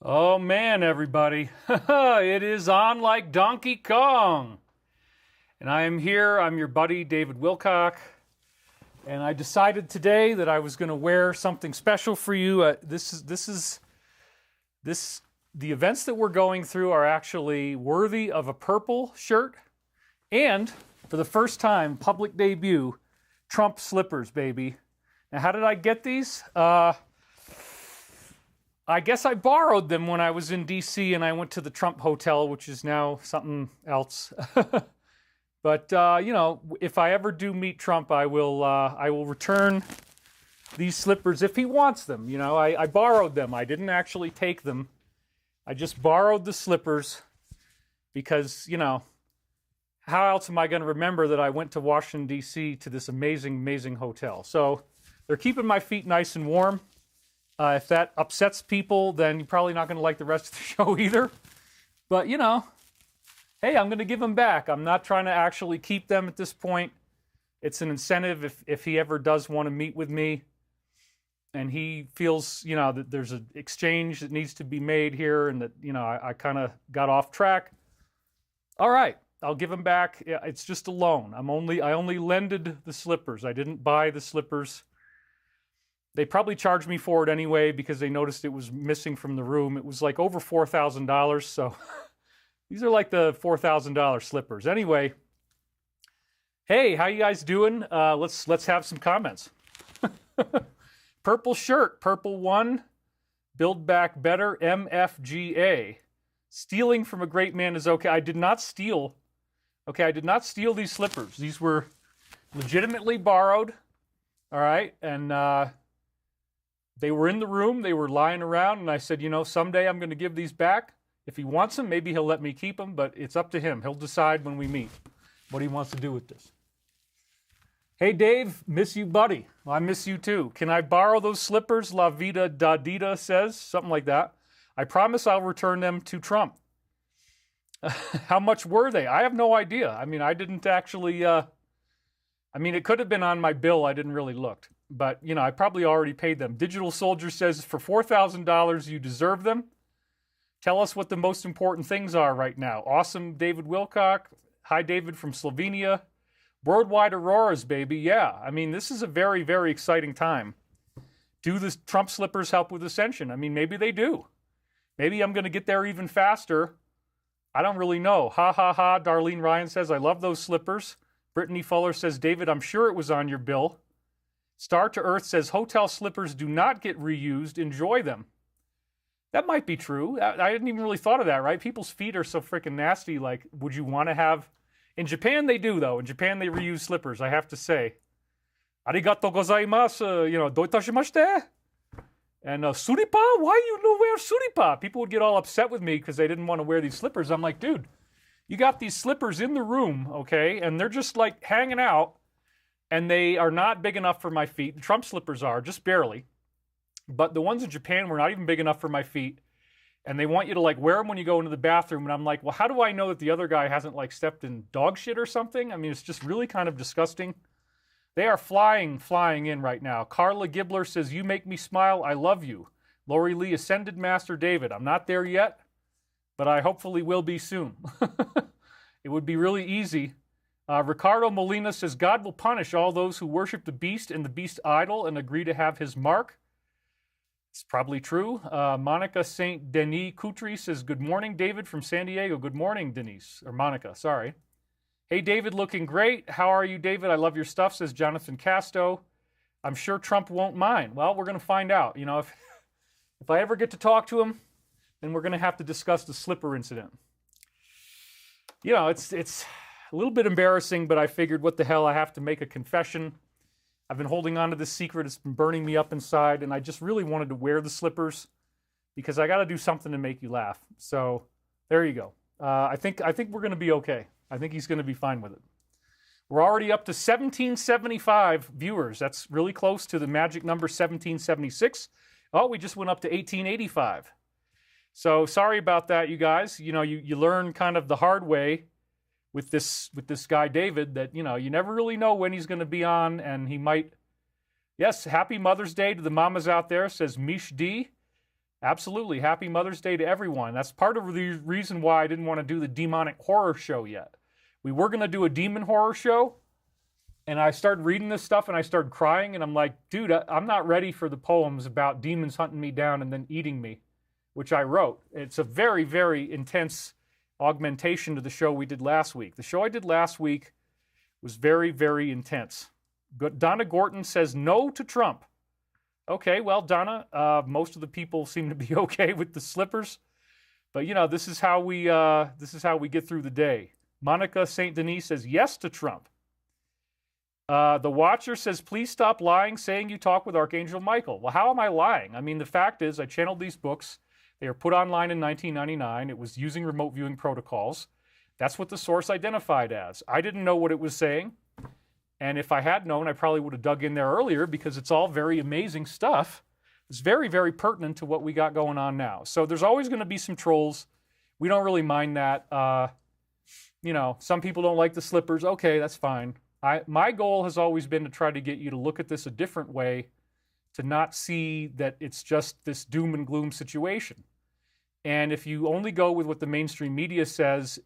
Oh man, everybody. It is on like Donkey Kong. And I am here. I'm your buddy, David Wilcock. And I decided today that I was going to wear something special for you. The events that we're going through are actually worthy of a purple shirt. And for the first time, public debut, Trump slippers, baby. Now, how did I get these? I guess I borrowed them when I was in D.C. and I went to the Trump Hotel, which is now something else. But, if I ever do meet Trump, I will return these slippers if he wants them. You know, I borrowed them. I didn't actually take them. I just borrowed the slippers because, how else am I going to remember that I went to Washington, D.C. to this amazing, amazing hotel? So they're keeping my feet nice and warm. If that upsets people, then you're probably not going to like the rest of the show either. But, hey, I'm going to give them back. I'm not trying to actually keep them at this point. It's an incentive if he ever does want to meet with me and he feels, that there's an exchange that needs to be made here and that, I kind of got off track. All right, I'll give them back. It's just a loan. I only lended the slippers. I didn't buy the slippers. They probably charged me for it anyway because they noticed it was missing from the room. It was like over $4,000, so these are like the $4,000 slippers. Anyway, hey, how you guys doing? Let's have some comments. Purple shirt, purple one, build back better, MFGA. Stealing from a great man is okay. I did not steal. Okay, I did not steal these slippers. These were legitimately borrowed. All right, and they were in the room, they were lying around, and I said, someday I'm going to give these back. If he wants them, maybe he'll let me keep them, but it's up to him. He'll decide when we meet what he wants to do with this. Hey, Dave, miss you, buddy. Well, I miss you, too. Can I borrow those slippers? La Vida da Dida says, something like that. I promise I'll return them to Trump. How much were they? I have no idea. I mean, I didn't actually, it could have been on my bill. I didn't really look. But, I probably already paid them. Digital Soldier says, for $4,000, you deserve them. Tell us what the most important things are right now. Awesome, David Wilcock. Hi, David from Slovenia. Worldwide Auroras, baby. Yeah, this is a very, very exciting time. Do the Trump slippers help with Ascension? Maybe they do. Maybe I'm going to get there even faster. I don't really know. Ha, ha, ha. Darlene Ryan says, I love those slippers. Brittany Fuller says, David, I'm sure it was on your bill. Star to Earth says, hotel slippers do not get reused. Enjoy them. That might be true. I hadn't even really thought of that, right? People's feet are so freaking nasty. Like, would you want to have... In Japan, they do, though. In Japan, they reuse slippers, I have to say. Arigato gozaimasu, doitashimashite. And suripa? Why you no wear suripa? People would get all upset with me because they didn't want to wear these slippers. I'm like, dude, you got these slippers in the room, okay? And they're just like hanging out. And they are not big enough for my feet. The Trump slippers are, just barely. But the ones in Japan were not even big enough for my feet. And they want you to wear them when you go into the bathroom. And I'm like, well, how do I know that the other guy hasn't stepped in dog shit or something? It's just really kind of disgusting. They are flying in right now. Carla Gibbler says, you make me smile. I love you. Lori Lee, Ascended Master David. I'm not there yet, but I hopefully will be soon. It would be really easy. Ricardo Molina says, God will punish all those who worship the beast and the beast idol and agree to have his mark. It's probably true. Monica St. Denis Coutry says, good morning, David from San Diego. Good morning, Denise. Or Monica, sorry. Hey, David, looking great. How are you, David? I love your stuff, says Jonathan Casto. I'm sure Trump won't mind. Well, we're going to find out. If I ever get to talk to him, then we're going to have to discuss the slipper incident. It's a little bit embarrassing, but I figured, what the hell, I have to make a confession. I've been holding on to this secret. It's been burning me up inside, and I just really wanted to wear the slippers because I got to do something to make you laugh. So there you go. I think we're going to be okay. I think he's going to be fine with it. We're already up to 1775 viewers. That's really close to the magic number 1776. Oh, we just went up to 1885. So sorry about that, you guys. You learn kind of the hard way with this guy David that you never really know when he's going to be on, and he might. Yes, happy Mother's Day to the mamas out there, says Mish D. Absolutely. Happy Mother's Day to everyone. That's part of the reason why I didn't want to do the demonic horror show yet. We were going to do a demon horror show, and I started reading this stuff, and I started crying, and I'm like, dude, I'm not ready for the poems about demons hunting me down and then eating me, which I wrote. It's a very, very intense augmentation to the show we did last week. The show I did last week was very, very intense. But Donna Gorton says no to Trump. Okay, well, Donna, most of the people seem to be okay with the slippers, but you know, this is how we get through the day. Monica St. Denis says yes to Trump. The Watcher says, please stop lying, saying you talk with Archangel Michael. Well, how am I lying? I mean, the fact is, I channeled these books. They were put online in 1999. It was using remote viewing protocols. That's what the source identified as. I didn't know what it was saying. And if I had known, I probably would have dug in there earlier because it's all very amazing stuff. It's very, very pertinent to what we got going on now. So there's always going to be some trolls. We don't really mind that. You know, some people don't like the slippers. Okay, that's fine. My goal has always been to try to get you to look at this a different way, to not see that it's just this doom and gloom situation. And if you only go with what the mainstream media says,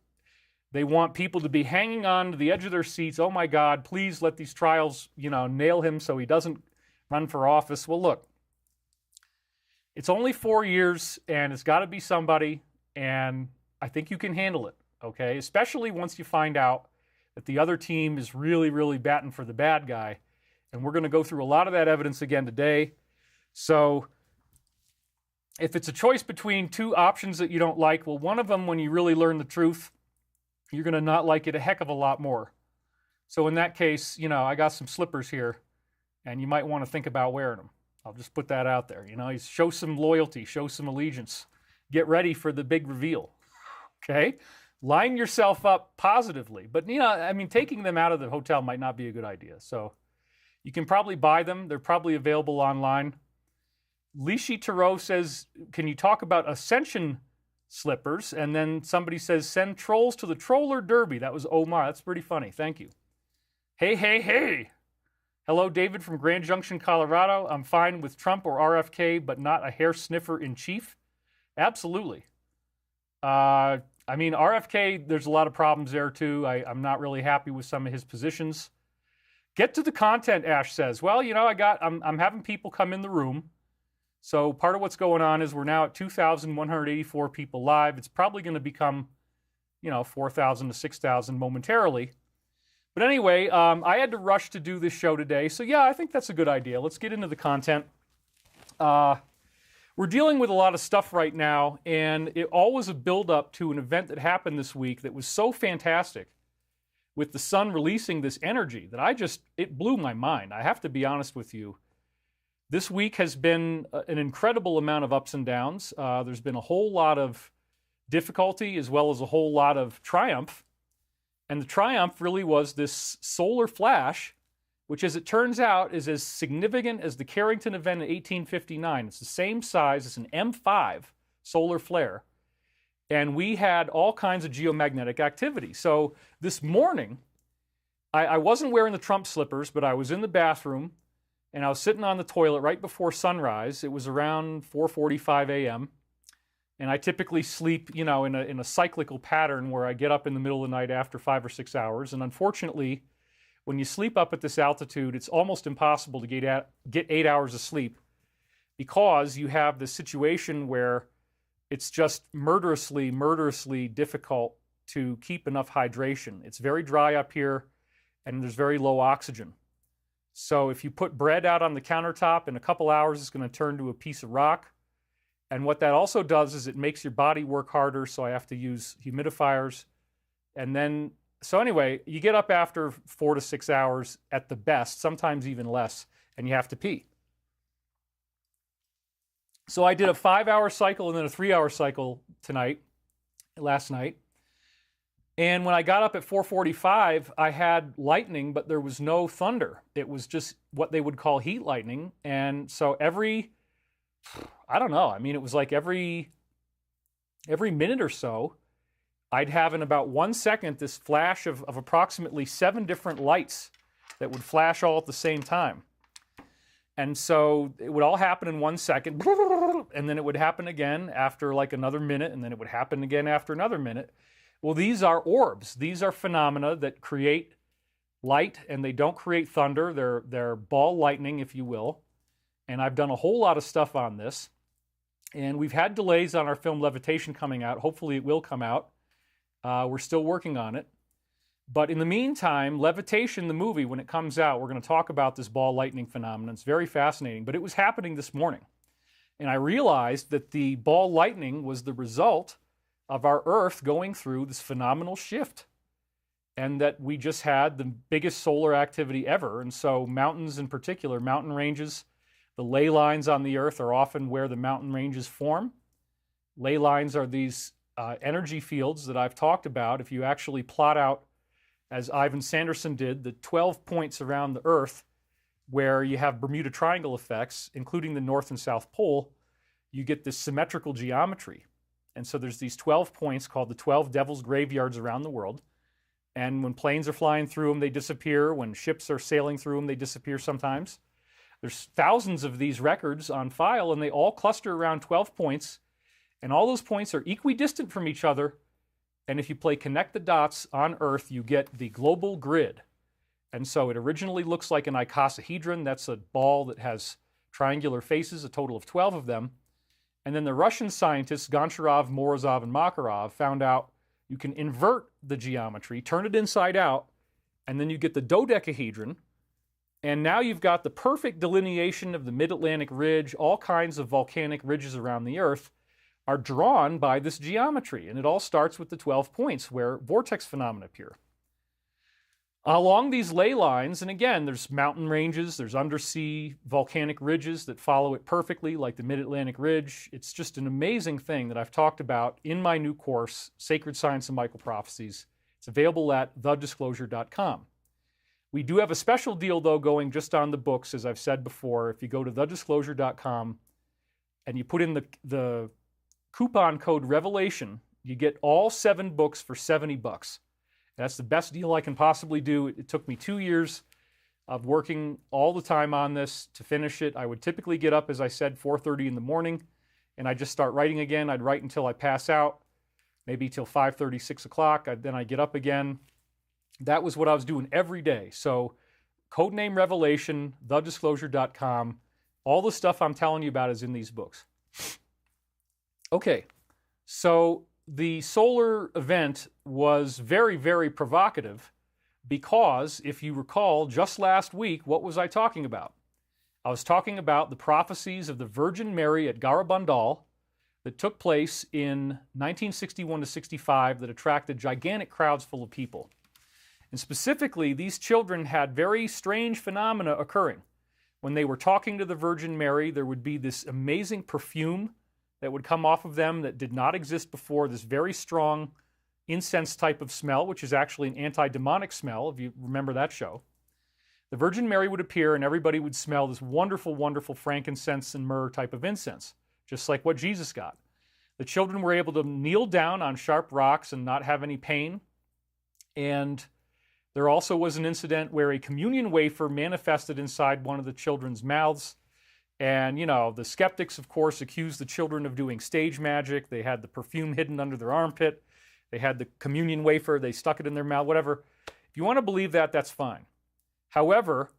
they want people to be hanging on to the edge of their seats. Oh my God, please let these trials, you know, nail him so he doesn't run for office. Well, look, it's only 4 years and it's got to be somebody. And I think you can handle it, okay? Especially once you find out that the other team is really, really batting for the bad guy. And we're going to go through a lot of that evidence again today. So if it's a choice between two options that you don't like, well, one of them, when you really learn the truth, you're going to not like it a heck of a lot more. So in that case, you know, I got some slippers here, and you might want to think about wearing them. I'll just put that out there. You know, show some loyalty, show some allegiance. Get ready for the big reveal, okay? Line yourself up positively. But, you know, I mean, taking them out of the hotel might not be a good idea. So you can probably buy them. They're probably available online. Lishi Tarot says, can you talk about Ascension slippers? And then somebody says, send trolls to the Troller Derby. That was Omar. That's pretty funny. Thank you. Hey, hey, hey. Hello, David from Grand Junction, Colorado. I'm fine with Trump or RFK, but not a hair sniffer in chief. Absolutely. I mean, RFK, there's a lot of problems there too. I'm not really happy with some of his positions. Get to the content, Ash says. Well, you know, I'm having people come in the room. So part of what's going on is we're now at 2,184 people live. It's probably going to become, you know, 4,000 to 6,000 momentarily. But anyway, I had to rush to do this show today. So yeah, I think that's a good idea. Let's get into the content. We're dealing with a lot of stuff right now, and it all was a build-up to an event that happened this week that was so fantastic with the sun releasing this energy that it blew my mind. I have to be honest with you. This week has been an incredible amount of ups and downs. There's been a whole lot of difficulty as well as a whole lot of triumph. And the triumph really was this solar flash, which, as it turns out, is as significant as the Carrington event in 1859. It's the same size as an M5 solar flare. And we had all kinds of geomagnetic activity. So this morning, I wasn't wearing the Trump slippers, but I was in the bathroom, and I was sitting on the toilet right before sunrise. It was around 4:45 a.m., and I typically sleep, you know, in a cyclical pattern where I get up in the middle of the night after 5 or 6 hours. And unfortunately, when you sleep up at this altitude, it's almost impossible to get 8 hours of sleep because you have this situation where it's just murderously difficult to keep enough hydration. It's very dry up here, and there's very low oxygen. So if you put bread out on the countertop, in a couple hours, it's going to turn to a piece of rock. And what that also does is it makes your body work harder, so I have to use humidifiers. And then, so anyway, you get up after 4 to 6 hours at the best, sometimes even less, and you have to pee. So I did a 5-hour cycle and then a 3-hour cycle last night. And when I got up at 4:45, I had lightning, but there was no thunder. It was just what they would call heat lightning. And so I don't know. I mean, it was like every minute or so, I'd have in about 1 second this flash of approximately 7 different lights that would flash all at the same time. And so it would all happen in 1 second, and then it would happen again after like another minute, and then it would happen again after another minute. Well, these are orbs. These are phenomena that create light, and they don't create thunder. They're ball lightning, if you will. And I've done a whole lot of stuff on this. And we've had delays on our film Levitation coming out. Hopefully it will come out. We're still working on it. But in the meantime, Levitation, the movie, when it comes out, we're going to talk about this ball lightning phenomenon. It's very fascinating. But it was happening this morning. And I realized that the ball lightning was the result of our Earth going through this phenomenal shift. And that we just had the biggest solar activity ever. And so mountains in particular, mountain ranges, the ley lines on the Earth are often where the mountain ranges form. Ley lines are these energy fields that I've talked about. If you actually plot out, as Ivan Sanderson did, the 12 points around the Earth where you have Bermuda Triangle effects, including the North and South Pole, you get this symmetrical geometry. And so there's these 12 points called the 12 Devil's Graveyards around the world. And when planes are flying through them, they disappear. When ships are sailing through them, they disappear sometimes. There's thousands of these records on file, and they all cluster around 12 points. And all those points are equidistant from each other. And if you play connect the dots on Earth, you get the global grid. And so it originally looks like an icosahedron. That's a ball that has triangular faces, a total of 12 of them. And then the Russian scientists, Goncharov, Morozov, and Makarov, found out you can invert the geometry, turn it inside out, and then you get the dodecahedron. And now you've got the perfect delineation of the Mid-Atlantic Ridge. All kinds of volcanic ridges around the Earth are drawn by this geometry. And it all starts with the 12 points where vortex phenomena appear. Along these ley lines, and again, there's mountain ranges, there's undersea volcanic ridges that follow it perfectly, like the Mid-Atlantic Ridge. It's just an amazing thing that I've talked about in my new course, Sacred Science and Microprophecies. It's available at thedisclosure.com. We do have a special deal, though, going just on the books, as I've said before. If you go to thedisclosure.com and you put in the coupon code Revelation, you get all 7 books for $70. That's the best deal I can possibly do. It took me 2 years of working all the time on this to finish it. I would typically get up, as I said, 4:30 in the morning, and I'd just start writing again. I'd write until I pass out, maybe till 5:30, 6 o'clock. Then I'd get up again. That was what I was doing every day. So codename Revelation, thedisclosure.com. All the stuff I'm telling you about is in these books. Okay, so the solar event was very, very provocative because, if you recall, just last week, what was I talking about? I was talking about the prophecies of the Virgin Mary at Garabandal that took place in 1961 to 65 that attracted gigantic crowds full of people. And specifically, these children had very strange phenomena occurring. When they were talking to the Virgin Mary, there would be this amazing perfume that would come off of them that did not exist before, this very strong incense type of smell, which is actually an anti-demonic smell, if you remember that show. The Virgin Mary would appear and everybody would smell this wonderful, wonderful frankincense and myrrh type of incense, just like what Jesus got. The children were able to kneel down on sharp rocks and not have any pain. And there also was an incident where a communion wafer manifested inside one of the children's mouths. And, you know, the skeptics, of course, accused the children of doing stage magic. They had the perfume hidden under their armpit. They had the communion wafer. They stuck it in their mouth, whatever. If you want to believe that, that's fine. However,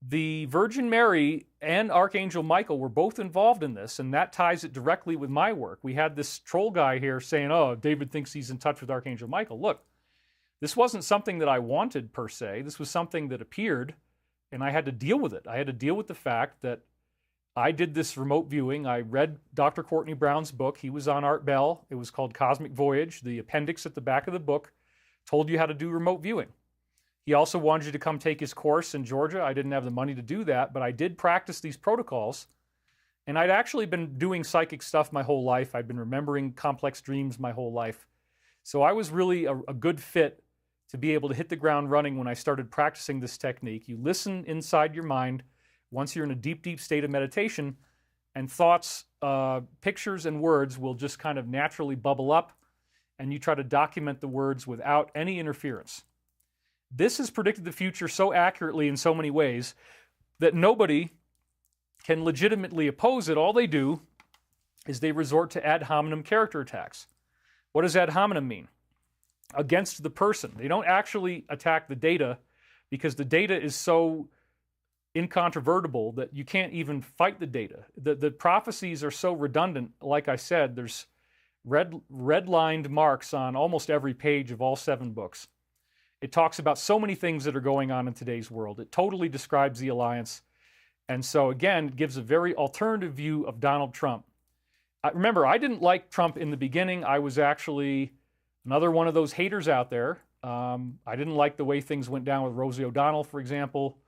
the Virgin Mary and Archangel Michael were both involved in this, and that ties it directly with my work. We had this troll guy here saying, oh, David thinks he's in touch with Archangel Michael. Look, this wasn't something that I wanted, per se. This was something that appeared, and I had to deal with it. I had to deal with the fact that I did this remote viewing. I read Dr. Courtney Brown's book. He was on Art Bell. It was called Cosmic Voyage. The appendix at the back of the book told you how to do remote viewing. He also wanted you to come take his course in Georgia. I didn't have the money to do that, but I did practice these protocols. And I'd actually been doing psychic stuff my whole life. I'd been remembering complex dreams my whole life. So I was really a good fit to be able to hit the ground running when I started practicing this technique. You listen inside your mind once you're in a deep, deep state of meditation, and thoughts, pictures, and words will just kind of naturally bubble up, and you try to document the words without any interference. This has predicted the future so accurately in so many ways that nobody can legitimately oppose it, all they do is they resort to ADhominum character attacks. What does ADhominum mean? Against the person. They don't actually attack the data because the data is so incontrovertible that you can't even fight the data. The prophecies are so redundant. Like I said, there's red-lined marks on almost every page of all 7 books. It talks about so many things that are going on in today's world. It totally describes the alliance. And so, again, it gives a very alternative view of Donald Trump. Remember, I didn't like Trump in the beginning. I was actually another one of those haters out there. I didn't like the way things went down with Rosie O'Donnell, for example.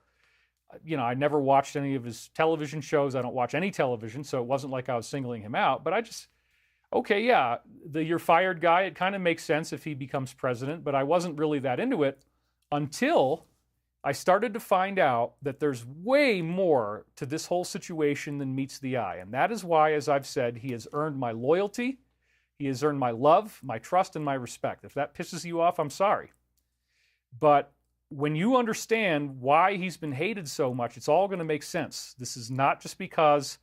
You know, I never watched any of his television shows. I don't watch any television, so it wasn't like I was singling him out. But I just, okay, yeah, the You're Fired guy, it kind of makes sense if he becomes president, but I wasn't really that into it until I started to find out that there's way more to this whole situation than meets the eye. And that is why, as I've said, he has earned my loyalty, he has earned my love, my trust, and my respect. If that pisses you off, I'm sorry. But when you understand why he's been hated so much, it's all going to make sense. This is not just because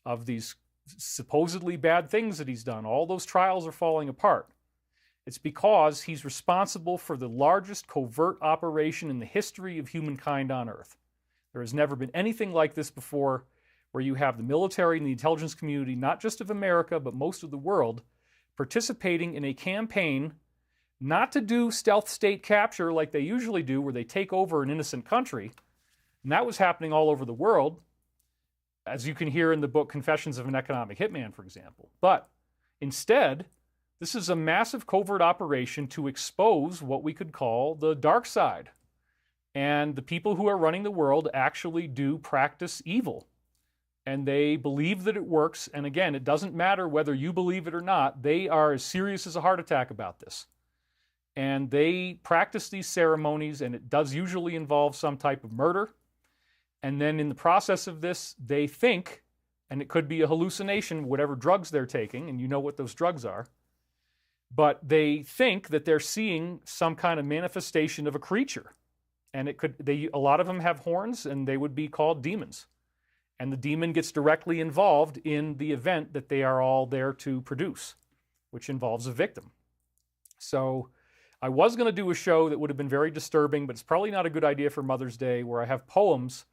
of these supposedly bad things that he's done. All those trials are falling apart. It's because he's responsible for the largest covert operation in the history of humankind on Earth. There has never been anything like this before, where you have the military and the intelligence community, not just of America, but most of the world, participating in a campaign not to do stealth state capture like they usually do, where they take over an innocent country. And that was happening all over the world, as you can hear in the book Confessions of an Economic Hitman, for example. But instead, this is a massive covert operation to expose what we could call the dark side. And the people who are running the world actually do practice evil. And they believe that it works. And again, it doesn't matter whether you believe it or not. They are as serious as a heart attack about this. And they practice these ceremonies, and it does usually involve some type of murder. And then in the process of this, they think, and it could be a hallucination, whatever drugs they're taking, and you know what those drugs are, but they think that they're seeing some kind of manifestation of a creature. And it could, a lot of them have horns, and they would be called demons. And the demon gets directly involved in the event that they are all there to produce, which involves a victim. So I was going to do a show that would have been very disturbing, but it's probably not a good idea for Mother's Day, where I have poems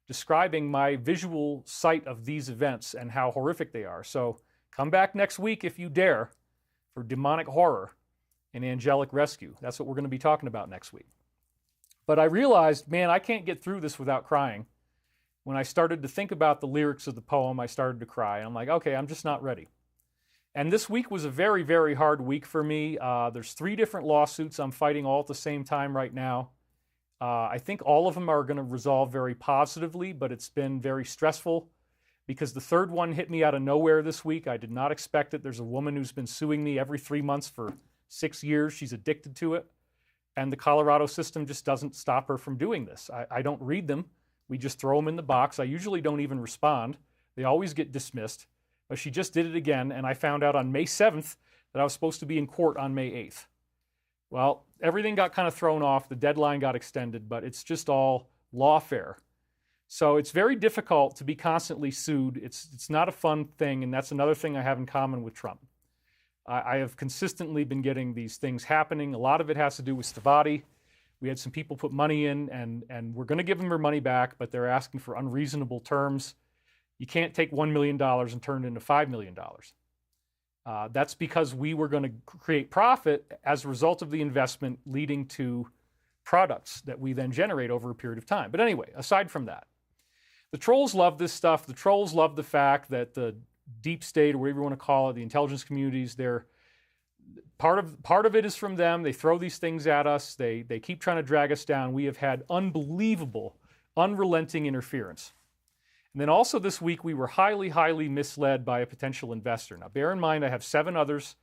describing my visual sight of these events and how horrific they are. So come back next week if you dare for demonic horror and angelic rescue. That's what we're going to be talking about next week. But I realized, man, I can't get through this without crying. When I started to think about the lyrics of the poem, I started to cry. I'm like, okay, I'm just not ready. And this week was a very, very hard week for me. There's 3 different lawsuits I'm fighting all at the same time right now. I think all of them are going to resolve very positively, but it's been very stressful because the 3rd one hit me out of nowhere this week. I did not expect it. There's a woman who's been suing me every 3 months for 6 years. She's addicted to it. And the Colorado system just doesn't stop her from doing this. I don't read them. We just throw them in the box. I usually don't even respond. They always get dismissed. But she just did it again, and I found out on May 7th that I was supposed to be in court on May 8th. Well, everything got kind of thrown off. The deadline got extended, but it's just all lawfare. So it's very difficult to be constantly sued. It's not a fun thing, and that's another thing I have in common with Trump. I have consistently been getting these things happening. A lot of it has to do with Stavati. We had some people put money in, and we're going to give them their money back, but they're asking for unreasonable terms. You can't take $1 million and turn it into $5 million. That's because we were going to create profit as a result of the investment, leading to products that we then generate over a period of time. But anyway, aside from that, the trolls love this stuff. The trolls love the fact that the deep state, or whatever you want to call it, the intelligence communities, they're part of it is from them. They throw these things at us. They keep trying to drag us down. We have had unbelievable, unrelenting interference. And then also this week, we were highly, highly misled by a potential investor. Now, bear in mind, I have 7 others.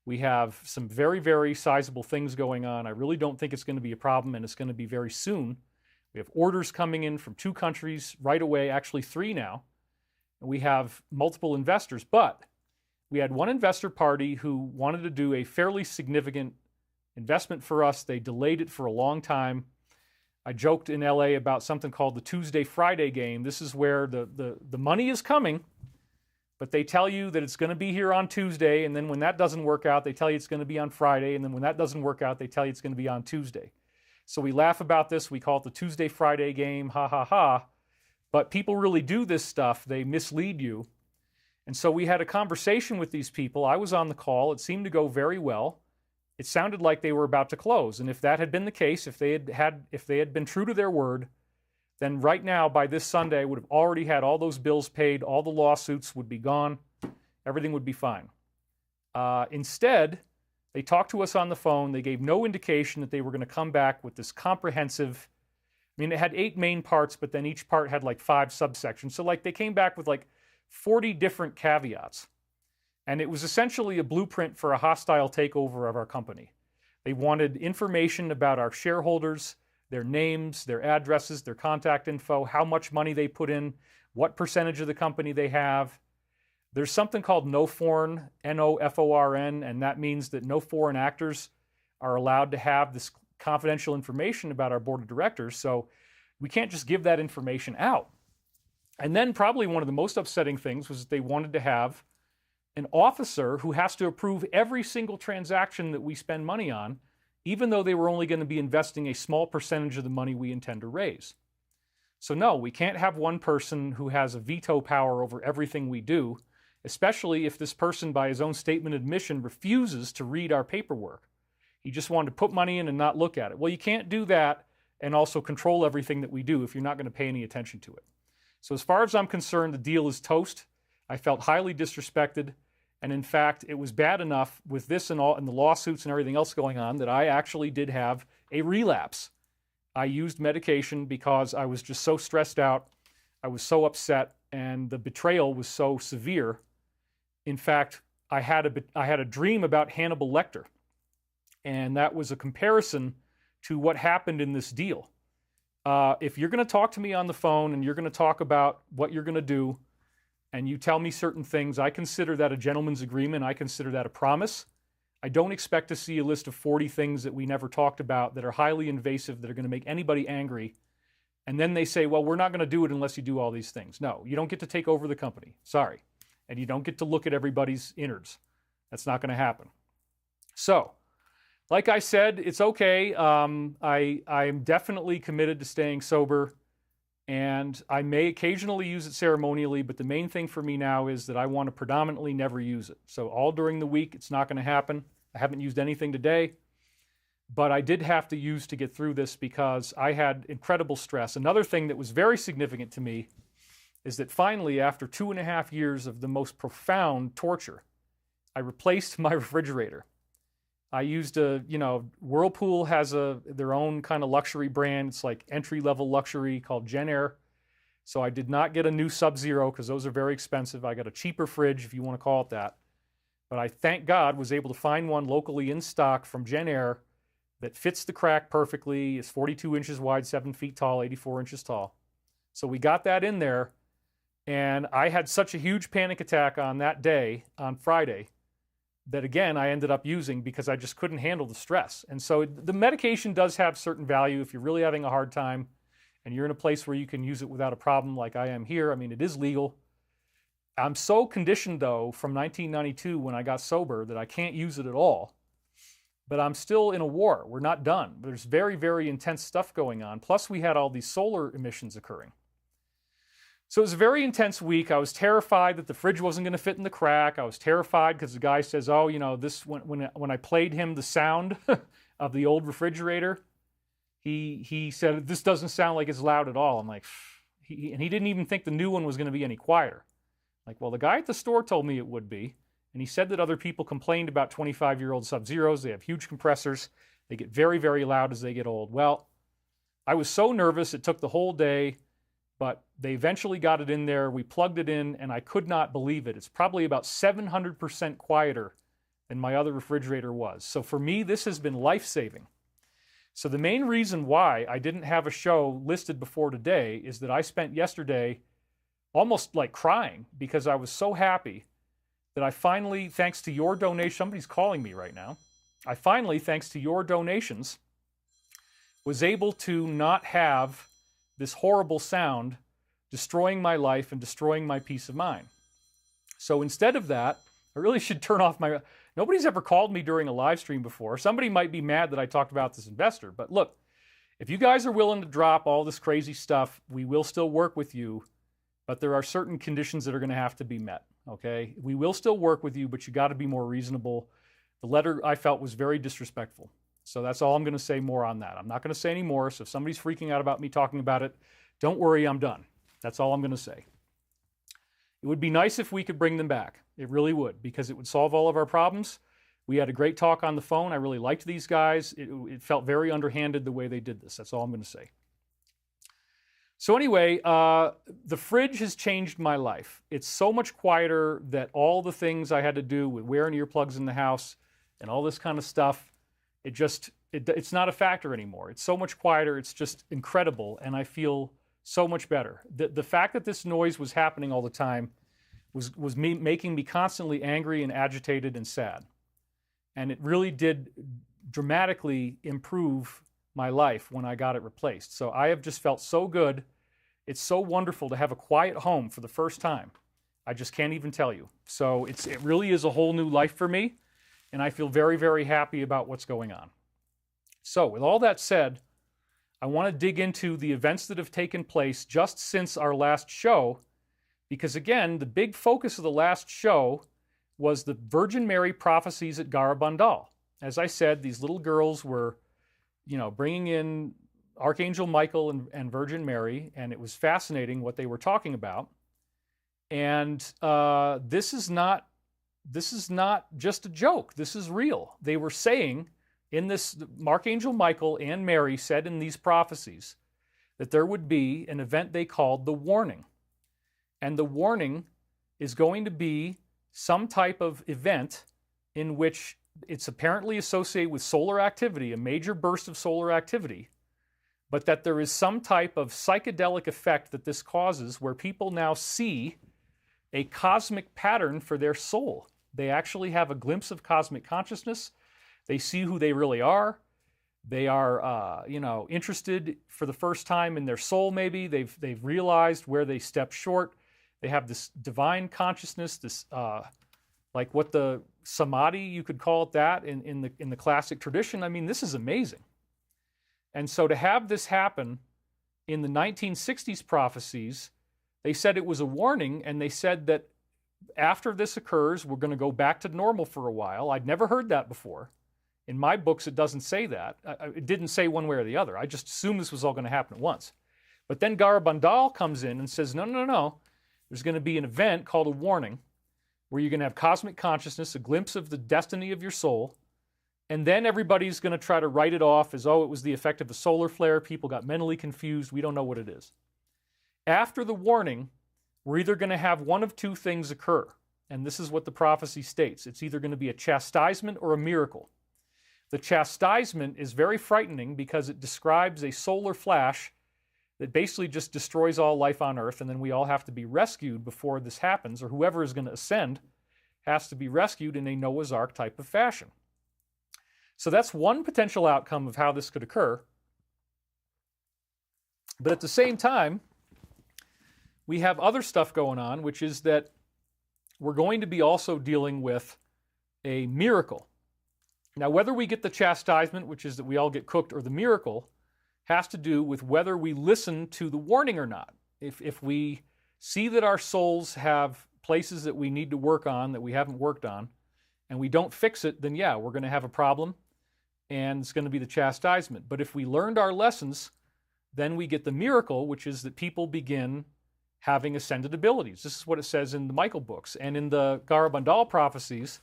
We have some very, very sizable things going on. I really don't think it's going to be a problem, and it's going to be very soon. We have orders coming in from 2 countries right away, actually 3 now. And we have multiple investors, but we had one investor party who wanted to do a fairly significant investment for us. They delayed it for a long time. I joked in LA about something called the Tuesday-Friday game. This is where the money is coming, but they tell you that it's going to be here on Tuesday, and then when that doesn't work out, they tell you it's going to be on Friday, and then when that doesn't work out, they tell you it's going to be on Tuesday. So we laugh about this. We call it the Tuesday-Friday game, ha, ha, ha. But people really do this stuff. They mislead you. And so we had a conversation with these people. I was on the call. It seemed to go very well. It sounded like they were about to close. And if that had been the case, if they had been true to their word, then right now, by this Sunday, I would have already had all those bills paid, all the lawsuits would be gone, everything would be fine. Instead, they talked to us on the phone. They gave no indication that they were going to come back with this comprehensive, I mean, it had 8 main parts, but then each part had like 5 subsections. So like they came back with like 40 different caveats. And it was essentially a blueprint for a hostile takeover of our company. They wanted information about our shareholders, their names, their addresses, their contact info, how much money they put in, what percentage of the company they have. There's something called no foreign, N-O-F-O-R-N, and that means that no foreign actors are allowed to have this confidential information about our board of directors, so we can't just give that information out. And then probably one of the most upsetting things was that they wanted to have an officer who has to approve every single transaction that we spend money on, even though they were only going to be investing a small percentage of the money we intend to raise. So no, we can't have one person who has a veto power over everything we do, especially if this person, by his own statement of admission, refuses to read our paperwork. He just wanted to put money in and not look at it. Well, you can't do that and also control everything that we do if you're not going to pay any attention to it. So as far as I'm concerned, the deal is toast. I felt highly disrespected. And in fact, it was bad enough with this and all and the lawsuits and everything else going on that I actually did have a relapse. I used medication because I was just so stressed out. I was so upset, and the betrayal was so severe. In fact, I had a dream about Hannibal Lecter, and that was a comparison to what happened in this deal. If you're going to talk to me on the phone and you're going to talk about what you're going to do, and you tell me certain things, I consider that a gentleman's agreement. I consider that a promise. I don't expect to see a list of 40 things that we never talked about that are highly invasive, that are going to make anybody angry. And then they say, well, we're not going to do it unless you do all these things. No, you don't get to take over the company. Sorry. And you don't get to look at everybody's innards. That's not going to happen. So, like I said, it's okay. I'm definitely committed to staying sober. And I may occasionally use it ceremonially, but the main thing for me now is that I want to predominantly never use it. So all during the week, it's not going to happen. I haven't used anything today, but I did have to use to get through this because I had incredible stress. Another thing that was very significant to me is that finally, after 2.5 years of the most profound torture, I replaced my refrigerator. I used Whirlpool has their own kind of luxury brand. It's like entry-level luxury called Gen Air. So I did not get a new Sub-Zero because those are very expensive. I got a cheaper fridge, if you want to call it that. But I, thank God, was able to find one locally in stock from Gen Air that fits the crack perfectly. It's 42 inches wide, 7 feet tall, 84 inches tall. So we got that in there. And I had such a huge panic attack on that day, on Friday, that again, I ended up using because I just couldn't handle the stress. And so the medication does have certain value if you're really having a hard time and you're in a place where you can use it without a problem like I am here. I mean, it is legal. I'm so conditioned, though, from 1992 when I got sober that I can't use it at all. But I'm still in a war. We're not done. There's very, very intense stuff going on. Plus, we had all these solar emissions occurring. So it was a very intense week. I was terrified that the fridge wasn't going to fit in the crack. I was terrified because the guy says, oh, you know, this when I played him the sound of the old refrigerator, he said, this doesn't sound like it's loud at all. I'm like, and he didn't even think the new one was going to be any quieter. Like, well, the guy at the store told me it would be. And he said that other people complained about 25-year-old Sub-Zeros. They have huge compressors. They get very, very loud as they get old. Well, I was so nervous. It took the whole day. But they eventually got it in there. We plugged it in, and I could not believe it. It's probably about 700% quieter than my other refrigerator was. So for me, this has been life-saving. So the main reason why I didn't have a show listed before today is that I spent yesterday almost like crying because I was so happy that I finally, thanks to your donation, somebody's calling me right now. I finally, thanks to your donations, was able to not have this horrible sound destroying my life and destroying my peace of mind. So instead of that, I really should turn off my... Nobody's ever called me during a live stream before. Somebody might be mad that I talked about this investor, but look, if you guys are willing to drop all this crazy stuff, we will still work with you, but there are certain conditions that are going to have to be met, okay? We will still work with you, but you got to be more reasonable. The letter I felt was very disrespectful. So that's all I'm going to say more on that. I'm not going to say any more, so if somebody's freaking out about me talking about it, don't worry, I'm done. That's all I'm going to say. It would be nice if we could bring them back. It really would, because it would solve all of our problems. We had a great talk on the phone. I really liked these guys. It felt very underhanded the way they did this. That's all I'm going to say. So anyway, the fridge has changed my life. It's so much quieter that all the things I had to do with wearing earplugs in the house and all this kind of stuff, it's not a factor anymore. It's so much quieter. It's just incredible, and I feel so much better. The fact that this noise was happening all the time was making me constantly angry and agitated and sad. And it really did dramatically improve my life when I got it replaced. So I have just felt so good. It's so wonderful to have a quiet home for the first time. I just can't even tell you. So it really is a whole new life for me, and I feel very, very happy about what's going on. So with all that said, I want to dig into the events that have taken place just since our last show, because again, the big focus of the last show was the Virgin Mary prophecies at Garabandal. As I said, these little girls were, bringing in Archangel Michael and Virgin Mary, and it was fascinating what they were talking about. And this is not just a joke. This is real. They were saying in this, Archangel Michael and Mary said in these prophecies that there would be an event they called the warning. And the warning is going to be some type of event in which it's apparently associated with solar activity, a major burst of solar activity, but that there is some type of psychedelic effect that this causes where people now see a cosmic pattern for their soul. They actually have a glimpse of cosmic consciousness. They see who they really are. They are, interested for the first time in their soul maybe. They've realized where they stepped short. They have this divine consciousness, this like what the samadhi, you could call it that, in the classic tradition. I mean, this is amazing. And so to have this happen in the 1960s prophecies, they said it was a warning, and they said that after this occurs, we're going to go back to normal for a while. I'd never heard that before. In my books, it doesn't say that. It didn't say one way or the other. I just assumed this was all going to happen at once. But then Garabandal comes in and says, no. There's going to be an event called a warning where you're going to have cosmic consciousness, a glimpse of the destiny of your soul, and then everybody's going to try to write it off as, it was the effect of a solar flare. People got mentally confused. We don't know what it is. After the warning, we're either going to have one of two things occur, and this is what the prophecy states. It's either going to be a chastisement or a miracle. The chastisement is very frightening because it describes a solar flash that basically just destroys all life on Earth, and then we all have to be rescued before this happens, or whoever is going to ascend has to be rescued in a Noah's Ark type of fashion. So that's one potential outcome of how this could occur. But at the same time, we have other stuff going on, which is that we're going to be also dealing with a miracle. Now, whether we get the chastisement, which is that we all get cooked, or the miracle, has to do with whether we listen to the warning or not. If we see that our souls have places that we need to work on that we haven't worked on, and we don't fix it, then yeah, we're going to have a problem, and it's going to be the chastisement. But if we learned our lessons, then we get the miracle, which is that people begin having ascended abilities. This is what it says in the Michael books. And in the Garabandal prophecies,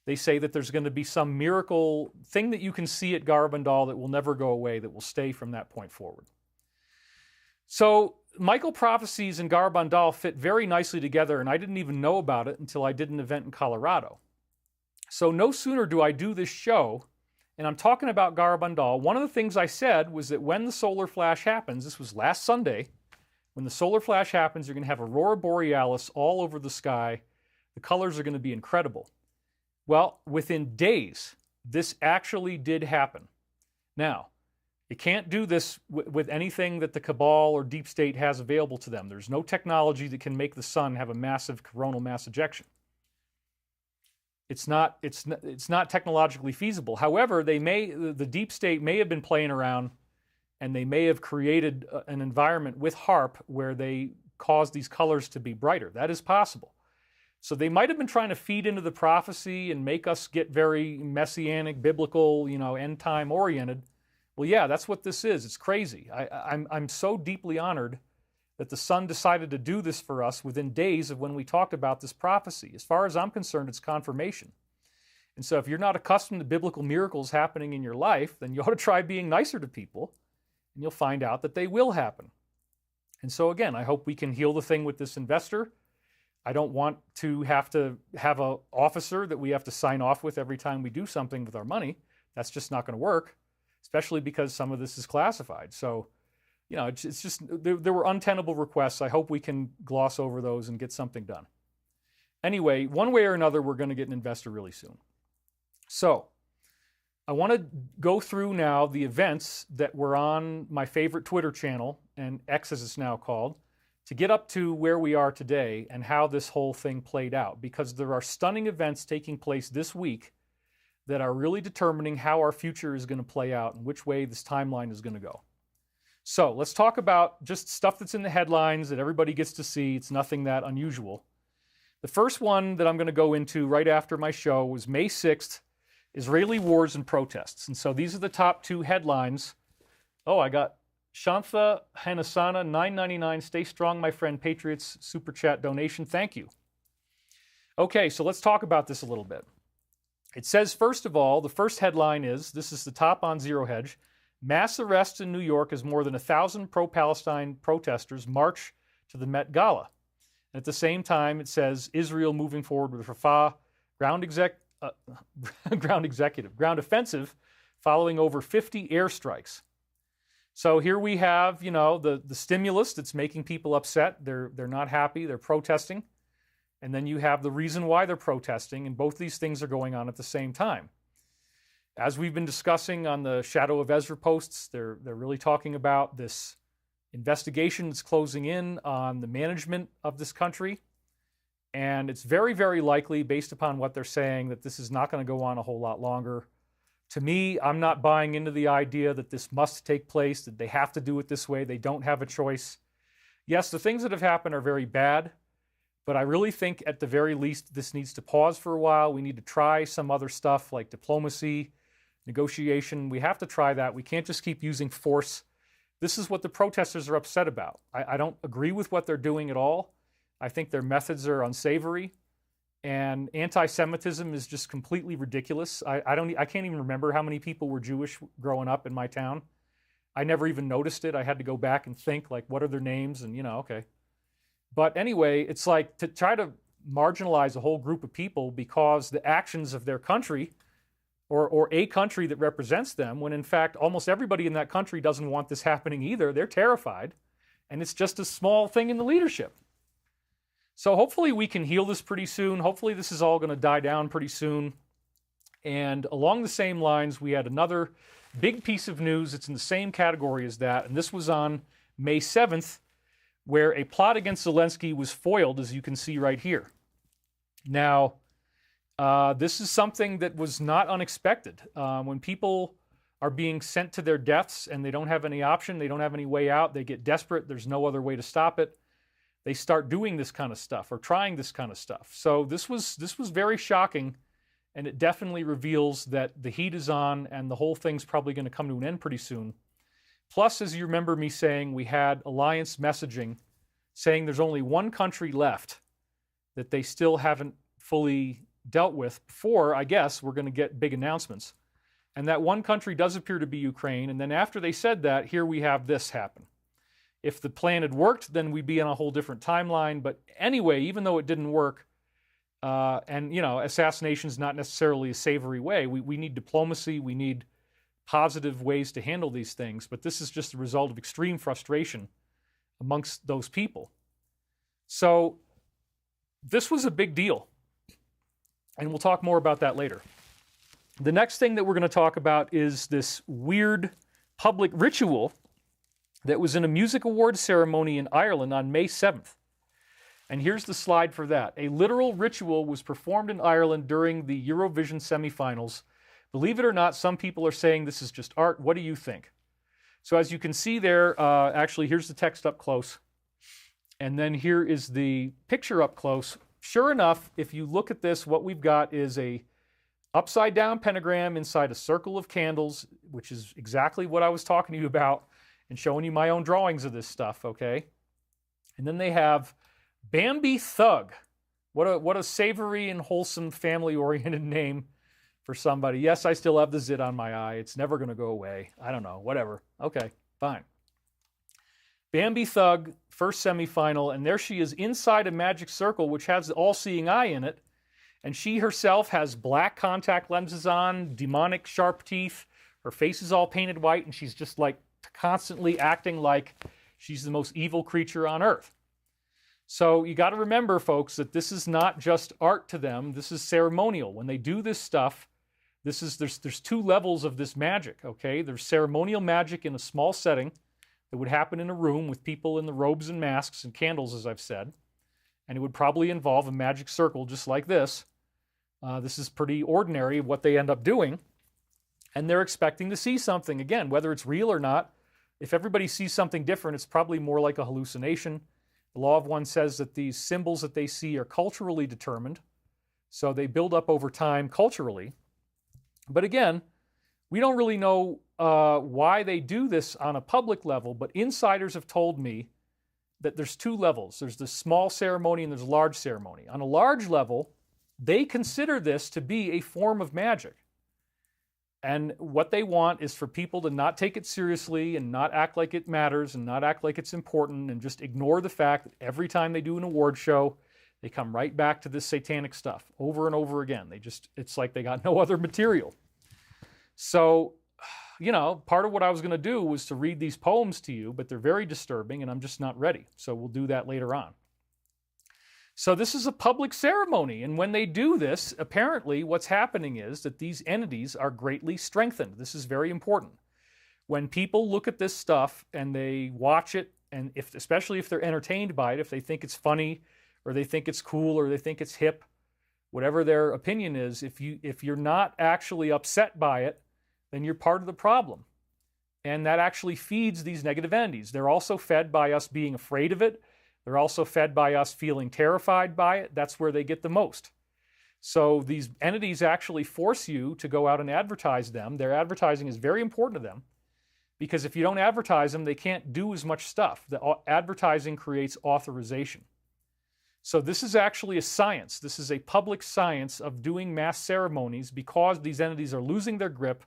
they say that there's going to be some miracle thing that you can see at Garabandal that will never go away, that will stay from that point forward. So Michael prophecies and Garabandal fit very nicely together, and I didn't even know about it until I did an event in Colorado. So no sooner do I do this show, and I'm talking about Garabandal, one of the things I said was that when the solar flash happens, this was last Sunday, when the solar flash happens, you're going to have aurora borealis all over the sky. The colors are going to be incredible. Well, within days, this actually did happen. Now, You can't do this with anything that the cabal or deep state has available to them. There's no technology that can make the sun have a massive coronal mass ejection. It's not technologically feasible. However, the deep state may have been playing around, and they may have created an environment with HAARP where they caused these colors to be brighter. That is possible. So they might have been trying to feed into the prophecy and make us get very messianic, biblical, end time oriented. Well, yeah, that's what this is. It's crazy. I'm so deeply honored that the sun decided to do this for us within days of when we talked about this prophecy. As far as I'm concerned, it's confirmation. And so if you're not accustomed to biblical miracles happening in your life, then you ought to try being nicer to people, and you'll find out that they will happen. And so again, I hope we can heal the thing with this investor. I don't want to have an officer that we have to sign off with every time we do something with our money. That's just not going to work, especially because some of this is classified. So, it's just, there were untenable requests. I hope we can gloss over those and get something done. Anyway, one way or another, we're going to get an investor really soon. So, I want to go through now the events that were on my favorite Twitter channel, and X as it's now called, to get up to where we are today and how this whole thing played out. Because there are stunning events taking place this week that are really determining how our future is going to play out and which way this timeline is going to go. So let's talk about just stuff that's in the headlines that everybody gets to see. It's nothing that unusual. The first one that I'm going to go into right after my show was May 6th, Israeli wars and protests. And so these are the top two headlines. Oh, I got Shantha Hanasana, $9.99. Stay strong, my friend. Patriots, super chat donation. Thank you. Okay, so let's talk about this a little bit. It says, first of all, the first headline is, this is the top on Zero Hedge, mass arrests in New York as more than 1,000 pro-Palestine protesters march to the Met Gala. And at the same time, it says, Israel moving forward with Rafah ground offensive following over 50 airstrikes. So here we have, the stimulus that's making people upset. They're not happy. They're protesting. And then you have the reason why they're protesting, and both these things are going on at the same time. As we've been discussing on the Shadow of Ezra posts, they're really talking about this investigation that's closing in on the management of this country. And it's very, very likely, based upon what they're saying, that this is not going to go on a whole lot longer. To me, I'm not buying into the idea that this must take place, that they have to do it this way, they don't have a choice. Yes, the things that have happened are very bad, but I really think at the very least this needs to pause for a while. We need to try some other stuff like diplomacy, negotiation. We have to try that. We can't just keep using force. This is what the protesters are upset about. I don't agree with what they're doing at all. I think their methods are unsavory. And anti-Semitism is just completely ridiculous. I can't even remember how many people were Jewish growing up in my town. I never even noticed it. I had to go back and think, like, what are their names? And, okay. But anyway, it's like to try to marginalize a whole group of people because the actions of their country or a country that represents them, when in fact almost everybody in that country doesn't want this happening either. They're terrified. And it's just a small thing in the leadership. So hopefully we can heal this pretty soon. Hopefully this is all going to die down pretty soon. And along the same lines, we had another big piece of news that's in the same category as that. And this was on May 7th, where a plot against Zelensky was foiled, as you can see right here. Now, this is something that was not unexpected. When people are being sent to their deaths and they don't have any option, they don't have any way out, they get desperate, there's no other way to stop it, they start doing this kind of stuff or trying this kind of stuff. So this was very shocking, and it definitely reveals that the heat is on and the whole thing's probably going to come to an end pretty soon. Plus, as you remember me saying, we had alliance messaging saying there's only one country left that they still haven't fully dealt with before, I guess, we're going to get big announcements. And that one country does appear to be Ukraine. And then after they said that, here we have this happen. If the plan had worked, then we'd be on a whole different timeline. But anyway, even though it didn't work, assassination is not necessarily a savory way. We need diplomacy. We need positive ways to handle these things. But this is just a result of extreme frustration amongst those people. So this was a big deal. And we'll talk more about that later. The next thing that we're going to talk about is this weird public ritual that was in a music awards ceremony in Ireland on May 7th. And here's the slide for that. A literal ritual was performed in Ireland during the Eurovision semifinals. Believe it or not, some people are saying this is just art. What do you think? So as you can see there, actually, here's the text up close. And then here is the picture up close. Sure enough, if you look at this, what we've got is a upside down pentagram inside a circle of candles, which is exactly what I was talking to you about and showing you my own drawings of this stuff, okay? And then they have Bambi Thug. What a savory and wholesome, family-oriented name for somebody. Yes, I still have the zit on my eye. It's never going to go away. I don't know. Whatever. Okay, fine. Bambi Thug, first semifinal, and there she is inside a magic circle, which has the all-seeing eye in it. And she herself has black contact lenses on, demonic sharp teeth. Her face is all painted white, and she's just like constantly acting like she's the most evil creature on earth. So you got to remember, folks, that this is not just art to them. This is ceremonial. When they do this stuff, there's two levels of this magic, okay? There's ceremonial magic in a small setting that would happen in a room with people in the robes and masks and candles, as I've said. And it would probably involve a magic circle just like this. This is pretty ordinary what they end up doing. And they're expecting to see something. Again, whether it's real or not, if everybody sees something different, it's probably more like a hallucination. The Law of One says that these symbols that they see are culturally determined. So they build up over time culturally. But again, we don't really know why they do this on a public level, but insiders have told me that there's two levels. There's the small ceremony and there's a large ceremony. On a large level, they consider this to be a form of magic. And what they want is for people to not take it seriously and not act like it matters and not act like it's important and just ignore the fact that every time they do an award show, they come right back to this satanic stuff over and over again. It's like they got no other material. So, you know, part of what I was going to do was to read these poems to you, but they're very disturbing and I'm just not ready. So we'll do that later on. So this is a public ceremony, and when they do this, apparently what's happening is that these entities are greatly strengthened. This is very important. When people look at this stuff and they watch it, and especially if they're entertained by it, if they think it's funny, or they think it's cool, or they think it's hip, whatever their opinion is, if you're not actually upset by it, then you're part of the problem. And that actually feeds these negative entities. They're also fed by us being afraid of it. They're also fed by us feeling terrified by it. That's where they get the most. So these entities actually force you to go out and advertise them. Their advertising is very important to them because if you don't advertise them, they can't do as much stuff. The advertising creates authorization. So this is actually a science. This is a public science of doing mass ceremonies because these entities are losing their grip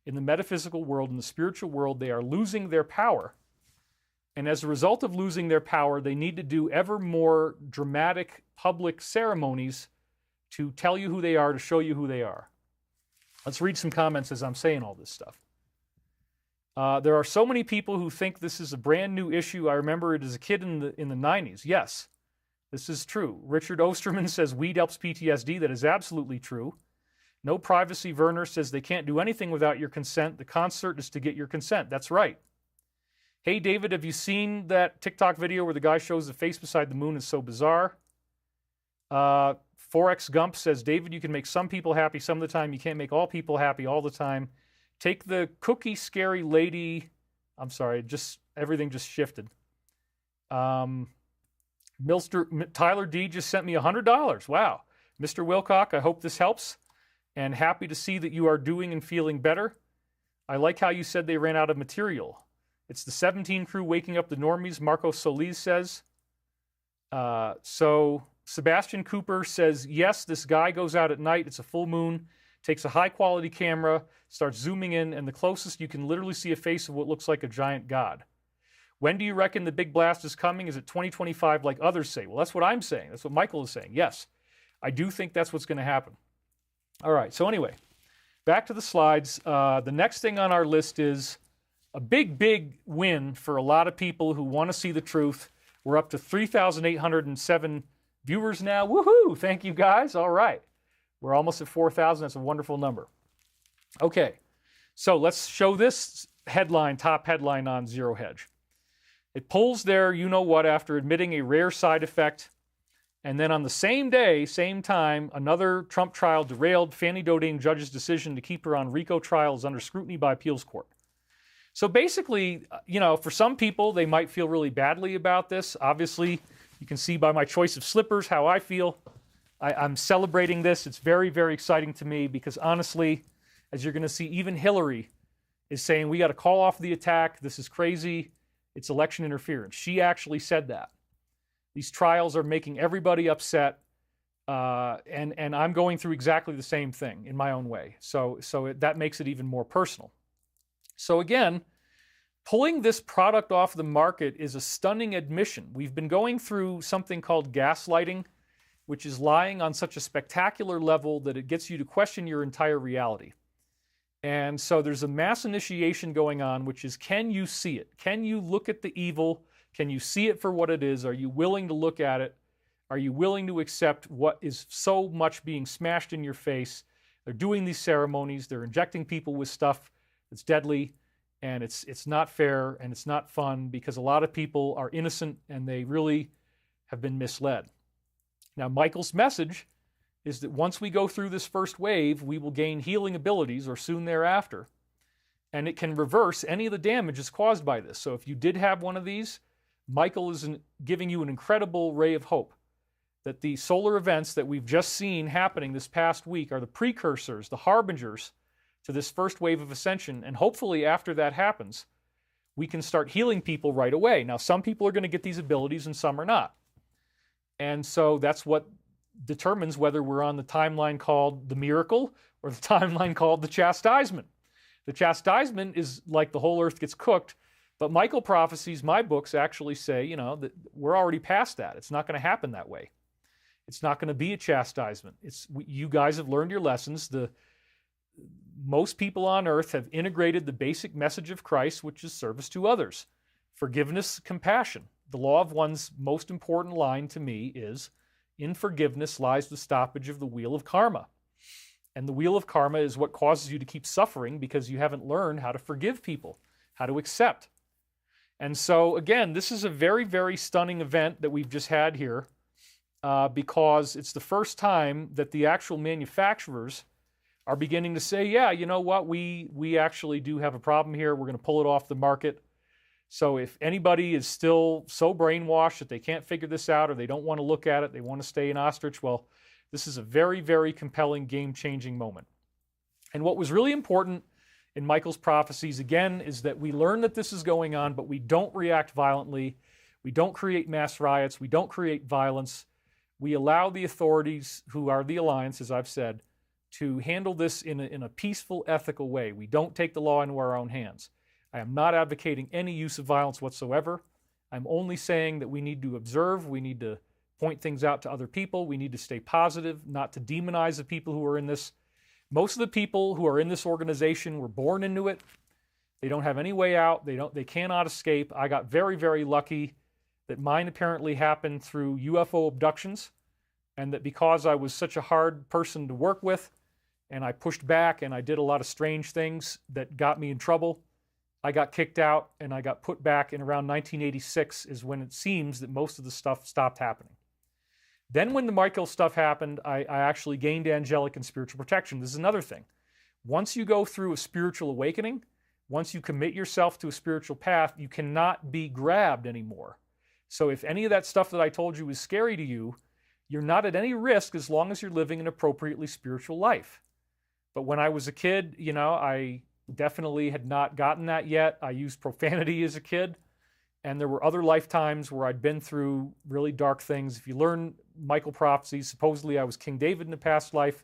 in the metaphysical world, in the spiritual world. They are losing their power. And as a result of losing their power, they need to do ever more dramatic public ceremonies to tell you who they are, to show you who they are. Let's read some comments as I'm saying all this stuff. There are so many people who think this is a brand new issue. I remember it as a kid in the 90s. Yes, this is true. Richard Osterman says weed helps PTSD. That is absolutely true. No Privacy Werner says they can't do anything without your consent. The concert is to get your consent. That's right. Hey, David, have you seen that TikTok video where the guy shows the face beside the moon? It's so bizarre. Forex Gump says, David, you can make some people happy some of the time. You can't make all people happy all the time. Take the cookie scary lady. I'm sorry, everything just shifted. Tyler D just sent me $100. Wow. Mr. Wilcock, I hope this helps. And happy to see that you are doing and feeling better. I like how you said they ran out of material. It's the 17 crew waking up the normies, Marco Solis says. So Sebastian Cooper says, yes, this guy goes out at night. It's a full moon, takes a high-quality camera, starts zooming in, and the closest you can literally see a face of what looks like a giant god. When do you reckon the big blast is coming? Is it 2025 like others say? Well, that's what I'm saying. That's what Michael is saying. Yes, I do think that's what's going to happen. All right, so anyway, back to the slides. The next thing on our list is a big, big win for a lot of people who want to see the truth. We're up to 3,807 viewers now. Woohoo! Thank you, guys. All right. We're almost at 4,000. That's a wonderful number. Okay. So let's show this top headline on Zero Hedge. It pulls their you-know-what after admitting a rare side effect. And then on the same day, same time, another Trump trial derailed. Fanny Dodane judge's decision to keep her on RICO trial is under scrutiny by appeals court. So basically, for some people, they might feel really badly about this. Obviously, you can see by my choice of slippers how I feel. I'm celebrating this. It's very, very exciting to me because honestly, as you're going to see, even Hillary is saying, we got to call off the attack. This is crazy. It's election interference. She actually said that. These trials are making everybody upset, and I'm going through exactly the same thing in my own way. So that makes it even more personal. So again, pulling this product off the market is a stunning admission. We've been going through something called gaslighting, which is lying on such a spectacular level that it gets you to question your entire reality. And so there's a mass initiation going on, which is, can you see it? Can you look at the evil? Can you see it for what it is? Are you willing to look at it? Are you willing to accept what is so much being smashed in your face? They're doing these ceremonies. They're injecting people with stuff that's deadly, and it's not fair, and it's not fun because a lot of people are innocent, and they really have been misled. Now, Michael's message is that once we go through this first wave, we will gain healing abilities or soon thereafter, and it can reverse any of the damages caused by this. So if you did have one of these, Michael is giving you an incredible ray of hope that the solar events that we've just seen happening this past week are the precursors, the harbingers to this first wave of ascension, and hopefully after that happens, we can start healing people right away. Now, some people are going to get these abilities and some are not. And so that's what determines whether we're on the timeline called the miracle or the timeline called the chastisement. The chastisement is like the whole earth gets cooked, but Michael prophecies, my books actually say, that we're already past that. It's not going to happen that way. It's not going to be a chastisement. You guys have learned your lessons. Most people on earth have integrated the basic message of Christ, which is service to others, forgiveness, compassion. The law of one's most important line to me is, in forgiveness lies the stoppage of the wheel of karma. And the wheel of karma is what causes you to keep suffering because you haven't learned how to forgive people, how to accept. And so, again, this is a very, very stunning event that we've just had here because it's the first time that the actual manufacturers are beginning to say, yeah, you know what, we actually do have a problem here. We're going to pull it off the market. So if anybody is still so brainwashed that they can't figure this out or they don't want to look at it, they want to stay an ostrich, well, this is a very, very compelling, game-changing moment. And what was really important in Michael's prophecies, again, is that we learn that this is going on, but we don't react violently. We don't create mass riots. We don't create violence. We allow the authorities, who are the alliance, as I've said, to handle this in a peaceful, ethical way. We don't take the law into our own hands. I am not advocating any use of violence whatsoever. I'm only saying that we need to observe, we need to point things out to other people, we need to stay positive, not to demonize the people who are in this. Most of the people who are in this organization were born into it. They don't have any way out. They cannot escape. I got very, very lucky that mine apparently happened through UFO abductions, and that because I was such a hard person to work with, and I pushed back and I did a lot of strange things that got me in trouble, I got kicked out and I got put back in around 1986 is when it seems that most of the stuff stopped happening. Then when the Michael stuff happened, I actually gained angelic and spiritual protection. This is another thing. Once you go through a spiritual awakening, once you commit yourself to a spiritual path, you cannot be grabbed anymore. So if any of that stuff that I told you is scary to you, you're not at any risk as long as you're living an appropriately spiritual life. But when I was a kid, I definitely had not gotten that yet. I used profanity as a kid, and there were other lifetimes where I'd been through really dark things. If you learn Michael prophecies, supposedly I was King David in a past life.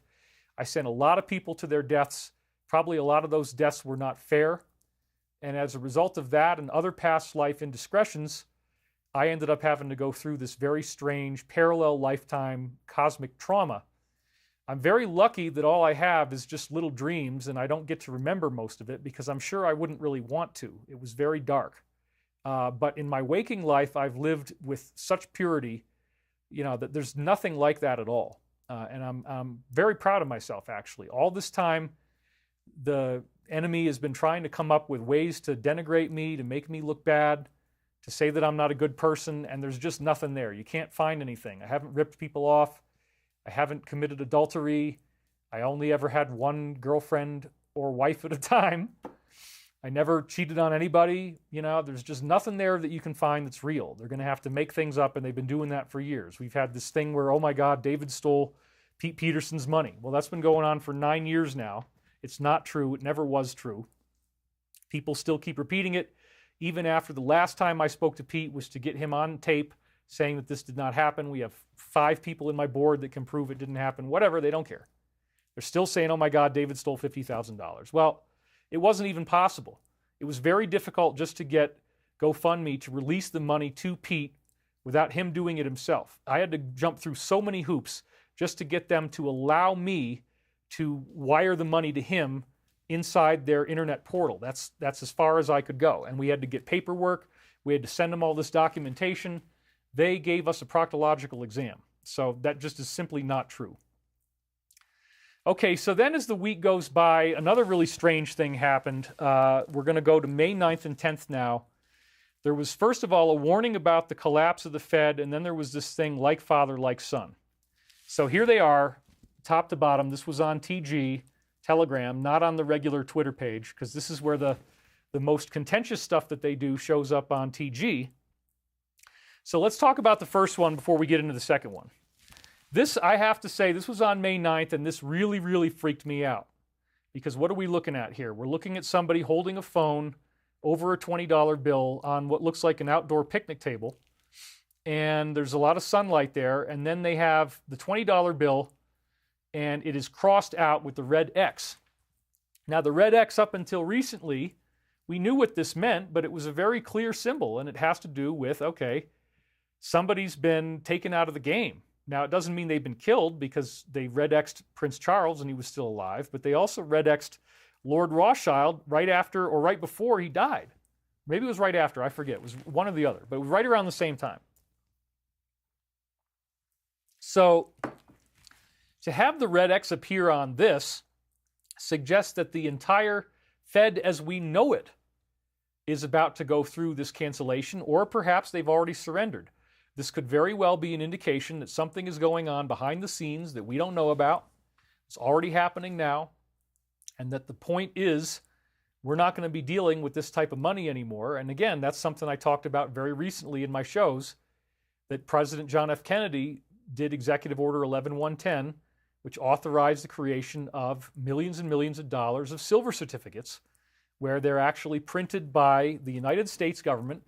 I sent a lot of people to their deaths. Probably a lot of those deaths were not fair. And as a result of that and other past life indiscretions, I ended up having to go through this very strange parallel lifetime cosmic trauma. I'm very lucky that all I have is just little dreams, and I don't get to remember most of it because I'm sure I wouldn't really want to. It was very dark. But in my waking life, I've lived with such purity, that there's nothing like that at all. And I'm very proud of myself, actually. All this time, The enemy has been trying to come up with ways to denigrate me, to make me look bad, to say that I'm not a good person, and there's just nothing there. You can't find anything. I haven't ripped people off. I haven't committed adultery. I only ever had one girlfriend or wife at a time. I never cheated on anybody. You know, there's just nothing there that you can find that's real. They're going to have to make things up, and they've been doing that for years. We've had this thing where, oh my God, David stole Pete Peterson's money. Well, that's been going on for 9 years now. It's not true. It never was true. People still keep repeating it. Even after the last time I spoke to Pete was to get him on tape saying that this did not happen. We have 5 people in my board that can prove it didn't happen. Whatever, they don't care. They're still saying, oh my God, David stole $50,000. Well, it wasn't even possible. It was very difficult just to get GoFundMe to release the money to Pete without him doing it himself. I had to jump through so many hoops just to get them to allow me to wire the money to him inside their internet portal. That's as far as I could go. And we had to get paperwork. We had to send them all this documentation. They gave us a proctological exam. So that just is simply not true. Okay, so then as the week goes by, another really strange thing happened. We're going to go to May 9th and 10th now. There was, first of all, a warning about the collapse of the Fed, and then there was this thing, like father, like son. So here they are, top to bottom. This was on TG, Telegram, not on the regular Twitter page, because this is where the most contentious stuff that they do shows up on TG. So let's talk about the first one before we get into the second one. This, I have to say, this was on May 9th, and this really, really freaked me out. Because what are we looking at here? We're looking at somebody holding a phone over a $20 bill on what looks like an outdoor picnic table. And there's a lot of sunlight there. And then they have the $20 bill, and it is crossed out with the red X. Now, the red X, up until recently, we knew what this meant, but it was a very clear symbol, and it has to do with, okay, somebody's been taken out of the game. Now, it doesn't mean they've been killed because they red X'd Prince Charles and he was still alive, but they also red X'd Lord Rothschild right after or right before he died. Maybe it was right after, I forget. It was one or the other, but it was right around the same time. So, to have the red X appear on this suggests that the entire Fed as we know it is about to go through this cancellation, or perhaps they've already surrendered. This could very well be an indication that something is going on behind the scenes that we don't know about. It's already happening now, and that the point is we're not going to be dealing with this type of money anymore. And again, that's something I talked about very recently in my shows, that President John F. Kennedy did Executive Order 11110, which authorized the creation of millions and millions of dollars of silver certificates, where they're actually printed by the United States government,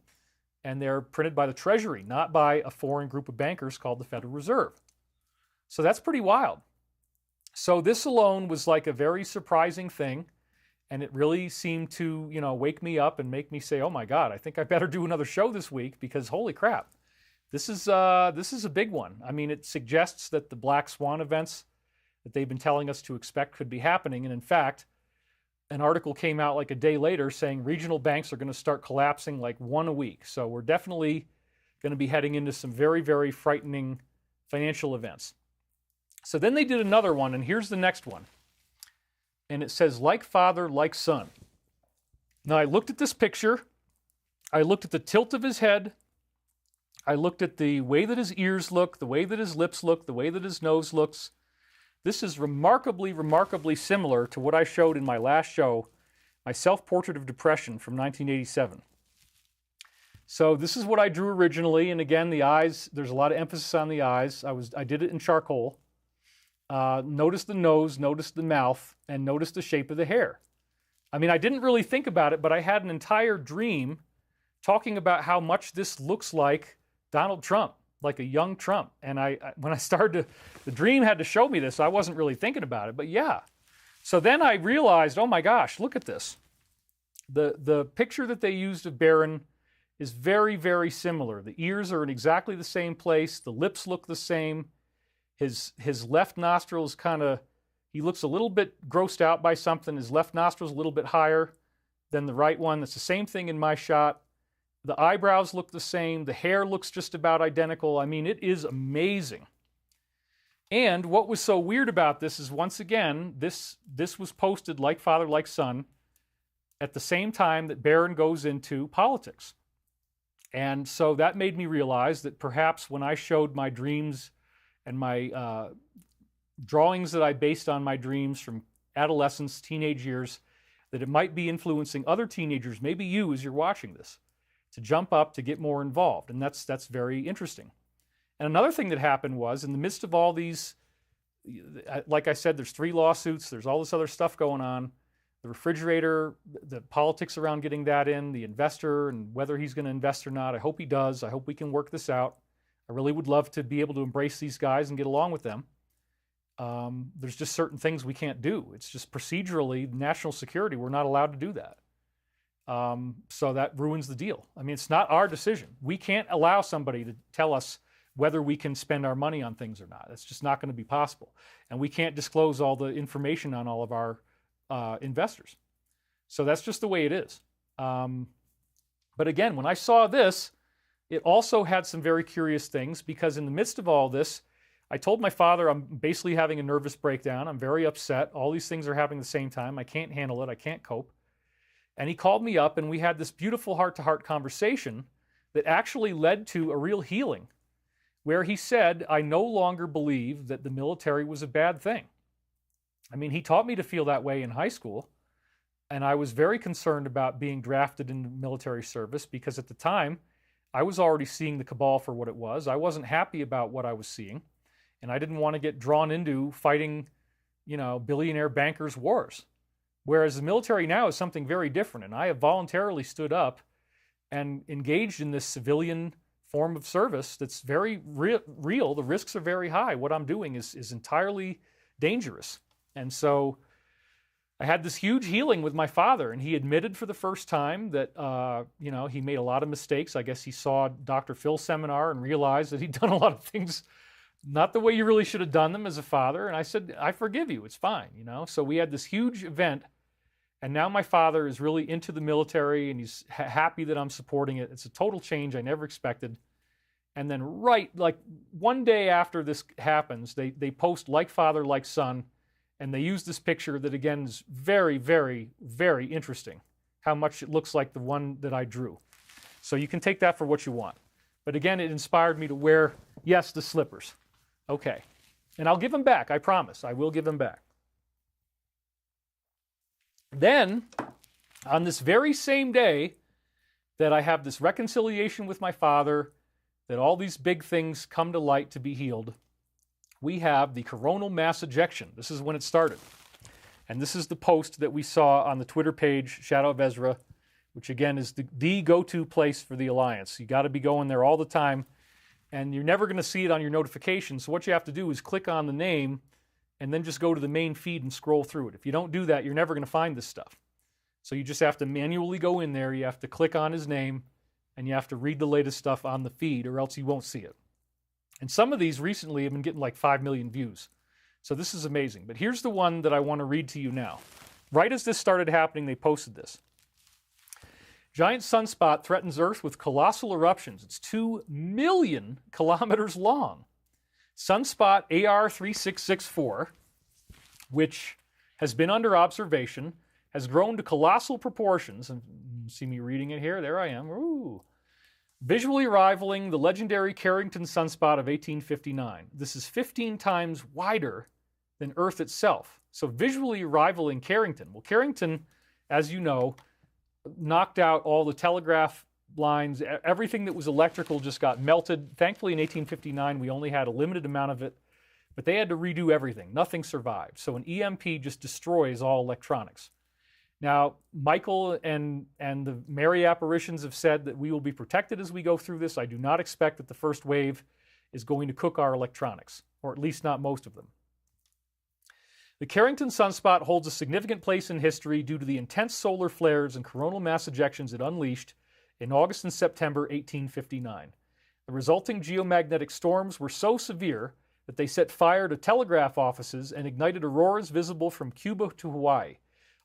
and they're printed by the Treasury, not by a foreign group of bankers called the Federal Reserve. So that's pretty wild. So this alone was like a very surprising thing, and it really seemed to, wake me up and make me say, oh my God, I think I better do another show this week, because holy crap, this is a big one. I mean, it suggests that the Black Swan events that they've been telling us to expect could be happening, and in fact, an article came out like a day later saying regional banks are going to start collapsing like one a week. So we're definitely going to be heading into some very, very frightening financial events. So then they did another one, and here's the next one. And it says, like father, like son. Now, I looked at this picture. I looked at the tilt of his head. I looked at the way that his ears look, the way that his lips look, the way that his nose looks. This is remarkably, remarkably similar to what I showed in my last show, my self-portrait of depression from 1987. So this is what I drew originally, and again, the eyes, there's a lot of emphasis on the eyes. I did it in charcoal. Notice the nose, notice the mouth, and notice the shape of the hair. I mean, I didn't really think about it, but I had an entire dream talking about how much this looks like Donald Trump, like a young Trump. And when I started the dream had to show me this. I wasn't really thinking about it, but yeah. So then I realized, oh my gosh, look at this. The picture that they used of Barron is very, very similar. The ears are in exactly the same place. The lips look the same. His left nostril is he looks a little bit grossed out by something. His left nostril's a little bit higher than the right one. That's the same thing in my shot. The eyebrows look the same. The hair looks just about identical. I mean, it is amazing. And what was so weird about this is, once again, this was posted like father, like son, at the same time that Barron goes into politics. And so that made me realize that perhaps when I showed my dreams and my drawings that I based on my dreams from adolescence, teenage years, that it might be influencing other teenagers, maybe you as you're watching this, to jump up, to get more involved. And that's very interesting. And another thing that happened was, in the midst of all these, like I said, there's 3 lawsuits, there's all this other stuff going on, the refrigerator, the politics around getting that in, the investor and whether he's going to invest or not. I hope he does. I hope we can work this out. I really would love to be able to embrace these guys and get along with them. There's just certain things we can't do. It's just procedurally, national security, we're not allowed to do that. So that ruins the deal. I mean, it's not our decision. We can't allow somebody to tell us whether we can spend our money on things or not. That's just not going to be possible. And we can't disclose all the information on all of our investors. So that's just the way it is. But again, when I saw this, it also had some very curious things, because in the midst of all this, I told my father I'm basically having a nervous breakdown. I'm very upset. All these things are happening at the same time. I can't handle it. I can't cope. And he called me up and we had this beautiful heart-to-heart conversation that actually led to a real healing, where he said, I no longer believe that the military was a bad thing. I mean, he taught me to feel that way in high school, and I was very concerned about being drafted into military service because at the time, I was already seeing the cabal for what it was. I wasn't happy about what I was seeing, and I didn't want to get drawn into fighting, billionaire bankers' wars. Whereas the military now is something very different, and I have voluntarily stood up and engaged in this civilian form of service that's very real. The risks are very high. What I'm doing is entirely dangerous. And so I had this huge healing with my father, and he admitted for the first time that, he made a lot of mistakes. I guess he saw Dr. Phil's seminar and realized that he'd done a lot of things not the way you really should have done them as a father. And I said, I forgive you. It's fine, So we had this huge event, and now my father is really into the military, and he's happy that I'm supporting it. It's a total change I never expected. And then like one day after this happens, they post like father, like son, and they use this picture that, again, is very, very, very interesting, how much it looks like the one that I drew. So you can take that for what you want. But again, it inspired me to wear, yes, the slippers. Okay. And I'll give them back, I promise. I will give them back. Then, on this very same day that I have this reconciliation with my father, that all these big things come to light to be healed, we have the coronal mass ejection. This is when it started. And this is the post that we saw on the Twitter page, Shadow of Ezra, which again is the go-to place for the Alliance. You got to be going there all the time, and you're never going to see it on your notifications. So what you have to do is click on the name and then just go to the main feed and scroll through it. If you don't do that, you're never going to find this stuff. So you just have to manually go in there. You have to click on his name, and you have to read the latest stuff on the feed, or else you won't see it. And some of these recently have been getting like 5 million views. So this is amazing. But here's the one that I want to read to you now. Right as this started happening, they posted this. Giant sunspot threatens Earth with colossal eruptions. It's 2 million kilometers long. Sunspot AR3664, which has been under observation, has grown to colossal proportions. And see me reading it here? There I am. Ooh. Visually rivaling the legendary Carrington sunspot of 1859. This is 15 times wider than Earth itself. So visually rivaling Carrington. Well, Carrington, as you know, knocked out all the telegraph lines. Everything that was electrical just got melted. Thankfully, in 1859, we only had a limited amount of it, but they had to redo everything. Nothing survived. So an EMP just destroys all electronics. Now, Michael and the Mary apparitions have said that we will be protected as we go through this. I do not expect that the first wave is going to cook our electronics, or at least not most of them. The Carrington sunspot holds a significant place in history due to the intense solar flares and coronal mass ejections it unleashed in August and September 1859. The resulting geomagnetic storms were so severe that they set fire to telegraph offices and ignited auroras visible from Cuba to Hawaii.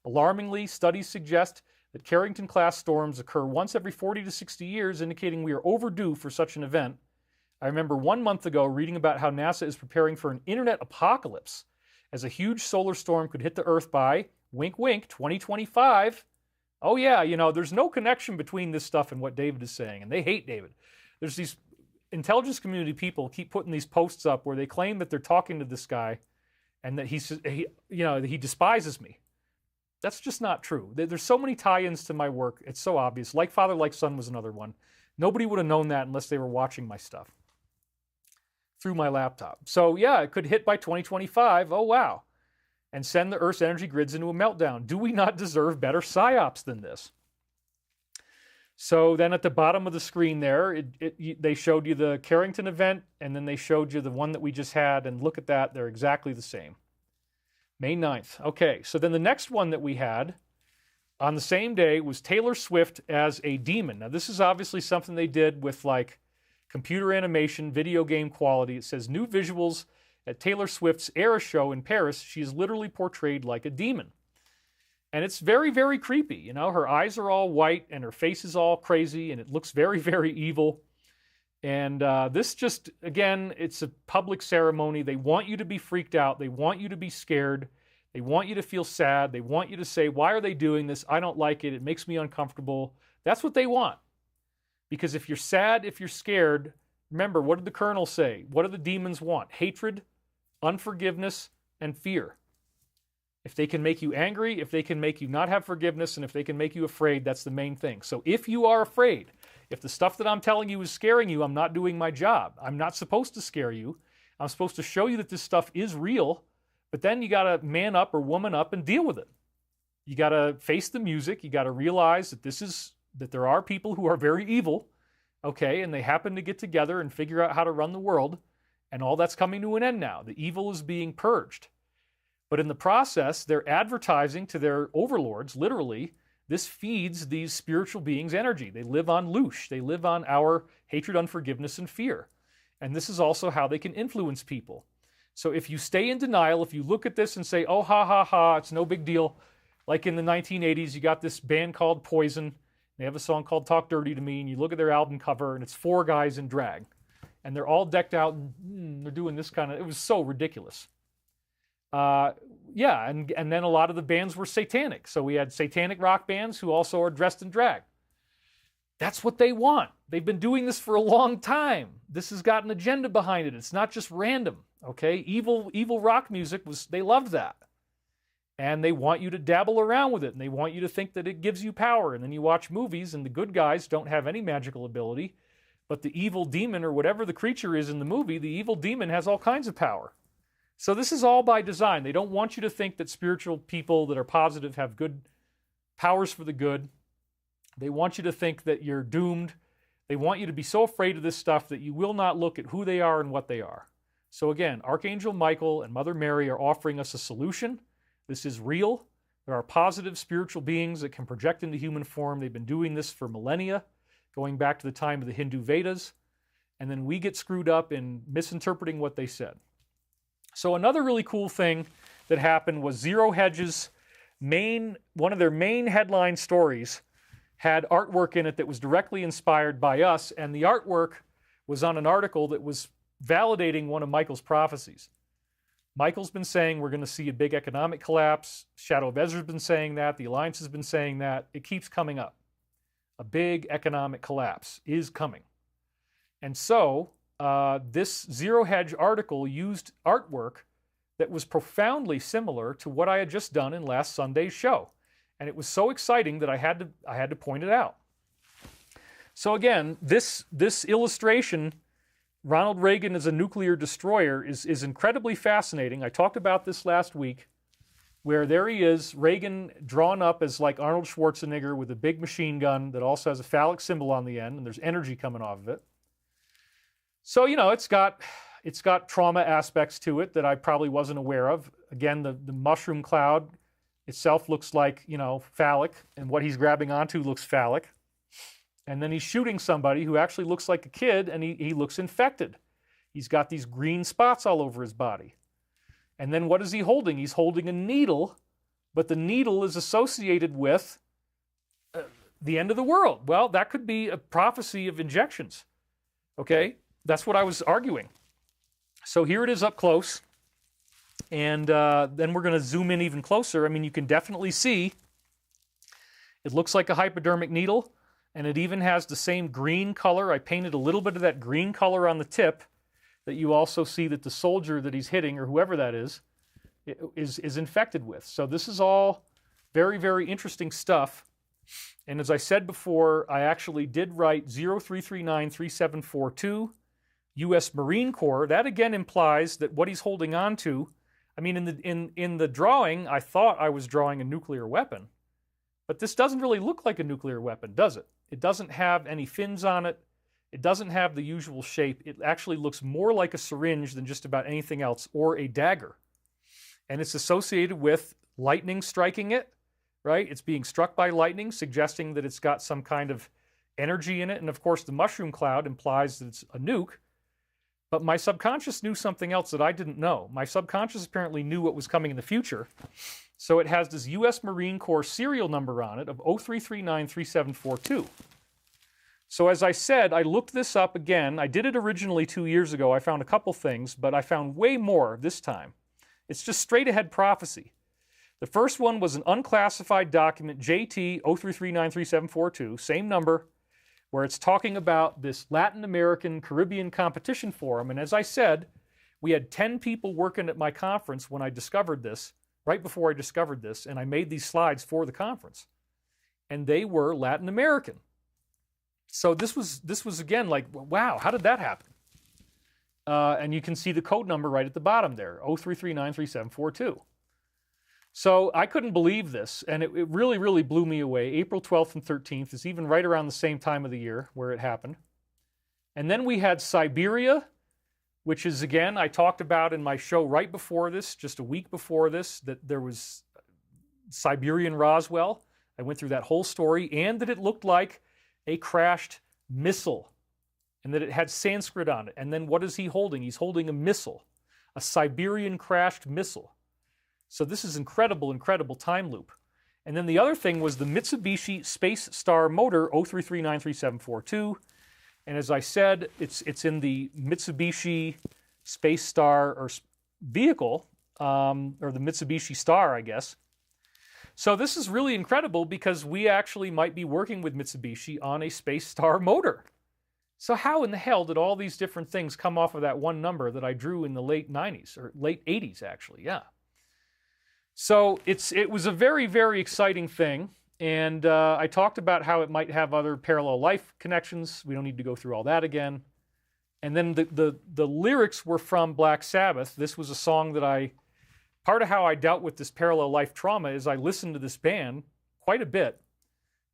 Alarmingly, studies suggest that Carrington-class storms occur once every 40 to 60 years, indicating we are overdue for such an event. I remember 1 month ago reading about how NASA is preparing for an internet apocalypse as a huge solar storm could hit the Earth by, wink, wink, 2025. Oh yeah, you know, there's no connection between this stuff and what David is saying, and they hate David. There's these intelligence community people keep putting these posts up where they claim that they're talking to this guy and that he despises me. That's just not true. There's so many tie-ins to my work. It's so obvious. Like Father, Like Son was another one. Nobody would have known that unless they were watching my stuff through my laptop. So yeah, it could hit by 2025. Oh, wow. And send the Earth's energy grids into a meltdown. Do we not deserve better psyops than this? So then at the bottom of the screen there, they showed you the Carrington event, and then they showed you the one that we just had, and look at that. They're exactly the same. May 9th. Okay, so then the next one that we had on the same day was Taylor Swift as a demon. Now, this is obviously something they did with, like, computer animation, video game quality. It says, new visuals at Taylor Swift's Era show in Paris. She is literally portrayed like a demon. And it's very, very creepy. You know, her eyes are all white and her face is all crazy and it looks very, very evil. And this just, again, it's a public ceremony. They want you to be freaked out. They want you to be scared. They want you to feel sad. They want you to say, why are they doing this? I don't like it. It makes me uncomfortable. That's what they want. Because if you're sad, if you're scared, remember, what did the Colonel say? What do the demons want? Hatred, unforgiveness, and fear. If they can make you angry, if they can make you not have forgiveness, and if they can make you afraid, that's the main thing. So if you are afraid, if the stuff that I'm telling you is scaring you, I'm not doing my job. I'm not supposed to scare you. I'm supposed to show you that this stuff is real, but then you got to man up or woman up and deal with it. You got to face the music. You got to realize that there are people who are very evil, okay, and they happen to get together and figure out how to run the world, and all that's coming to an end now. The evil is being purged. But in the process, they're advertising to their overlords, literally, this feeds these spiritual beings energy. They live on loosh. They live on our hatred, unforgiveness, and fear. And this is also how they can influence people. So if you stay in denial, if you look at this and say, oh, ha, ha, ha, it's no big deal. Like in the 1980s, you got this band called Poison. They have a song called Talk Dirty to Me, and you look at their album cover, and it's 4 guys in drag. And they're all decked out, and they're doing this kind of, it was so ridiculous. Yeah, and then a lot of the bands were satanic. So we had satanic rock bands who also are dressed in drag. That's what they want. They've been doing this for a long time. This has got an agenda behind it. It's not just random, okay? Evil rock music, they loved that. And they want you to dabble around with it, and they want you to think that it gives you power. And then you watch movies, and the good guys don't have any magical ability, but the evil demon, or whatever the creature is in the movie, the evil demon has all kinds of power. So this is all by design. They don't want you to think that spiritual people that are positive have good powers for the good. They want you to think that you're doomed. They want you to be so afraid of this stuff that you will not look at who they are and what they are. So again, Archangel Michael and Mother Mary are offering us a solution. This is real. There are positive spiritual beings that can project into human form. They've been doing this for millennia, going back to the time of the Hindu Vedas. And then we get screwed up in misinterpreting what they said. So another really cool thing that happened was Zero Hedge's one of their main headline stories had artwork in it that was directly inspired by us, and the artwork was on an article that was validating one of Michael's prophecies. Michael's been saying we're going to see a big economic collapse. Shadow of Ezra's been saying that. The Alliance has been saying that. It keeps coming up. A big economic collapse is coming. And so this Zero Hedge article used artwork that was profoundly similar to what I had just done in last Sunday's show. And it was so exciting that I had to point it out. So again, this illustration, Ronald Reagan as a nuclear destroyer, is incredibly fascinating. I talked about this last week, where there he is, Reagan drawn up as like Arnold Schwarzenegger with a big machine gun that also has a phallic symbol on the end, and there's energy coming off of it. So, you know, it's got trauma aspects to it that I probably wasn't aware of. Again, the mushroom cloud itself looks like, you know, phallic, and what he's grabbing onto looks phallic. And then he's shooting somebody who actually looks like a kid, and he looks infected. He's got these green spots all over his body. And then what is he holding? He's holding a needle, but the needle is associated with the end of the world. Well, that could be a prophecy of injections. Okay? that's what I was arguing. So here it is up close. And then we're going to zoom in even closer. I mean, you can definitely see it looks like a hypodermic needle, and it even has the same green color. I painted a little bit of that green color on the tip that you also see that the soldier that he's hitting, or whoever that is infected with. So this is all very, very interesting stuff. And as I said before, I actually did write 03393742, U.S. Marine Corps. That again implies that what he's holding on to, I mean, in the drawing, I thought I was drawing a nuclear weapon. But this doesn't really look like a nuclear weapon, does it? It doesn't have any fins on it. It doesn't have the usual shape. It actually looks more like a syringe than just about anything else, or a dagger. And it's associated with lightning striking it, right? It's being struck by lightning, suggesting that it's got some kind of energy in it. And of course, the mushroom cloud implies that it's a nuke. But my subconscious knew something else that I didn't know. My subconscious apparently knew what was coming in the future. So it has this U.S. Marine Corps serial number on it of 03393742. So as I said, I looked this up again. I did it originally 2 years ago. I found a couple things, but I found way more this time. It's just straight ahead prophecy. The first one was an unclassified document, JT 03393742, same number, where it's talking about this Latin American Caribbean competition forum. And as I said, we had 10 people working at my conference when I discovered this, right before I discovered this, and I made these slides for the conference. And they were Latin American. So this was again like, wow, how did that happen? And you can see the code number right at the bottom there, 03393742. So I couldn't believe this, and it really, really blew me away. April 12th and 13th is even right around the same time of the year where it happened. And then we had Siberia, which is, again, I talked about in my show right before this, just a week before this, that there was Siberian Roswell. I went through that whole story, and that it looked like a crashed missile, and that it had Sanskrit on it. And then what is he holding? He's holding a missile, a Siberian crashed missile. So this is incredible, incredible time loop. And then the other thing was the Mitsubishi Space Star motor 03393742. And as I said, it's in the Mitsubishi Space Star or vehicle, or the Mitsubishi Star, I guess. So this is really incredible because we actually might be working with Mitsubishi on a Space Star motor. So how in the hell did all these different things come off of that one number that I drew in the late 90s, or late 80s actually, yeah. So it was a very, very exciting thing. And I talked about how it might have other parallel life connections. We don't need to go through all that again. And then the lyrics were from Black Sabbath. This was a song that part of how I dealt with this parallel life trauma is I listened to this band quite a bit.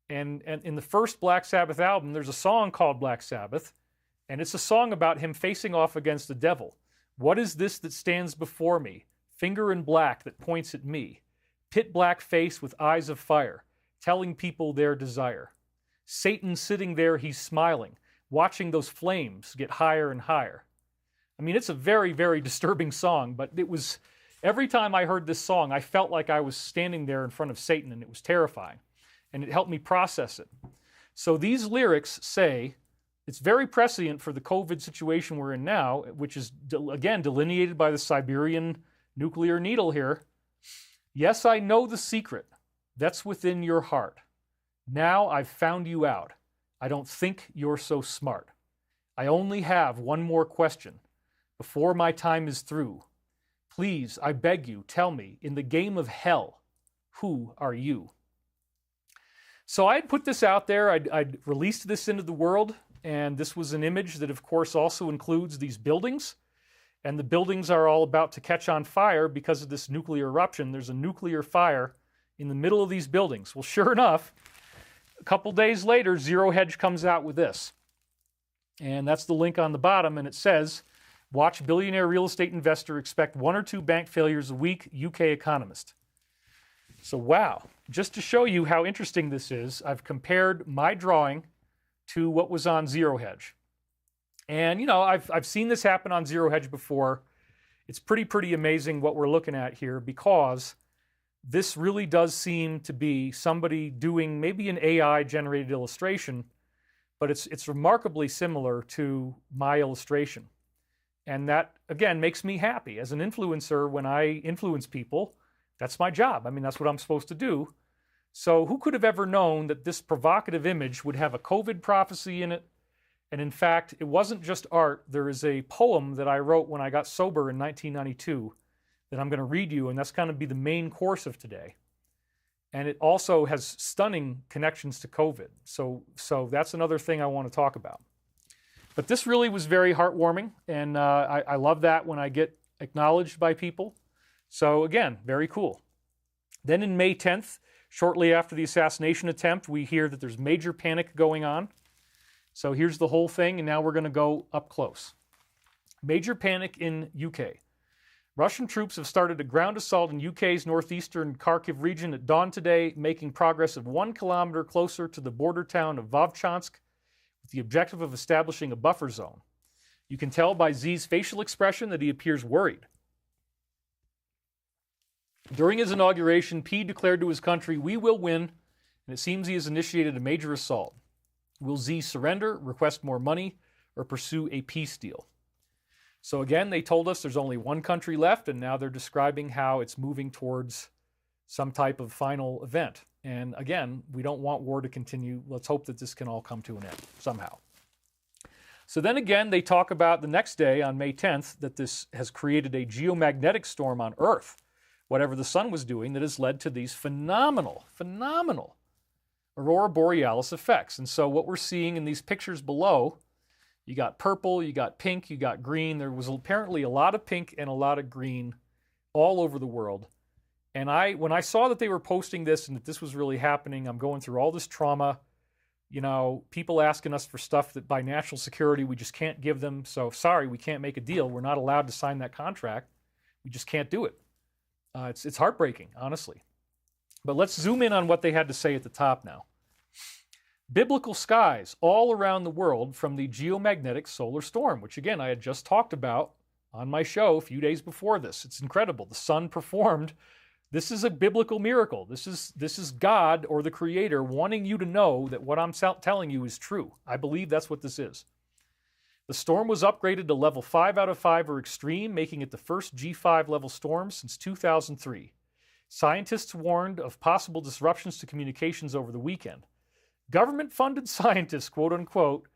And in the first Black Sabbath album, there's a song called Black Sabbath. And it's a song about him facing off against the devil. What is this that stands before me? Finger in black that points at me. Pit black face with eyes of fire, telling people their desire. Satan sitting there, he's smiling, watching those flames get higher and higher. I mean, it's a very, very disturbing song, but it was, every time I heard this song, I felt like I was standing there in front of Satan, and it was terrifying. And it helped me process it. So these lyrics say, it's very prescient for the COVID situation we're in now, which is, again, delineated by the Siberian nuclear needle here. Yes, I know the secret that's within your heart. Now I've found you out. I don't think you're so smart. I only have one more question before my time is through. Please, I beg you, tell me, in the game of hell, who are you? So I had put this out there. I'd released this into the world, and this was an image that, of course, also includes these buildings. And the buildings are all about to catch on fire because of this nuclear eruption. There's a nuclear fire in the middle of these buildings. Well, sure enough, a couple days later, Zero Hedge comes out with this. And that's the link on the bottom, and it says, watch billionaire real estate investor expect 1 or 2 bank failures a week, UK economist. So wow, just to show you how interesting this is, I've compared my drawing to what was on Zero Hedge. And, you know, I've seen this happen on Zero Hedge before. It's pretty amazing what we're looking at here, because this really does seem to be somebody doing maybe an AI-generated illustration, but it's remarkably similar to my illustration. And that, again, makes me happy. As an influencer, when I influence people, that's my job. I mean, that's what I'm supposed to do. So who could have ever known that this provocative image would have a COVID prophecy in it? And in fact, it wasn't just art. There is a poem that I wrote when I got sober in 1992 that I'm going to read you, and that's going to be the main course of today. And it also has stunning connections to COVID. So that's another thing I want to talk about. But this really was very heartwarming, and I love that when I get acknowledged by people. So again, very cool. Then in May 10th, shortly after the assassination attempt, we hear that there's major panic going on. So here's the whole thing, and now we're going to go up close. Major panic in UK. Russian troops have started a ground assault in UK's northeastern Kharkiv region at dawn today, making progress of 1 kilometer closer to the border town of Vovchansk, with the objective of establishing a buffer zone. You can tell by Z's facial expression that he appears worried. During his inauguration, P declared to his country, "We will win," and it seems he has initiated a major assault. Will Z surrender, request more money, or pursue a peace deal? So again, they told us there's only one country left, and now they're describing how it's moving towards some type of final event. And again, we don't want war to continue. Let's hope that this can all come to an end somehow. So then again, they talk about the next day on May 10th that this has created a geomagnetic storm on Earth, whatever the sun was doing, that has led to these phenomenal aurora borealis effects. And so what we're seeing in these pictures below, you got purple, you got pink, you got green. There was apparently a lot of pink and a lot of green all over the world. And when I saw that they were posting this and that this was really happening, I'm going through all this trauma, you know, people asking us for stuff that by national security we just can't give them. So sorry, we can't make a deal. We're not allowed to sign that contract. We just can't do it. It's heartbreaking, honestly. But let's zoom in on what they had to say at the top now. Biblical skies all around the world from the geomagnetic solar storm, which again, I had just talked about on my show a few days before this. It's incredible. The sun performed. This is a biblical miracle. This is God or the Creator wanting you to know that what I'm telling you is true. I believe that's what this is. The storm was upgraded to level 5 out of 5 or extreme, making it the first G5 level storm since 2003. Scientists warned of possible disruptions to communications over the weekend. Government-funded scientists, quote unquote,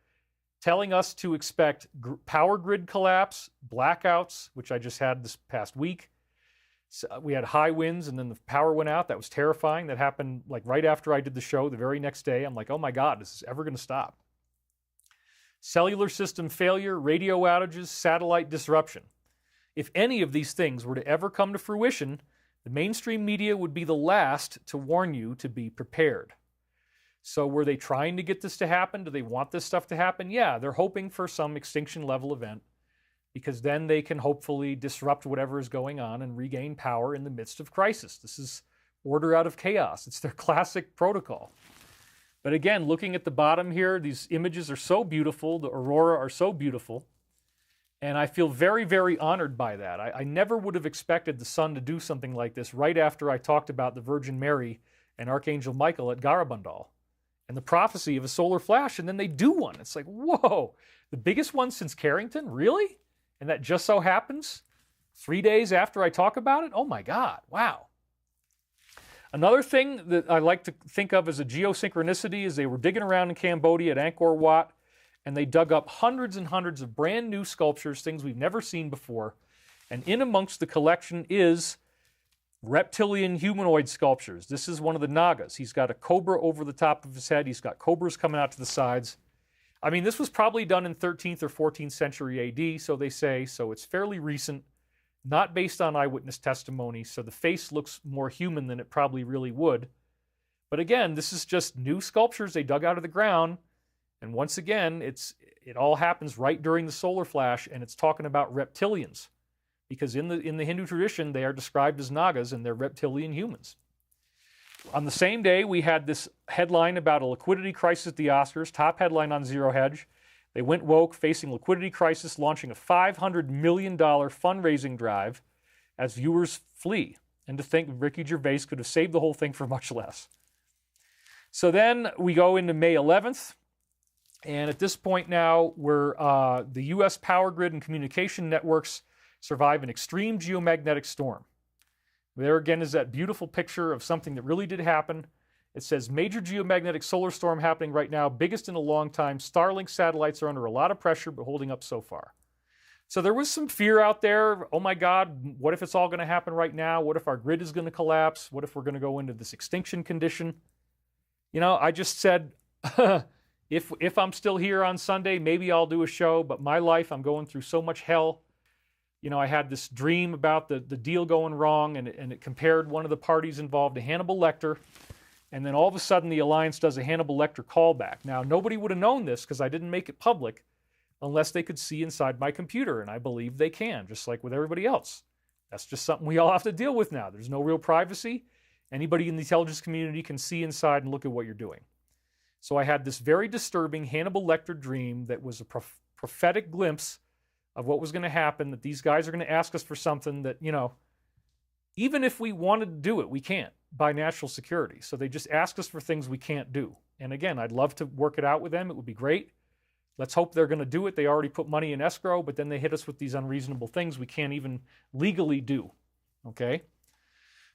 telling us to expect power grid collapse, blackouts, which I just had this past week. So we had high winds and then the power went out. That was terrifying. That happened like right after I did the show, the very next day. I'm like, oh my God, is this ever going to stop? Cellular system failure, radio outages, satellite disruption. If any of these things were to ever come to fruition, the mainstream media would be the last to warn you to be prepared. So were they trying to get this to happen? Do they want this stuff to happen? Yeah, they're hoping for some extinction level event because then they can hopefully disrupt whatever is going on and regain power in the midst of crisis. This is order out of chaos. It's their classic protocol. But again, looking at the bottom here, these images are so beautiful. The aurora are so beautiful. And I feel very, very honored by that. I never would have expected the sun to do something like this right after I talked about the Virgin Mary and Archangel Michael at Garabandal and the prophecy of a solar flash, and then they do one. It's like, whoa, the biggest one since Carrington? Really? And that just so happens 3 days after I talk about it? Oh my God, wow. Another thing that I like to think of as a geosynchronicity is they were digging around in Cambodia at Angkor Wat, and they dug up hundreds and hundreds of brand new sculptures, things we've never seen before. And in amongst the collection is reptilian humanoid sculptures. This is one of the Nagas. He's got a cobra over the top of his head. He's got cobras coming out to the sides. I mean, this was probably done in 13th or 14th century AD, so they say, so it's fairly recent, not based on eyewitness testimony, so the face looks more human than it probably really would. But again, this is just new sculptures they dug out of the ground, and once again, it all happens right during the solar flash, and it's talking about reptilians, because in the Hindu tradition, they are described as Nagas, and they're reptilian humans. On the same day, we had this headline about a liquidity crisis at the Oscars, top headline on Zero Hedge. They went woke, facing liquidity crisis, launching a $500 million fundraising drive as viewers flee. And to think Ricky Gervais could have saved the whole thing for much less. So then we go into May 11th. And at this point now, where the U.S. power grid and communication networks survive an extreme geomagnetic storm. There again is that beautiful picture of something that really did happen. It says, major geomagnetic solar storm happening right now, biggest in a long time. Starlink satellites are under a lot of pressure, but holding up so far. So there was some fear out there. Oh my God, what if it's all going to happen right now? What if our grid is going to collapse? What if we're going to go into this extinction condition? You know, I just said, if I'm still here on Sunday, maybe I'll do a show, but my life, I'm going through so much hell. You know, I had this dream about the deal going wrong, and it compared one of the parties involved to Hannibal Lecter. And then all of a sudden, the Alliance does a Hannibal Lecter callback. Now, nobody would have known this because I didn't make it public unless they could see inside my computer, and I believe they can, just like with everybody else. That's just something we all have to deal with now. There's no real privacy. Anybody in the intelligence community can see inside and look at what you're doing. So I had this very disturbing Hannibal Lecter dream that was a prophetic glimpse of what was going to happen, that these guys are going to ask us for something that, you know, even if we wanted to do it, we can't by national security. So they just ask us for things we can't do. And again, I'd love to work it out with them. It would be great. Let's hope they're going to do it. They already put money in escrow, but then they hit us with these unreasonable things we can't even legally do. Okay?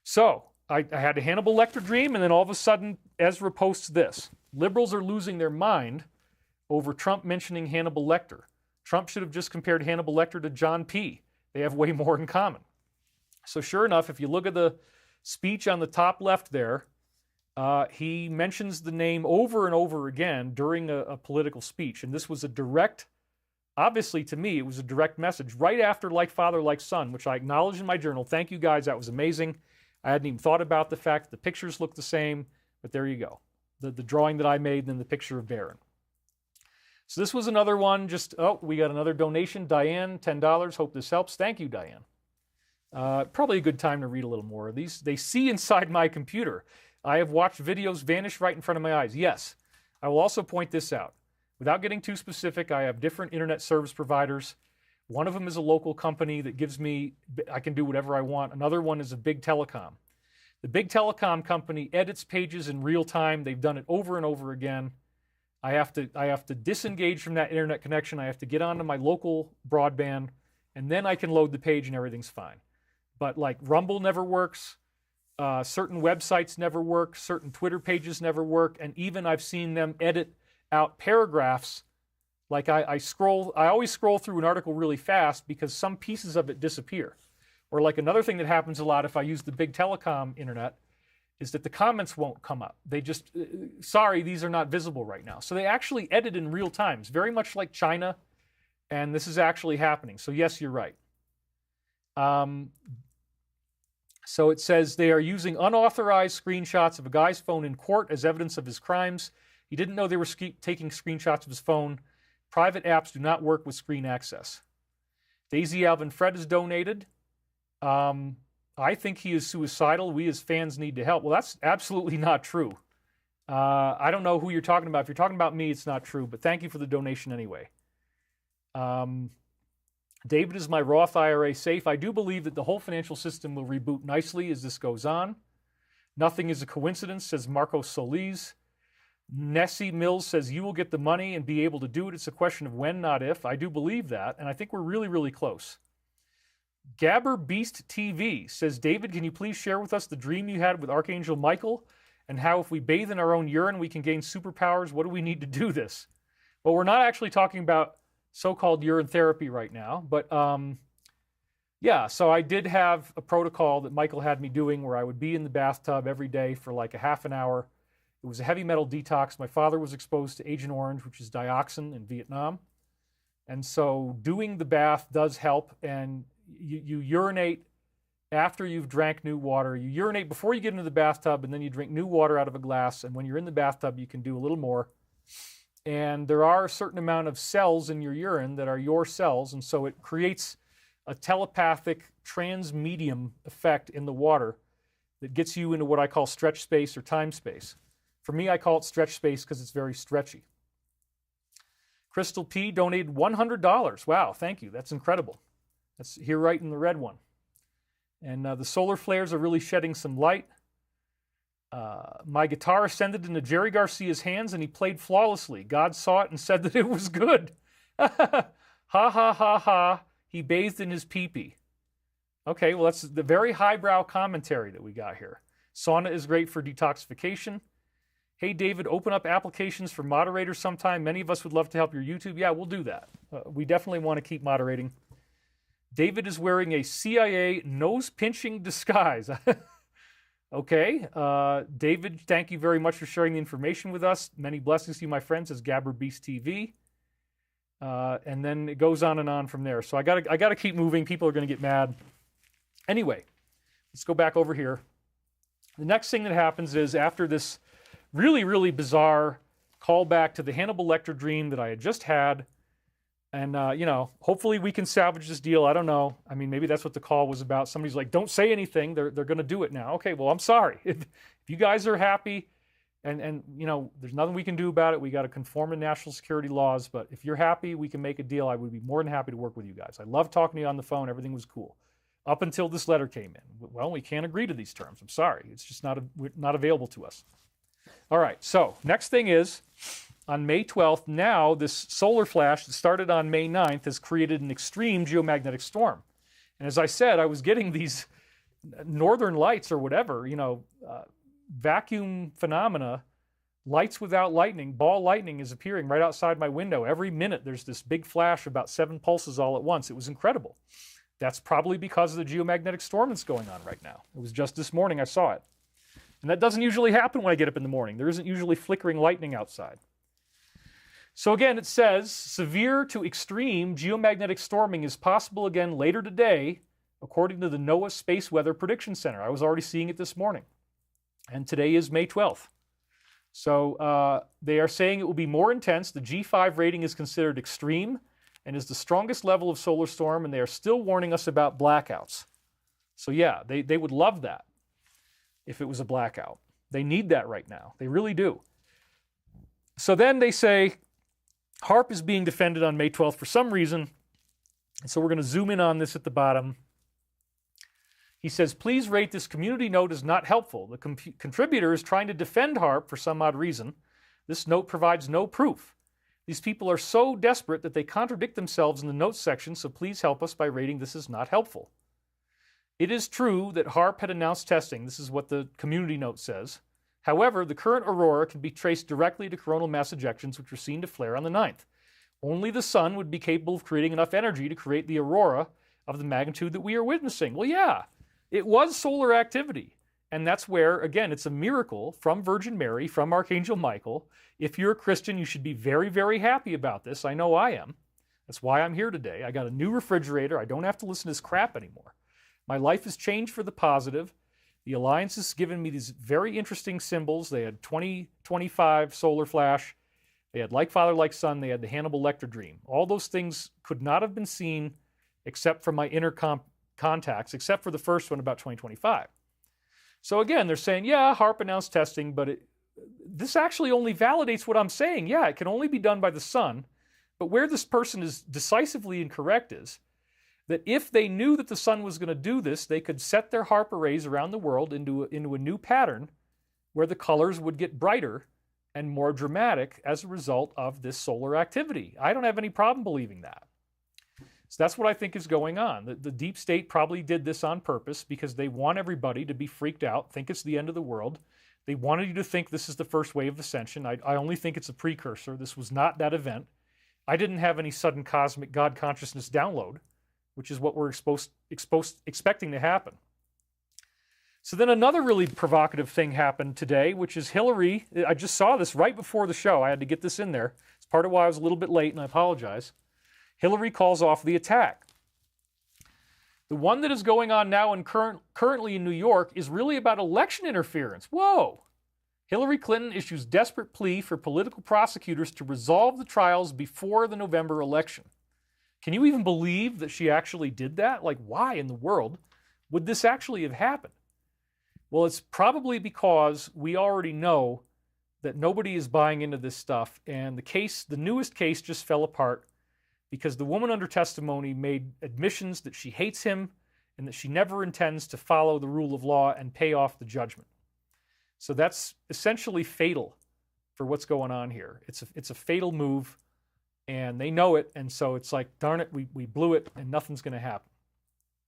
So I had a Hannibal Lecter dream, and then all of a sudden, Ezra posts this. Liberals are losing their mind over Trump mentioning Hannibal Lecter. Trump should have just compared Hannibal Lecter to John P. They have way more in common. So sure enough, if you look at the speech on the top left there, he mentions the name over and over again during a political speech. And this was a direct, obviously to me, it was a direct message right after Like Father, Like Son, which I acknowledged in my journal. Thank you guys, that was amazing. I hadn't even thought about the fact that the pictures look the same, but there you go. The drawing that I made and then the picture of Barron. So this was another one, just, oh, we got another donation. Diane, $10. Hope this helps. Thank you, Diane. Probably a good time to read a little more of these. They see inside my computer. I have watched videos vanish right in front of my eyes. Yes, I will also point this out. Without getting too specific, I have different internet service providers. One of them is a local company that gives me, I can do whatever I want. Another one is a big telecom. The big telecom company edits pages in real time. They've done it over and over again. I have to disengage from that internet connection. I have to get onto my local broadband, and then I can load the page and everything's fine. But like Rumble never works. Certain websites never work. Certain Twitter pages never work. And even I've seen them edit out paragraphs. Like I always scroll through an article really fast because some pieces of it disappear. Or like another thing that happens a lot if I use the big telecom internet is that the comments won't come up. They just, sorry, these are not visible right now. So they actually edit in real time. It's very much like China, and this is actually happening. So yes, you're right. So it says they are using unauthorized screenshots of a guy's phone in court as evidence of his crimes. He didn't know they were taking screenshots of his phone. Private apps do not work with screen access. Daisy Alvin Fred has donated. I think he is suicidal. We as fans need to help. Well, that's absolutely not true. I don't know who you're talking about. If you're talking about me, it's not true, but thank you for the donation anyway. David, is my Roth IRA safe? I do believe that the whole financial system will reboot nicely as this goes on. Nothing is a coincidence, says Marco Solis. Nessie Mills says you will get the money and be able to do it. It's a question of when, not if. I do believe that, and I think we're really, really close. Gabber Beast TV says, David, can you please share with us the dream you had with Archangel Michael and how if we bathe in our own urine, we can gain superpowers? What do we need to do this? Well, we're not actually talking about so-called urine therapy right now, but yeah, so I did have a protocol that Michael had me doing where I would be in the bathtub every day for like a half an hour. It was a heavy metal detox. My father was exposed to Agent Orange, which is dioxin in Vietnam. And so doing the bath does help, and you urinate after you've drank new water. You urinate before you get into the bathtub, and then you drink new water out of a glass, and when you're in the bathtub, you can do a little more. And there are a certain amount of cells in your urine that are your cells, and so it creates a telepathic transmedium effect in the water that gets you into what I call stretch space or time space. For me, I call it stretch space because it's very stretchy. Crystal P donated $100. Wow, thank you. That's incredible. That's here right in the red one. And the solar flares are really shedding some light. My guitar ascended into Jerry Garcia's hands and he played flawlessly. God saw it and said that it was good. Ha ha ha ha. He bathed in his pee-pee. Okay, well, that's the very highbrow commentary that we got here. Sauna is great for detoxification. Hey, David, open up applications for moderators sometime. Many of us would love to help your YouTube. Yeah, we'll do that. We definitely want to keep moderating. David is wearing a CIA nose-pinching disguise. Okay. David, thank you very much for sharing the information with us. Many blessings to you, my friend, says Gabber Beast TV. And then it goes on and on from there. So I gotta keep moving. People are going to get mad. Anyway, let's go back over here. The next thing that happens is after this really, really bizarre callback to the Hannibal Lecter dream that I had just had, and, hopefully we can salvage this deal. I don't know. I mean, maybe that's what the call was about. Somebody's like, don't say anything. They're going to do it now. Okay, well, I'm sorry. If you guys are happy and there's nothing we can do about it, we got to conform to national security laws. But if you're happy, we can make a deal. I would be more than happy to work with you guys. I love talking to you on the phone. Everything was cool. Up until this letter came in. Well, we can't agree to these terms. I'm sorry. It's just not available to us. All right, so next thing is, on May 12th, now this solar flash that started on May 9th has created an extreme geomagnetic storm. And as I said, I was getting these northern lights or whatever, vacuum phenomena, lights without lightning, ball lightning is appearing right outside my window. Every minute there's this big flash, about 7 pulses all at once. It was incredible. That's probably because of the geomagnetic storm that's going on right now. It was just this morning I saw it. And that doesn't usually happen when I get up in the morning. There isn't usually flickering lightning outside. So again, it says, severe to extreme geomagnetic storming is possible again later today, according to the NOAA Space Weather Prediction Center. I was already seeing it this morning. And today is May 12th. So they are saying it will be more intense. The G5 rating is considered extreme and is the strongest level of solar storm, and they are still warning us about blackouts. So yeah, they would love that if it was a blackout. They need that right now. They really do. So then they say, HAARP is being defended on May 12th for some reason, and so we're going to zoom in on this at the bottom. He says, please rate this community note as not helpful. The contributor is trying to defend HAARP for some odd reason. This note provides no proof. These people are so desperate that they contradict themselves in the notes section, so please help us by rating this as not helpful. It is true that HAARP had announced testing. This is what the community note says. However, the current aurora can be traced directly to coronal mass ejections, which were seen to flare on the 9th. Only the sun would be capable of creating enough energy to create the aurora of the magnitude that we are witnessing. Well, yeah, it was solar activity. And that's where, again, it's a miracle from Virgin Mary, from Archangel Michael. If you're a Christian, you should be very, very happy about this. I know I am. That's why I'm here today. I got a new refrigerator. I don't have to listen to this crap anymore. My life has changed for the positive. The Alliance has given me these very interesting symbols. They had 2025 solar flash. They had like father, like son. They had the Hannibal Lecter dream. All those things could not have been seen except from my inner contacts, except for the first one about 2025. So again, they're saying, yeah, HAARP announced testing, but this actually only validates what I'm saying. Yeah, it can only be done by the sun. But where this person is decisively incorrect is that if they knew that the sun was going to do this, they could set their HAARP arrays around the world into a new pattern where the colors would get brighter and more dramatic as a result of this solar activity. I don't have any problem believing that. So that's what I think is going on. The deep state probably did this on purpose because they want everybody to be freaked out, think it's the end of the world. They wanted you to think this is the first wave of ascension. I only think it's a precursor. This was not that event. I didn't have any sudden cosmic God consciousness download, which is what we're expecting to happen. So then another really provocative thing happened today, which is Hillary. I just saw this right before the show. I had to get this in there. It's part of why I was a little bit late, and I apologize. Hillary calls off the attack. The one that is going on now and currently in New York is really about election interference. Whoa! Hillary Clinton issues desperate plea for political prosecutors to resolve the trials before the November election. Can you even believe that she actually did that? Like, why in the world would this actually have happened? Well, it's probably because we already know that nobody is buying into this stuff, and the newest case just fell apart because the woman under testimony made admissions that she hates him and that she never intends to follow the rule of law and pay off the judgment. So that's essentially fatal for what's going on here. It's a fatal move, and they know it, and so it's like, darn it, we blew it, and nothing's going to happen.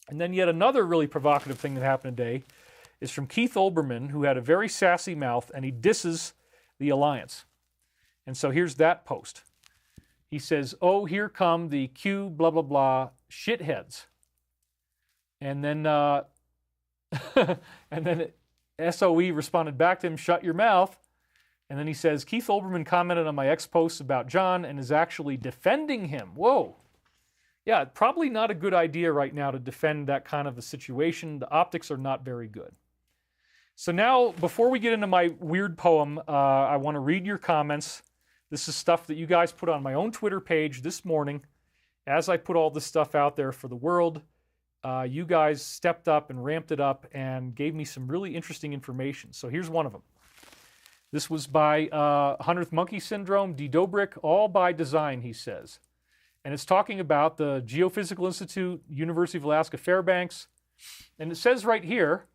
And then yet another really provocative thing that happened today is from Keith Olbermann, who had a very sassy mouth, and he disses the alliance. And so here's that post. He says, oh, here come the Q blah, blah, blah shitheads. And then and then SOE responded back to him, shut your mouth. And then he says, Keith Olbermann commented on my ex-posts about John and is actually defending him. Whoa. Yeah, probably not a good idea right now to defend that kind of a situation. The optics are not very good. So now, before we get into my weird poem, I want to read your comments. This is stuff that you guys put on my own Twitter page this morning. As I put all this stuff out there for the world, you guys stepped up and ramped it up and gave me some really interesting information. So here's one of them. This was by 100th Monkey Syndrome, D. Dobrik, all by design, he says. And it's talking about the Geophysical Institute, University of Alaska Fairbanks. And it says right here,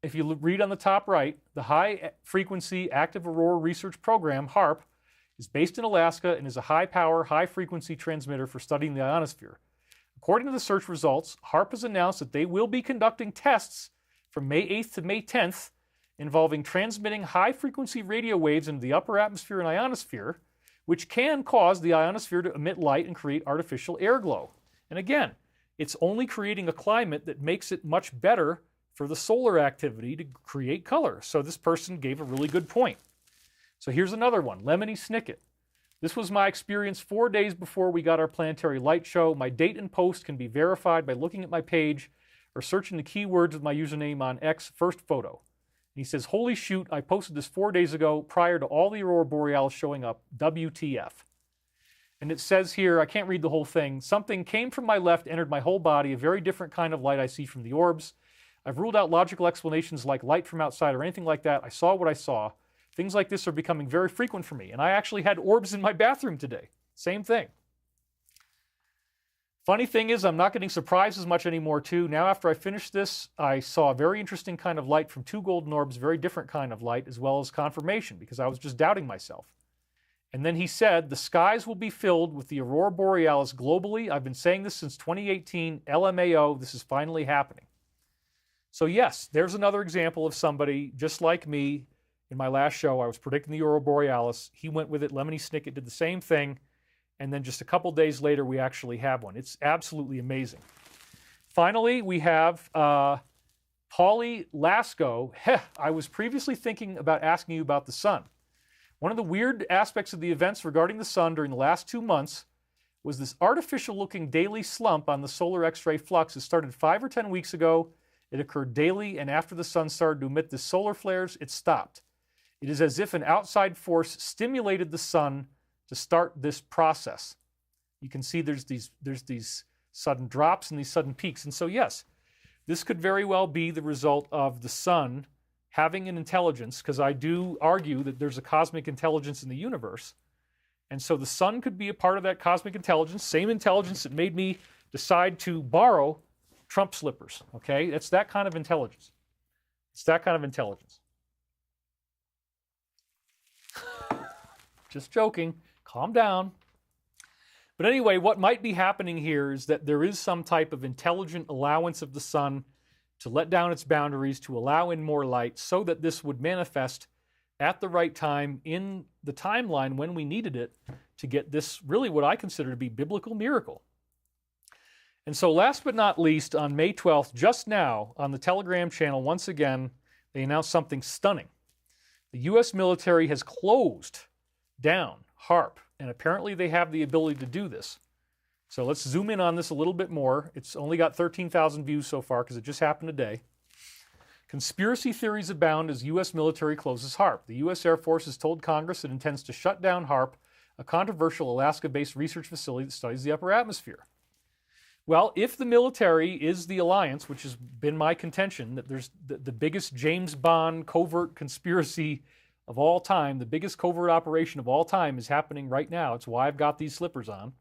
if you read on the top right, the High Frequency Active Aurora Research Program, HAARP, is based in Alaska and is a high-power, high-frequency transmitter for studying the ionosphere. According to the search results, HAARP has announced that they will be conducting tests from May 8th to May 10th involving transmitting high-frequency radio waves into the upper atmosphere and ionosphere, which can cause the ionosphere to emit light and create artificial air glow. And again, it's only creating a climate that makes it much better for the solar activity to create color. So this person gave a really good point. So here's another one, Lemony Snicket. This was my experience 4 days before we got our planetary light show. My date and post can be verified by looking at my page or searching the keywords with my username on X, First Photo. And he says, holy shoot, I posted this 4 days ago prior to all the Aurora Borealis showing up, WTF. And it says here, I can't read the whole thing, something came from my left, entered my whole body, a very different kind of light I see from the orbs. I've ruled out logical explanations like light from outside or anything like that. I saw what I saw. Things like this are becoming very frequent for me. And I actually had orbs in my bathroom today. Same thing. Funny thing is, I'm not getting surprised as much anymore, too. Now, after I finished this, I saw a very interesting kind of light from 2 golden orbs, very different kind of light, as well as confirmation, because I was just doubting myself. And then he said, the skies will be filled with the Aurora Borealis globally. I've been saying this since 2018. LMAO, this is finally happening. So yes, there's another example of somebody just like me. In my last show, I was predicting the Aurora Borealis. He went with it. Lemony Snicket did the same thing. And then just a couple days later, we actually have one. It's absolutely amazing. Finally, we have Paulie Lasco. I was previously thinking about asking you about the sun. One of the weird aspects of the events regarding the sun during the last 2 months was this artificial-looking daily slump on the solar X-ray flux. It started 5 or 10 weeks ago. It occurred daily, and after the sun started to emit the solar flares, it stopped. It is as if an outside force stimulated the sun to start this process. You can see there's these sudden drops and these sudden peaks. And so yes, this could very well be the result of the sun having an intelligence, because I do argue that there's a cosmic intelligence in the universe. And so the sun could be a part of that cosmic intelligence, same intelligence that made me decide to borrow Trump slippers, okay? It's that kind of intelligence. It's that kind of intelligence. Just joking. Calm down. But anyway, what might be happening here is that there is some type of intelligent allowance of the sun to let down its boundaries, to allow in more light, so that this would manifest at the right time in the timeline when we needed it to get this really what I consider to be biblical miracle. And so last but not least, on May 12th, just now, on the Telegram channel, once again, they announced something stunning. The U.S. military has closed down HAARP, and apparently they have the ability to do this. So let's zoom in on this a little bit more. It's only got 13,000 views so far because it just happened today. Conspiracy theories abound as U.S. military closes HAARP. The U.S. Air Force has told Congress it intends to shut down HAARP, a controversial Alaska-based research facility that studies the upper atmosphere. Well, if the military is the alliance, which has been my contention, that there's the biggest James Bond covert conspiracy of all time, the biggest covert operation of all time is happening right now. It's why I've got these slippers on,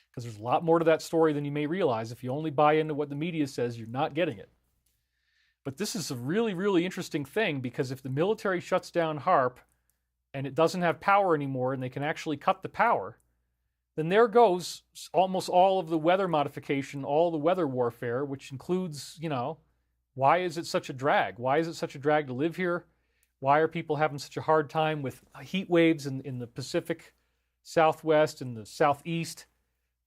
because there's a lot more to that story than you may realize. If you only buy into what the media says, you're not getting it. But this is a really, really interesting thing, because if the military shuts down HAARP and it doesn't have power anymore and they can actually cut the power, then there goes almost all of the weather modification, all the weather warfare, which includes, you know, why is it such a drag? Why is it such a drag to live here? Why are people having such a hard time with heat waves in the Pacific Southwest and the Southeast?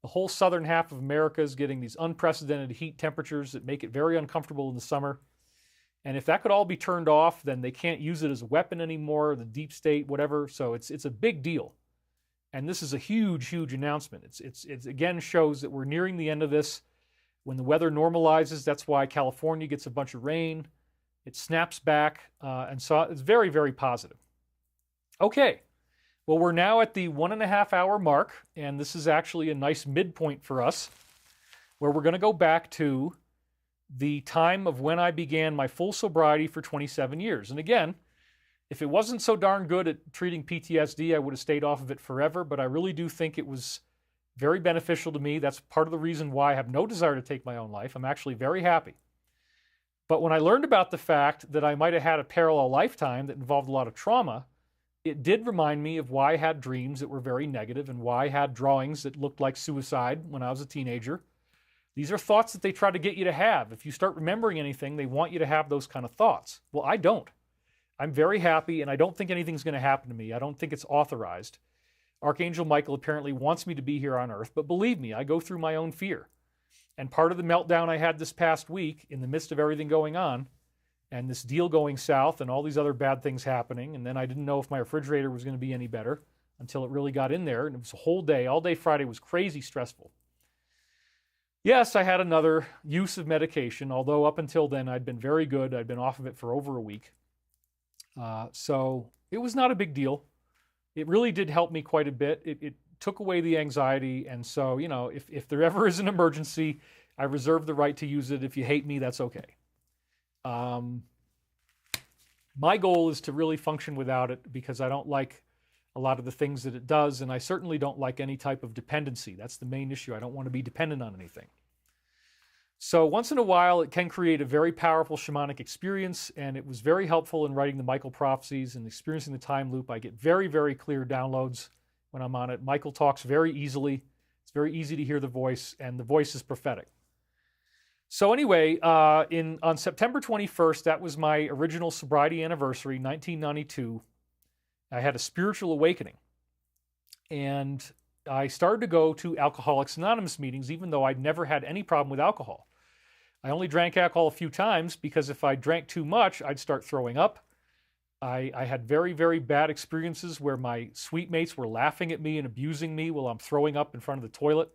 The whole southern half of America is getting these unprecedented heat temperatures that make it very uncomfortable in the summer. And if that could all be turned off, then they can't use it as a weapon anymore, the deep state, whatever. So it's a big deal. And this is a huge, huge announcement. It again shows that we're nearing the end of this. When the weather normalizes, that's why California gets a bunch of rain. It snaps back, and so it's very, very positive. Okay, well, we're now at the 1.5 hour mark, and this is actually a nice midpoint for us, where we're going to go back to the time of when I began my full sobriety for 27 years. And again, if it wasn't so darn good at treating PTSD, I would have stayed off of it forever, but I really do think it was very beneficial to me. That's part of the reason why I have no desire to take my own life. I'm actually very happy. But when I learned about the fact that I might have had a parallel lifetime that involved a lot of trauma, it did remind me of why I had dreams that were very negative and why I had drawings that looked like suicide when I was a teenager. These are thoughts that they try to get you to have. If you start remembering anything, they want you to have those kind of thoughts. Well, I don't. I'm very happy, and I don't think anything's going to happen to me. I don't think it's authorized. Archangel Michael apparently wants me to be here on Earth, but believe me, I go through my own fear. And part of the meltdown I had this past week, in the midst of everything going on, and this deal going south and all these other bad things happening, and then I didn't know if my refrigerator was going to be any better until it really got in there, and it was a whole day. All day Friday was crazy stressful. Yes, I had another use of medication, although up until then I'd been very good. I'd been off of it for over a week. So it was not a big deal. It really did help me quite a bit. It took away the anxiety. And so, you know, if there ever is an emergency, I reserve the right to use it. If you hate me, that's okay. My goal is to really function without it, because I don't like a lot of the things that it does, and I certainly don't like any type of dependency. That's the main issue. I don't want to be dependent on anything. So once in a while, it can create a very powerful shamanic experience, and it was very helpful in writing the Michael prophecies and experiencing the time loop. I get very, very clear downloads when I'm on it. Michael talks very easily. It's very easy to hear the voice, and the voice is prophetic. So anyway, on September 21st, that was my original sobriety anniversary, 1992, I had a spiritual awakening. And I started to go to Alcoholics Anonymous meetings, even though I'd never had any problem with alcohol. I only drank alcohol a few times because if I drank too much, I'd start throwing up. I had very, very bad experiences where my suite mates were laughing at me and abusing me while I'm throwing up in front of the toilet.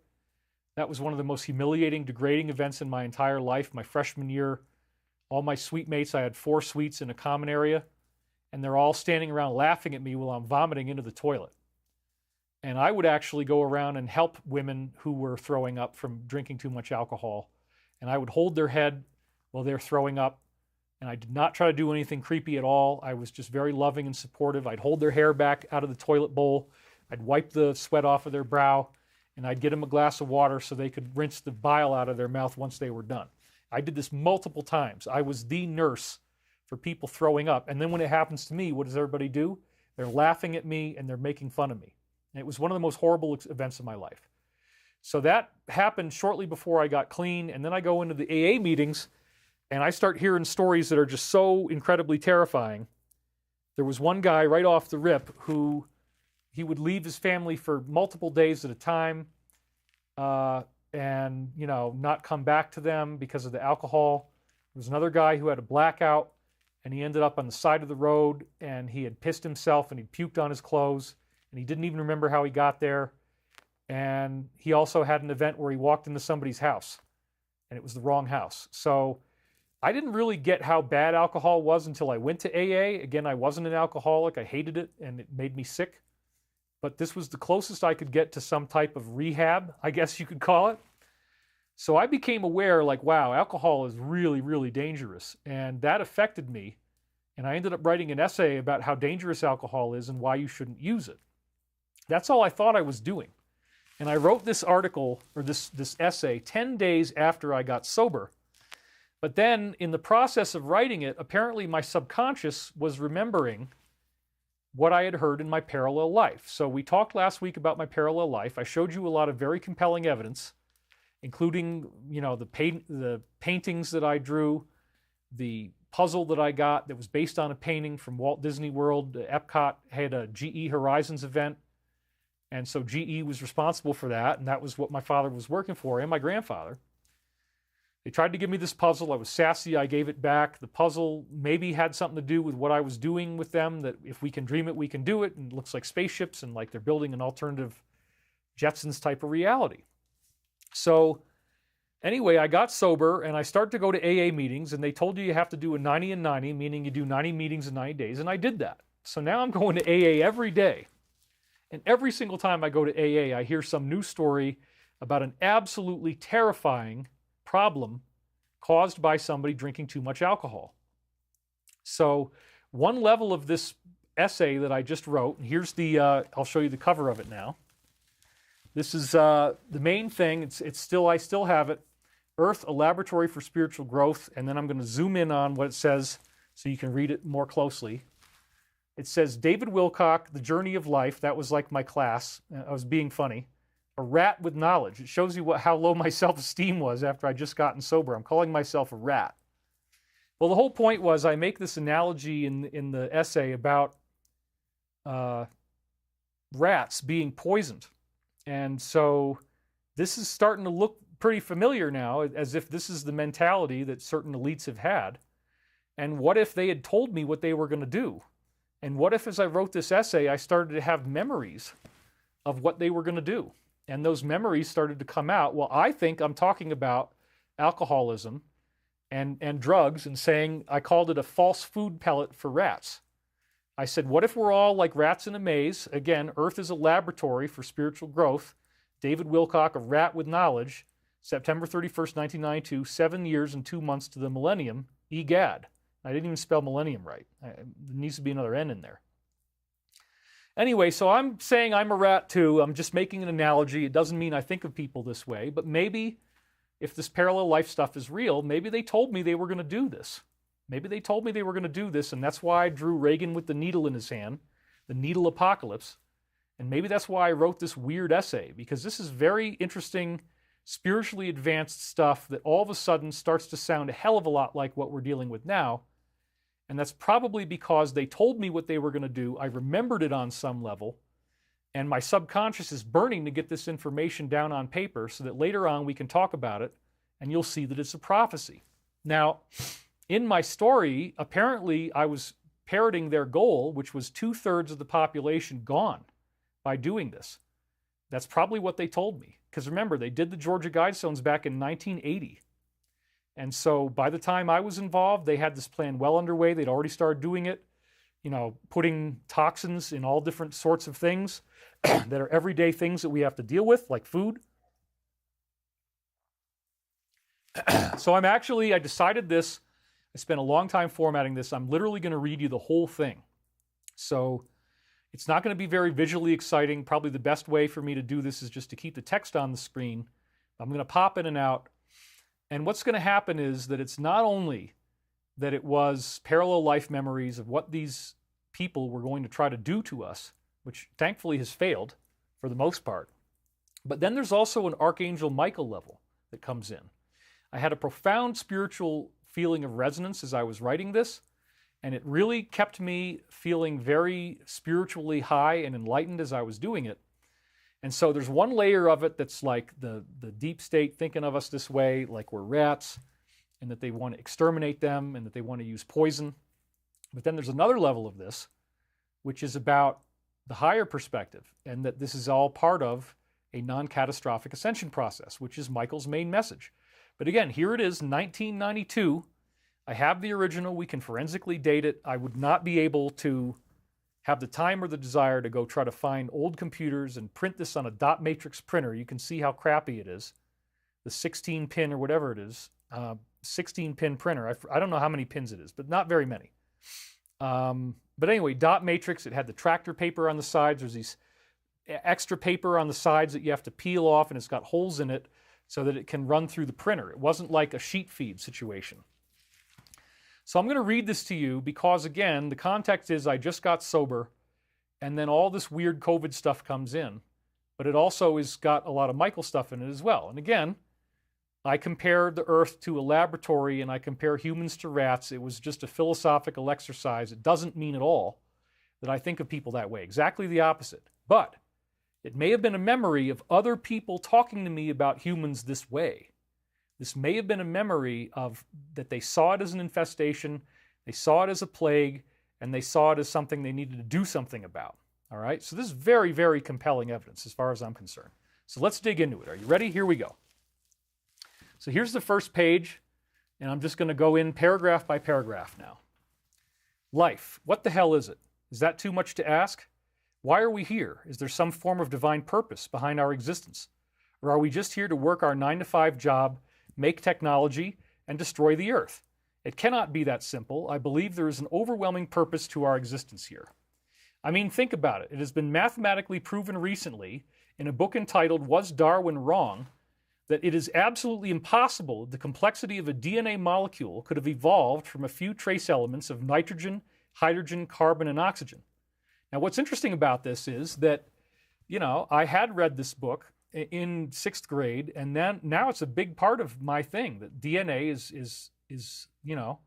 That was one of the most humiliating, degrading events in my entire life. My freshman year, all my suite mates, I had 4 suites in a common area, and they're all standing around laughing at me while I'm vomiting into the toilet. And I would actually go around and help women who were throwing up from drinking too much alcohol. And I would hold their head while they're throwing up. And I did not try to do anything creepy at all. I was just very loving and supportive. I'd hold their hair back out of the toilet bowl. I'd wipe the sweat off of their brow. And I'd get them a glass of water so they could rinse the bile out of their mouth once they were done. I did this multiple times. I was the nurse for people throwing up. And then when it happens to me, what does everybody do? They're laughing at me and they're making fun of me. And it was one of the most horrible events of my life. So that happened shortly before I got clean. And then I go into the AA meetings and I start hearing stories that are just so incredibly terrifying. There was one guy right off the rip who he would leave his family for multiple days at a time and, you know, not come back to them because of the alcohol. There was another guy who had a blackout and he ended up on the side of the road and he had pissed himself and he puked on his clothes and he didn't even remember how he got there. And he also had an event where he walked into somebody's house and it was the wrong house. So I didn't really get how bad alcohol was until I went to AA. Again, I wasn't an alcoholic. I hated it and it made me sick. But this was the closest I could get to some type of rehab, I guess you could call it. So I became aware, like, wow, alcohol is really, really dangerous. And that affected me. And I ended up writing an essay about how dangerous alcohol is and why you shouldn't use it. That's all I thought I was doing. And I wrote this article, or this essay, 10 days after I got sober. But then in the process of writing it, apparently my subconscious was remembering what I had heard in my parallel life. So we talked last week about my parallel life. I showed you a lot of very compelling evidence, including, the paintings that I drew, the puzzle that I got that was based on a painting from Walt Disney World. Epcot had a GE Horizons event, and so GE was responsible for that, and that was what my father was working for, and my grandfather. They tried to give me this puzzle. I was sassy. I gave it back. The puzzle maybe had something to do with what I was doing with them, that if we can dream it, we can do it, and it looks like spaceships and like they're building an alternative Jetsons type of reality. So anyway, I got sober, and I started to go to AA meetings, and they told you have to do a 90 and 90, meaning you do 90 meetings in 90 days, and I did that. So now I'm going to AA every day. And every single time I go to AA, I hear some new story about an absolutely terrifying problem caused by somebody drinking too much alcohol. So one level of this essay that I just wrote, and here's I'll show you the cover of it now. This is the main thing. It's still, I still have it. Earth, a laboratory for spiritual growth. And then I'm going to zoom in on what it says so you can read it more closely. It says, David Wilcock, The Journey of Life. That was like my class. I was being funny. A rat with knowledge. It shows you how low my self-esteem was after I just gotten sober. I'm calling myself a rat. Well, the whole point was I make this analogy in the essay about rats being poisoned. And so this is starting to look pretty familiar now, as if this is the mentality that certain elites have had. And what if they had told me what they were going to do? And what if, as I wrote this essay, I started to have memories of what they were going to do? And those memories started to come out. Well, I think I'm talking about alcoholism and drugs, and saying I called it a false food pellet for rats. I said, what if we're all like rats in a maze? Again, Earth is a laboratory for spiritual growth. David Wilcock, A Rat with Knowledge, September 31st, 1992, 7 years and 2 months to the millennium, Egad. I didn't even spell millennium right. There needs to be another N in there. Anyway, so I'm saying I'm a rat too. I'm just making an analogy. It doesn't mean I think of people this way, but maybe if this parallel life stuff is real, maybe they told me they were going to do this. Maybe they told me they were going to do this, and that's why I drew Reagan with the needle in his hand, the needle apocalypse. And maybe that's why I wrote this weird essay, because this is very interesting, spiritually advanced stuff that all of a sudden starts to sound a hell of a lot like what we're dealing with now. And that's probably because they told me what they were going to do. I remembered it on some level, and my subconscious is burning to get this information down on paper so that later on we can talk about it, and you'll see that it's a prophecy. Now, in my story, apparently I was parroting their goal, which was 2/3 of the population gone by doing this. That's probably what they told me. Because remember, they did the Georgia Guidestones back in 1980. And so by the time I was involved, they had this plan well underway. They'd already started doing it, putting toxins in all different sorts of things that are everyday things that we have to deal with, like food. So I decided this. I spent a long time formatting this. I'm literally going to read you the whole thing. So it's not going to be very visually exciting. Probably the best way for me to do this is just to keep the text on the screen. I'm going to pop in and out. And what's going to happen is that it's not only that it was parallel life memories of what these people were going to try to do to us, which thankfully has failed for the most part, but then there's also an Archangel Michael level that comes in. I had a profound spiritual feeling of resonance as I was writing this, and it really kept me feeling very spiritually high and enlightened as I was doing it. And so there's one layer of it that's like the deep state thinking of us this way, like we're rats, and that they want to exterminate them, and that they want to use poison. But then there's another level of this, which is about the higher perspective, and that this is all part of a non-catastrophic ascension process, which is Michael's main message. But again, here it is, 1992. I have the original. We can forensically date it. I would not be able to have the time or the desire to go try to find old computers and print this on a dot matrix printer. You can see how crappy it is. The 16-pin or whatever it is, 16-pin printer. I don't know how many pins it is, but not very many. But anyway, dot matrix. It had the tractor paper on the sides. There's these extra paper on the sides that you have to peel off, and it's got holes in it so that it can run through the printer. It wasn't like a sheet feed situation. So I'm going to read this to you because, again, the context is I just got sober, and then all this weird COVID stuff comes in. But it also has got a lot of Michael stuff in it as well. And again, I compare the Earth to a laboratory and I compare humans to rats. It was just a philosophical exercise. It doesn't mean at all that I think of people that way. Exactly the opposite. But it may have been a memory of other people talking to me about humans this way. This may have been a memory of that they saw it as an infestation, they saw it as a plague, and they saw it as something they needed to do something about. All right? So this is very, very compelling evidence as far as I'm concerned. So let's dig into it. Are you ready? Here we go. So here's the first page, and I'm just going to go in paragraph by paragraph now. Life. What the hell is it? Is that too much to ask? Why are we here? Is there some form of divine purpose behind our existence? Or are we just here to work our 9-to-5 job, make technology, and destroy the earth? It cannot be that simple. I believe there is an overwhelming purpose to our existence here. I mean, think about it. It has been mathematically proven recently in a book entitled Was Darwin Wrong? That it is absolutely impossible that the complexity of a DNA molecule could have evolved from a few trace elements of nitrogen, hydrogen, carbon, and oxygen. Now, what's interesting about this is that, you know, I had read this book in 6th grade, and then now it's a big part of my thing, that DNA is you know,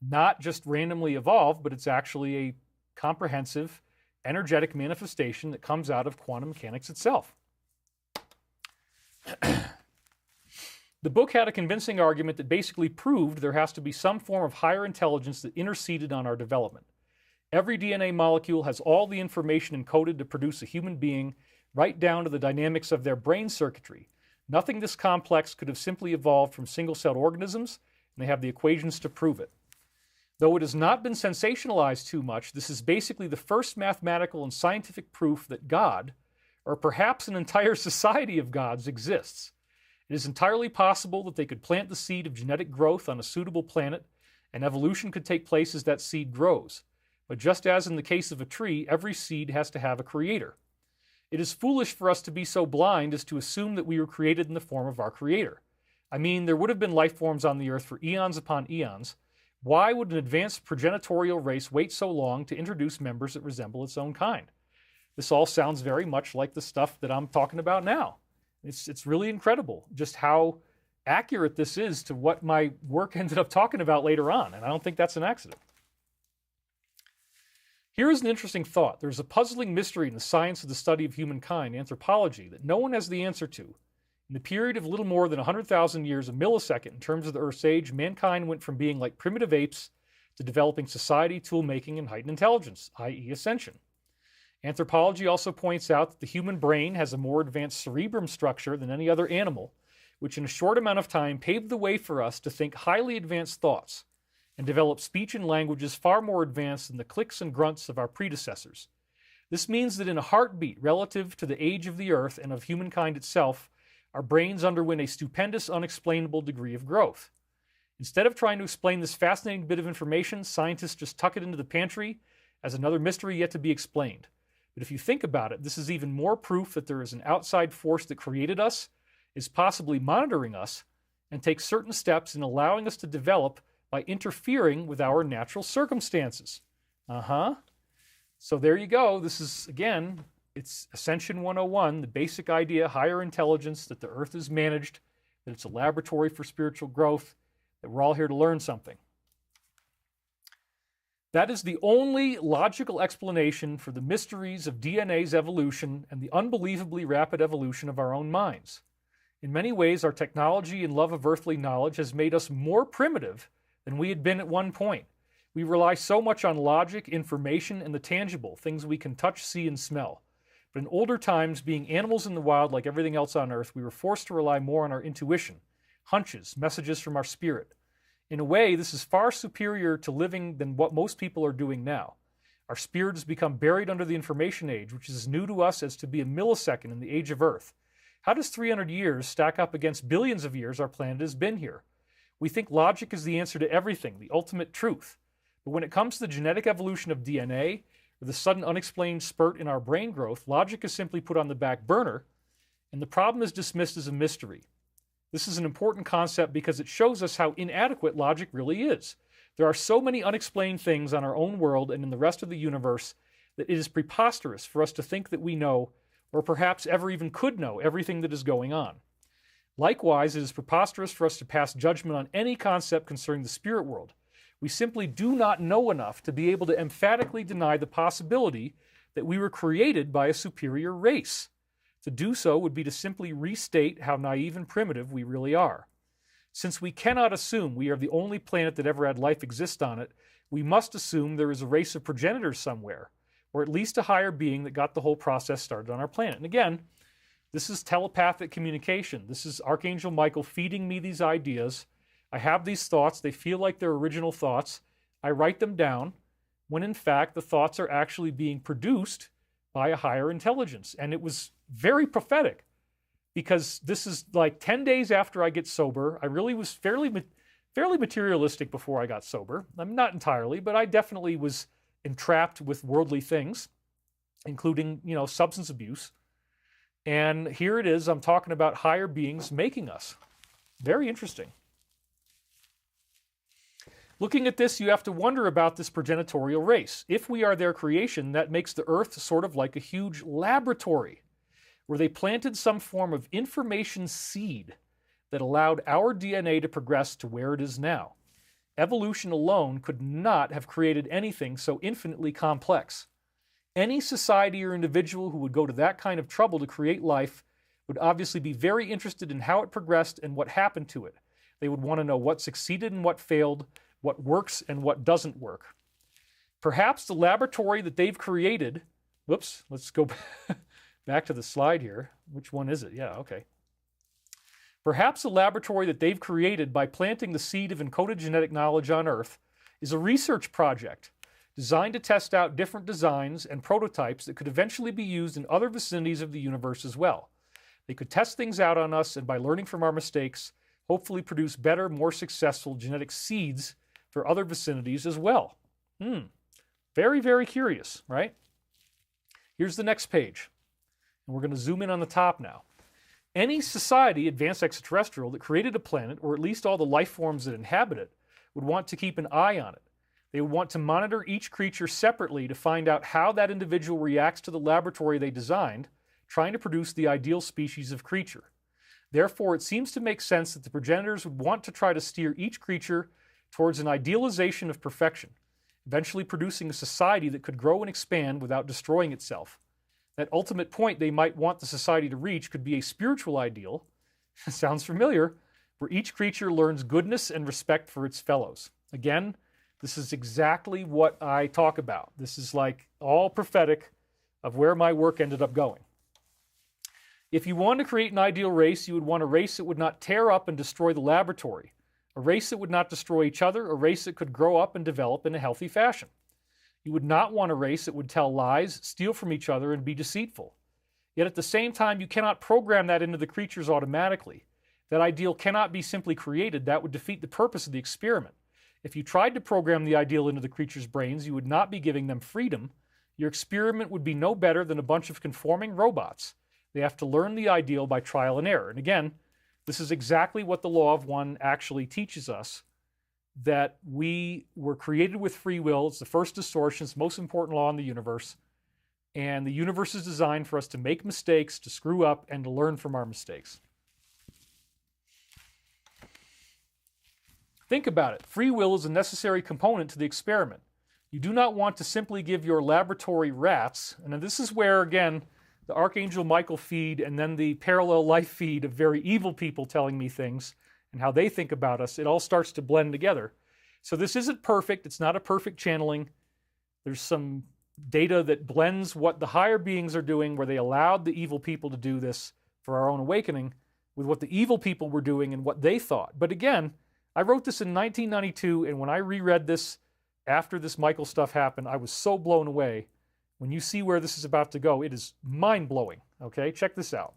not just randomly evolved, but it's actually a comprehensive, energetic manifestation that comes out of quantum mechanics itself. The book had a convincing argument that basically proved there has to be some form of higher intelligence that interceded on our development. Every DNA molecule has all the information encoded to produce a human being, right down to the dynamics of their brain circuitry. Nothing this complex could have simply evolved from single-celled organisms, and they have the equations to prove it. Though it has not been sensationalized too much, this is basically the first mathematical and scientific proof that God, or perhaps an entire society of gods, exists. It is entirely possible that they could plant the seed of genetic growth on a suitable planet, and evolution could take place as that seed grows. But just as in the case of a tree, every seed has to have a creator. It is foolish for us to be so blind as to assume that we were created in the form of our creator. I mean, there would have been life forms on the earth for eons upon eons. Why would an advanced progenitorial race wait so long to introduce members that resemble its own kind? This all sounds very much like the stuff that I'm talking about now. It's really incredible just how accurate this is to what my work ended up talking about later on, and I don't think that's an accident. Here is an interesting thought. There's a puzzling mystery in the science of the study of humankind, anthropology, that no one has the answer to. In the period of little more than 100,000 years, a millisecond in terms of the Earth's age, mankind went from being like primitive apes to developing society, tool-making, and heightened intelligence, i.e. ascension. Anthropology also points out that the human brain has a more advanced cerebrum structure than any other animal, which in a short amount of time paved the way for us to think highly advanced thoughts and develop speech and languages far more advanced than the clicks and grunts of our predecessors. This means that in a heartbeat relative to the age of the Earth and of humankind itself, our brains underwent a stupendous, unexplainable degree of growth. Instead of trying to explain this fascinating bit of information, scientists just tuck it into the pantry as another mystery yet to be explained. But if you think about it, this is even more proof that there is an outside force that created us, is possibly monitoring us, and takes certain steps in allowing us to develop by interfering with our natural circumstances. So there you go. This is, again, it's Ascension 101, the basic idea, higher intelligence, that the Earth is managed, that it's a laboratory for spiritual growth, that we're all here to learn something. That is the only logical explanation for the mysteries of DNA's evolution and the unbelievably rapid evolution of our own minds. In many ways, our technology and love of earthly knowledge has made us more primitive than we had been at one point. We rely so much on logic, information, and the tangible, things we can touch, see, and smell. But in older times, being animals in the wild like everything else on Earth, we were forced to rely more on our intuition, hunches, messages from our spirit. In a way, this is far superior to living than what most people are doing now. Our spirit has become buried under the information age, which is as new to us as to be a millisecond in the age of Earth. How does 300 years stack up against billions of years our planet has been here? We think logic is the answer to everything, the ultimate truth. But when it comes to the genetic evolution of DNA, or the sudden unexplained spurt in our brain growth, logic is simply put on the back burner, and the problem is dismissed as a mystery. This is an important concept because it shows us how inadequate logic really is. There are so many unexplained things on our own world and in the rest of the universe that it is preposterous for us to think that we know, or perhaps ever even could know, everything that is going on. Likewise, it is preposterous for us to pass judgment on any concept concerning the spirit world. We simply do not know enough to be able to emphatically deny the possibility that we were created by a superior race. To do so would be to simply restate how naive and primitive we really are. Since we cannot assume we are the only planet that ever had life exist on it, we must assume there is a race of progenitors somewhere, or at least a higher being that got the whole process started on our planet. And again, this is telepathic communication. This is Archangel Michael feeding me these ideas. I have these thoughts. They feel like they're original thoughts. I write them down when, in fact, the thoughts are actually being produced by a higher intelligence. And it was very prophetic because this is like 10 days after I get sober. I really was fairly materialistic before I got sober. I'm not entirely, but I definitely was entrapped with worldly things, including, substance abuse. And here it is, I'm talking about higher beings making us. Very interesting. Looking at this, you have to wonder about this progenitorial race. If we are their creation, that makes the Earth sort of like a huge laboratory where they planted some form of information seed that allowed our DNA to progress to where it is now. Evolution alone could not have created anything so infinitely complex. Any society or individual who would go to that kind of trouble to create life would obviously be very interested in how it progressed and what happened to it. They would want to know what succeeded and what failed, what works and what doesn't work. Perhaps the laboratory that they've created, whoops, let's go back to the slide here. Which one is it? Yeah, okay. Perhaps the laboratory that they've created by planting the seed of encoded genetic knowledge on Earth is a research project designed to test out different designs and prototypes that could eventually be used in other vicinities of the universe as well. They could test things out on us and by learning from our mistakes, hopefully produce better, more successful genetic seeds for other vicinities as well. Very, very curious, right? Here's the next page. And we're going to zoom in on the top now. Any society, advanced extraterrestrial, that created a planet, or at least all the life forms that inhabit it, would want to keep an eye on it. They would want to monitor each creature separately to find out how that individual reacts to the laboratory they designed, trying to produce the ideal species of creature. Therefore, it seems to make sense that the progenitors would want to try to steer each creature towards an idealization of perfection, eventually producing a society that could grow and expand without destroying itself. That ultimate point they might want the society to reach could be a spiritual ideal, sounds familiar, where each creature learns goodness and respect for its fellows. Again, this is exactly what I talk about. This is like all prophetic of where my work ended up going. If you want to create an ideal race, you would want a race that would not tear up and destroy the laboratory, a race that would not destroy each other, a race that could grow up and develop in a healthy fashion. You would not want a race that would tell lies, steal from each other, and be deceitful. Yet at the same time, you cannot program that into the creatures automatically. That ideal cannot be simply created. That would defeat the purpose of the experiment. If you tried to program the ideal into the creature's brains, you would not be giving them freedom. Your experiment would be no better than a bunch of conforming robots. They have to learn the ideal by trial and error. And again, this is exactly what the law of one actually teaches us, that we were created with free will. It's the first distortion. It's the most important law in the universe. And the universe is designed for us to make mistakes, to screw up, and to learn from our mistakes. Think about it. Free will is a necessary component to the experiment. You do not want to simply give your laboratory rats, and this is where, again, the Archangel Michael feed and then the parallel life feed of very evil people telling me things and how they think about us, it all starts to blend together. So this isn't perfect. It's not a perfect channeling. There's some data that blends what the higher beings are doing, where they allowed the evil people to do this for our own awakening, with what the evil people were doing and what they thought. But again, I wrote this in 1992, and when I reread this after this Michael stuff happened, I was so blown away. When you see where this is about to go, it is mind-blowing. Okay, check this out.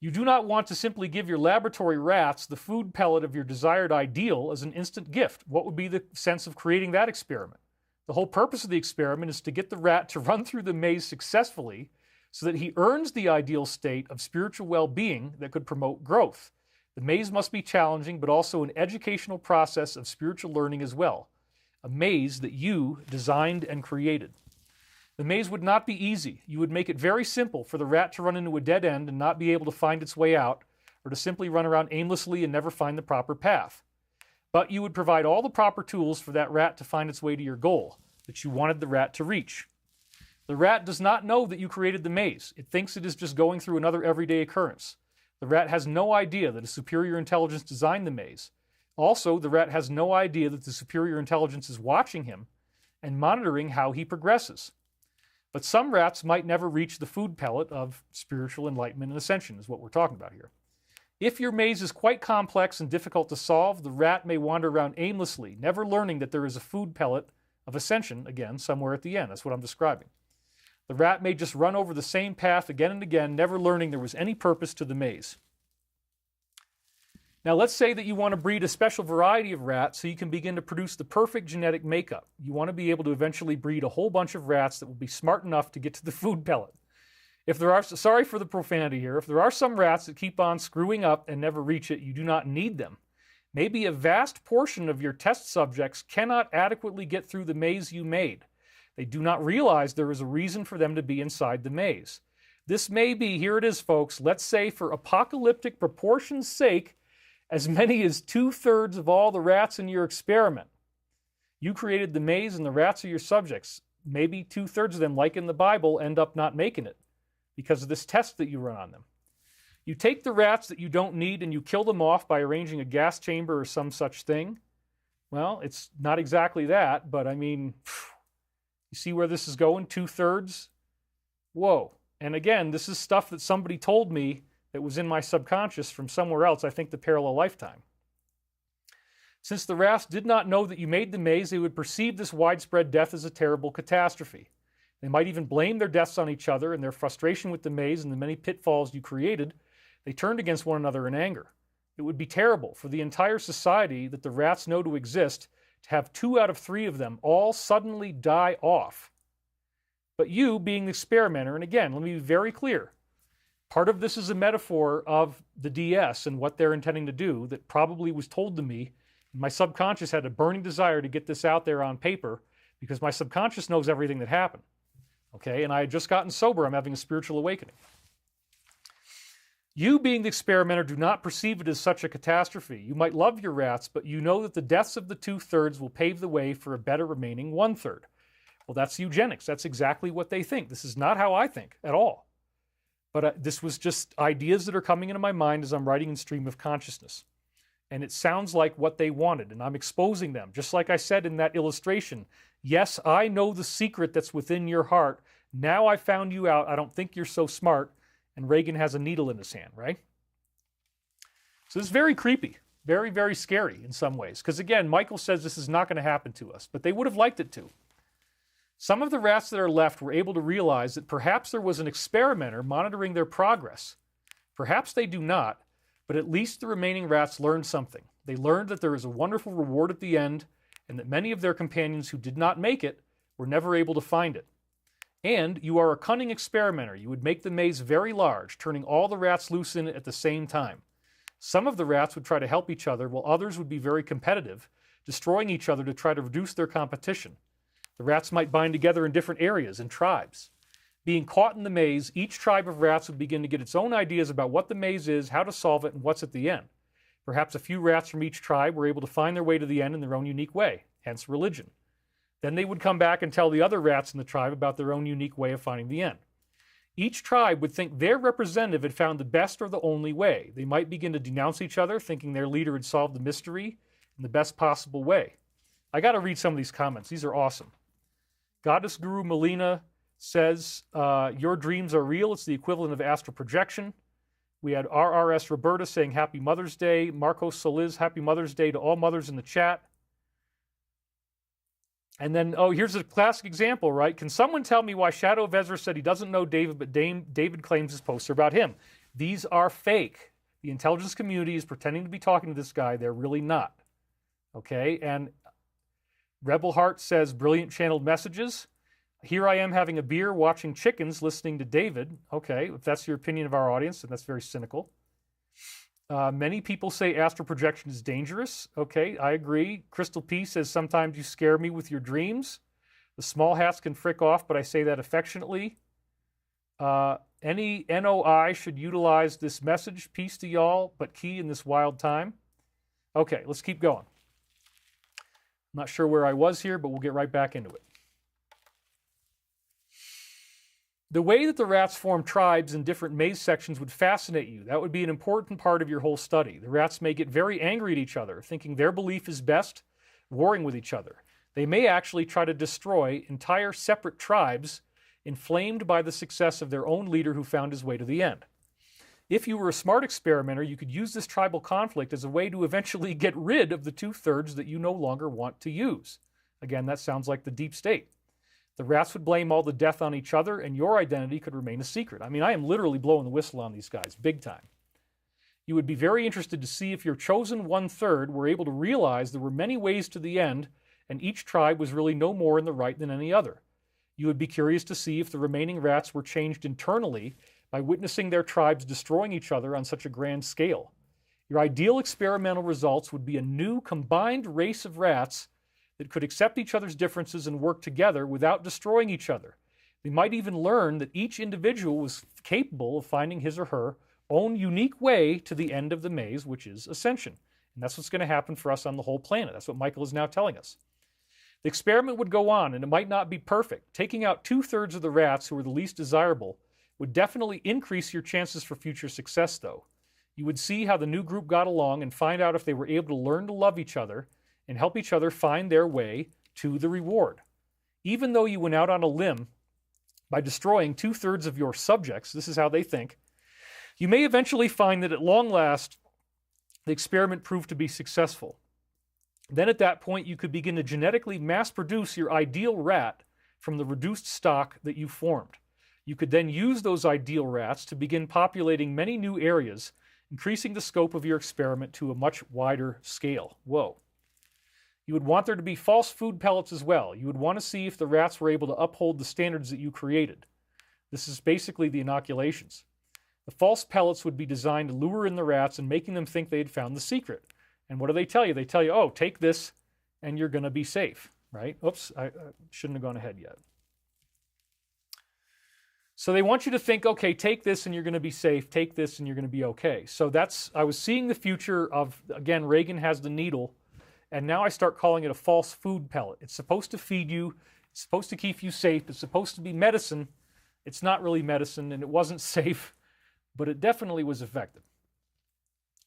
You do not want to simply give your laboratory rats the food pellet of your desired ideal as an instant gift. What would be the sense of creating that experiment? The whole purpose of the experiment is to get the rat to run through the maze successfully so that he earns the ideal state of spiritual well-being that could promote growth. The maze must be challenging, but also an educational process of spiritual learning as well. A maze that you designed and created. The maze would not be easy. You would make it very simple for the rat to run into a dead end and not be able to find its way out, or to simply run around aimlessly and never find the proper path. But you would provide all the proper tools for that rat to find its way to your goal that you wanted the rat to reach. The rat does not know that you created the maze. It thinks it is just going through another everyday occurrence. The rat has no idea that a superior intelligence designed the maze. Also, the rat has no idea that the superior intelligence is watching him and monitoring how he progresses. But some rats might never reach the food pellet of spiritual enlightenment and ascension, is what we're talking about here. If your maze is quite complex and difficult to solve, the rat may wander around aimlessly, never learning that there is a food pellet of ascension, again, somewhere at the end. That's what I'm describing. The rat may just run over the same path again and again, never learning there was any purpose to the maze. Now, let's say that you want to breed a special variety of rats so you can begin to produce the perfect genetic makeup. You want to be able to eventually breed a whole bunch of rats that will be smart enough to get to the food pellet. If there are, sorry for the profanity here, if there are some rats that keep on screwing up and never reach it, you do not need them. Maybe a vast portion of your test subjects cannot adequately get through the maze you made. They do not realize there is a reason for them to be inside the maze. This may be, here it is folks, let's say for apocalyptic proportion's sake, as many as 2/3 of all the rats in your experiment. You created the maze and the rats are your subjects. Maybe 2/3 of them, like in the Bible, end up not making it because of this test that you run on them. You take the rats that you don't need and you kill them off by arranging a gas chamber or some such thing. Well, it's not exactly that, but I mean, you see where this is going? 2/3? Whoa. And again, this is stuff that somebody told me that was in my subconscious from somewhere else, I think the parallel lifetime. Since the rats did not know that you made the maze, they would perceive this widespread death as a terrible catastrophe. They might even blame their deaths on each other and their frustration with the maze and the many pitfalls you created. They turned against one another in anger. It would be terrible for the entire society that the rats know to exist to have 2 out of 3 of them all suddenly die off. But you, being the experimenter, and again, let me be very clear, part of this is a metaphor of the DS and what they're intending to do that probably was told to me. My subconscious had a burning desire to get this out there on paper because my subconscious knows everything that happened. Okay, and I had just gotten sober. I'm having a spiritual awakening. You, being the experimenter, do not perceive it as such a catastrophe. You might love your rats, but you know that the deaths of the 2/3 will pave the way for a better remaining 1/3. Well, that's eugenics. That's exactly what they think. This is not how I think at all. But this was just ideas that are coming into my mind as I'm writing in stream of consciousness. And it sounds like what they wanted, and I'm exposing them. Just like I said in that illustration, yes, I know the secret that's within your heart. Now I found you out. I don't think you're so smart. And Reagan has a needle in his hand, right? So this is very creepy, very, very scary in some ways. Because again, Michael says this is not going to happen to us, but they would have liked it to. Some of the rats that are left were able to realize that perhaps there was an experimenter monitoring their progress. Perhaps they do not, but at least the remaining rats learned something. They learned that there is a wonderful reward at the end, and that many of their companions who did not make it were never able to find it. And you are a cunning experimenter. You would make the maze very large, turning all the rats loose in it at the same time. Some of the rats would try to help each other, while others would be very competitive, destroying each other to try to reduce their competition. The rats might bind together in different areas and tribes. Being caught in the maze, each tribe of rats would begin to get its own ideas about what the maze is, how to solve it, and what's at the end. Perhaps a few rats from each tribe were able to find their way to the end in their own unique way, hence religion. Then they would come back and tell the other rats in the tribe about their own unique way of finding the end. Each tribe would think their representative had found the best or the only way. They might begin to denounce each other, thinking their leader had solved the mystery in the best possible way. I got to read some of these comments. These are awesome. Goddess Guru Melina says, your dreams are real. It's the equivalent of astral projection. We had RRS Roberta saying Happy Mother's Day. Marcos Soliz, Happy Mother's Day to all mothers in the chat. And then, oh, here's a classic example, right? Can someone tell me why Shadow of Ezra said he doesn't know David, but David claims his posts are about him? These are fake. The intelligence community is pretending to be talking to this guy. They're really not. Okay? And Rebel Heart says brilliant channeled messages. Here I am having a beer, watching chickens, listening to David. Okay, if that's your opinion of our audience, then that's very cynical. Many people say astral projection is dangerous. Okay, I agree. Crystal P says, sometimes you scare me with your dreams. The small hats can frick off, but I say that affectionately. Any NOI should utilize this message. Peace to y'all, but key in this wild time. Okay, let's keep going. I'm not sure where I was here, but we'll get right back into it. The way that the rats form tribes in different maze sections would fascinate you. That would be an important part of your whole study. The rats may get very angry at each other, thinking their belief is best, warring with each other. They may actually try to destroy entire separate tribes, inflamed by the success of their own leader who found his way to the end. If you were a smart experimenter, you could use this tribal conflict as a way to eventually get rid of the 2/3 that you no longer want to use. Again, that sounds like the deep state. The rats would blame all the death on each other, and your identity could remain a secret. I mean, I am literally blowing the whistle on these guys, big time. You would be very interested to see if your chosen 1/3 were able to realize there were many ways to the end, and each tribe was really no more in the right than any other. You would be curious to see if the remaining rats were changed internally by witnessing their tribes destroying each other on such a grand scale. Your ideal experimental results would be a new combined race of rats that could accept each other's differences and work together without destroying each other. They might even learn that each individual was capable of finding his or her own unique way to the end of the maze, which is ascension. And that's what's going to happen for us on the whole planet. That's what Michael is now telling us. The experiment would go on, and it might not be perfect. Taking out 2/3 of the rats who are the least desirable would definitely increase your chances for future success, though. You would see how the new group got along and find out if they were able to learn to love each other and help each other find their way to the reward. Even though you went out on a limb by destroying 2/3 of your subjects, this is how they think, you may eventually find that at long last, the experiment proved to be successful. Then at that point, you could begin to genetically mass produce your ideal rat from the reduced stock that you formed. You could then use those ideal rats to begin populating many new areas, increasing the scope of your experiment to a much wider scale. Whoa. You would want there to be false food pellets as well. You would want to see if the rats were able to uphold the standards that you created. This is basically the inoculations. The false pellets would be designed to lure in the rats and making them think they had found the secret. And what do they tell you? They tell you, oh, take this and you're going to be safe, right? Oops, I shouldn't have gone ahead yet. So they want you to think, okay, take this and you're going to be safe. Take this and you're going to be okay. So I was seeing the future of, again, Reagan has the needle. And now I start calling it a false food pellet. It's supposed to feed you. It's supposed to keep you safe. It's supposed to be medicine. It's not really medicine, and it wasn't safe, but it definitely was effective.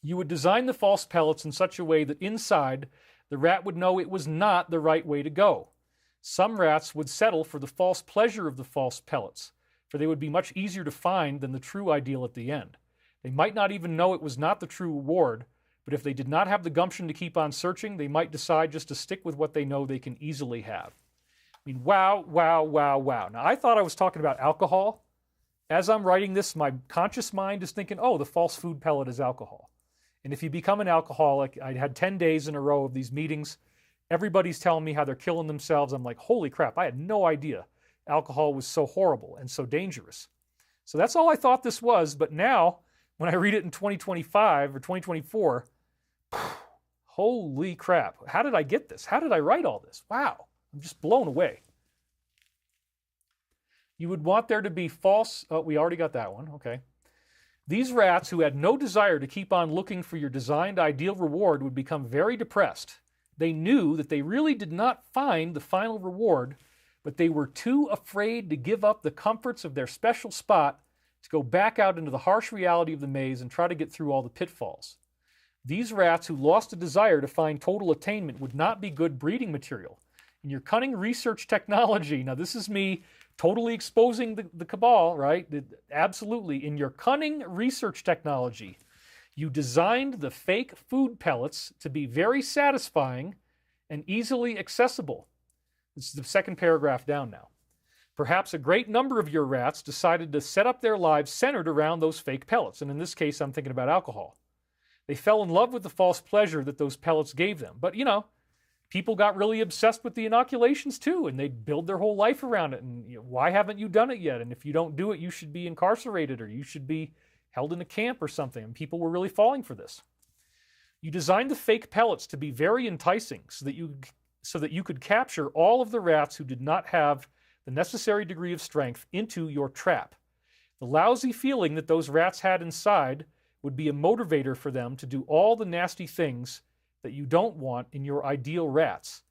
You would design the false pellets in such a way that inside, the rat would know it was not the right way to go. Some rats would settle for the false pleasure of the false pellets, for they would be much easier to find than the true ideal at the end. They might not even know it was not the true reward, but if they did not have the gumption to keep on searching, they might decide just to stick with what they know they can easily have. I mean, wow, wow, wow, wow. Now, I thought I was talking about alcohol. As I'm writing this, my conscious mind is thinking, oh, the false food pellet is alcohol. And if you become an alcoholic, I had 10 days in a row of these meetings. Everybody's telling me how they're killing themselves. I'm like, holy crap, I had no idea alcohol was so horrible and so dangerous. So that's all I thought this was. But now, when I read it in 2025 or 2024, holy crap. How did I get this? How did I write all this? Wow. I'm just blown away. You would want there to be false... Oh, we already got that one. Okay. These rats who had no desire to keep on looking for your designed ideal reward would become very depressed. They knew that they really did not find the final reward, but they were too afraid to give up the comforts of their special spot to go back out into the harsh reality of the maze and try to get through all the pitfalls. These rats who lost a desire to find total attainment would not be good breeding material. In your cunning research technology, now this is me totally exposing the cabal, right? Absolutely. In your cunning research technology, you designed the fake food pellets to be very satisfying and easily accessible. This is the second paragraph down now. Perhaps a great number of your rats decided to set up their lives centered around those fake pellets. And in this case, I'm thinking about alcohol. They fell in love with the false pleasure that those pellets gave them. But, you know, people got really obsessed with the inoculations too, and they'd build their whole life around it. And why haven't you done it yet? And if you don't do it, you should be incarcerated or you should be held in a camp or something. And people were really falling for this. You designed the fake pellets to be very enticing so that you could capture all of the rats who did not have the necessary degree of strength into your trap. The lousy feeling that those rats had inside would be a motivator for them to do all the nasty things that you don't want in your ideal rats.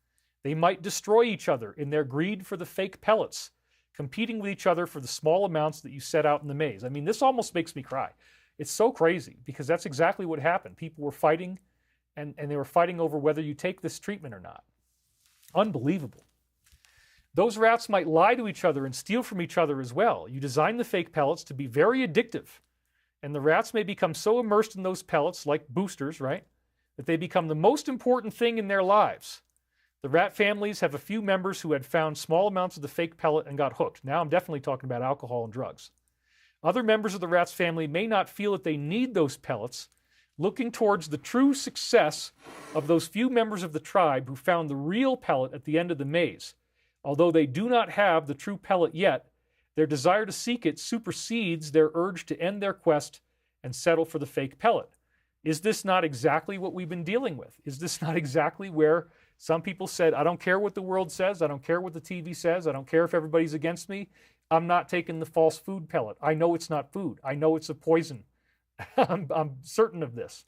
They might destroy each other in their greed for the fake pellets, competing with each other for the small amounts that you set out in the maze. I mean, this almost makes me cry. It's so crazy because that's exactly what happened. People were fighting, and they were fighting over whether you take this treatment or not. Unbelievable. Those rats might lie to each other and steal from each other as well. You design the fake pellets to be very addictive, and the rats may become so immersed in those pellets, like boosters, right, that they become the most important thing in their lives. The rat families have a few members who had found small amounts of the fake pellet and got hooked. Now I'm definitely talking about alcohol and drugs. Other members of the rat's family may not feel that they need those pellets, looking towards the true success of those few members of the tribe who found the real pellet at the end of the maze. Although they do not have the true pellet yet, their desire to seek it supersedes their urge to end their quest and settle for the fake pellet. Is this not exactly what we've been dealing with? Is this not exactly where some people said, I don't care what the world says, I don't care what the TV says, I don't care if everybody's against me, I'm not taking the false food pellet. I know it's not food. I know it's a poison. I'm certain of this.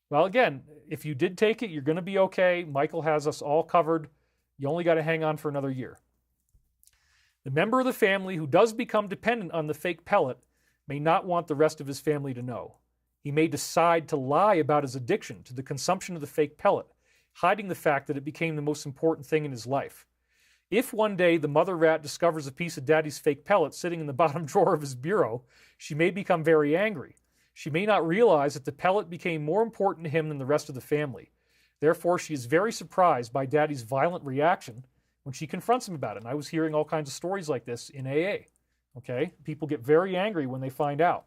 Well, again, if you did take it, you're going to be okay. Michael has us all covered. You only got to hang on for another year. The member of the family who does become dependent on the fake pellet may not want the rest of his family to know. He may decide to lie about his addiction to the consumption of the fake pellet, hiding the fact that it became the most important thing in his life. If one day the mother rat discovers a piece of Daddy's fake pellet sitting in the bottom drawer of his bureau, she may become very angry. She may not realize that the pellet became more important to him than the rest of the family. Therefore, she is very surprised by Daddy's violent reaction when she confronts him about it. And I was hearing all kinds of stories like this in AA. Okay? People get very angry when they find out.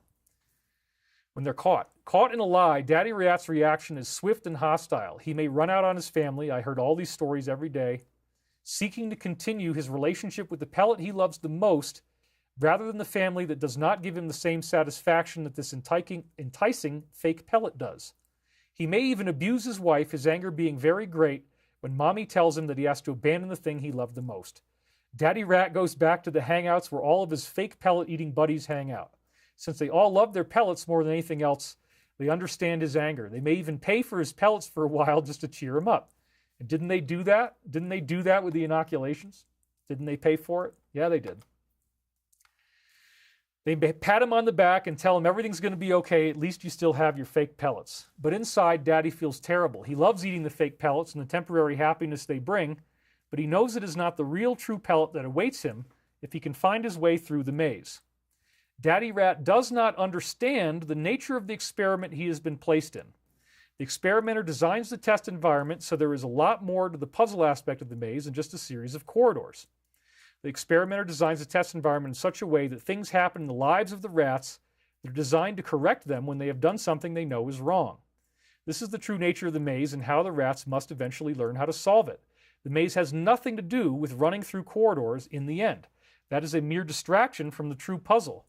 When they're caught. Caught in a lie, Daddy Rat's reaction is swift and hostile. He may run out on his family. I heard all these stories every day. Seeking to continue his relationship with the pellet he loves the most, rather than the family that does not give him the same satisfaction that this enticing fake pellet does. He may even abuse his wife, his anger being very great, when Mommy tells him that he has to abandon the thing he loved the most. Daddy Rat goes back to the hangouts where all of his fake pellet-eating buddies hang out. Since they all love their pellets more than anything else, they understand his anger. They may even pay for his pellets for a while just to cheer him up. And didn't they do that? Didn't they do that with the inoculations? Didn't they pay for it? Yeah, they did. They pat him on the back and tell him everything's going to be okay. At least you still have your fake pellets. But inside, Daddy feels terrible. He loves eating the fake pellets and the temporary happiness they bring, but he knows it is not the real true pellet that awaits him if he can find his way through the maze. Daddy Rat does not understand the nature of the experiment he has been placed in. The experimenter designs the test environment so there is a lot more to the puzzle aspect of the maze than just a series of corridors. The experimenter designs the test environment in such a way that things happen in the lives of the rats that are designed to correct them when they have done something they know is wrong. This is the true nature of the maze and how the rats must eventually learn how to solve it. The maze has nothing to do with running through corridors in the end. That is a mere distraction from the true puzzle.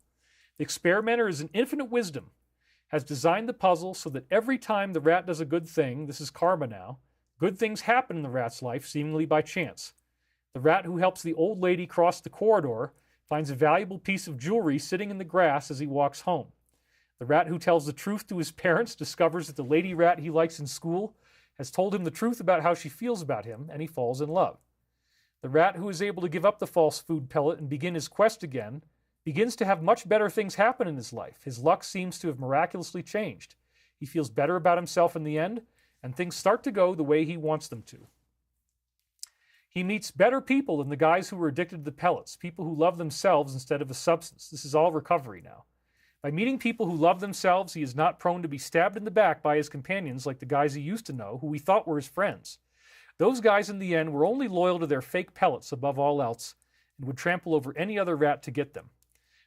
The experimenter is in infinite wisdom, has designed the puzzle so that every time the rat does a good thing, this is karma now, good things happen in the rat's life seemingly by chance. The rat who helps the old lady cross the corridor finds a valuable piece of jewelry sitting in the grass as he walks home. The rat who tells the truth to his parents discovers that the lady rat he likes in school has told him the truth about how she feels about him, and he falls in love. The rat who is able to give up the false food pellet and begin his quest again begins to have much better things happen in his life. His luck seems to have miraculously changed. He feels better about himself in the end, and things start to go the way he wants them to. He meets better people than the guys who were addicted to the pellets, people who love themselves instead of a substance. This is all recovery now. By meeting people who love themselves, he is not prone to be stabbed in the back by his companions like the guys he used to know, who he thought were his friends. Those guys in the end were only loyal to their fake pellets above all else and would trample over any other rat to get them.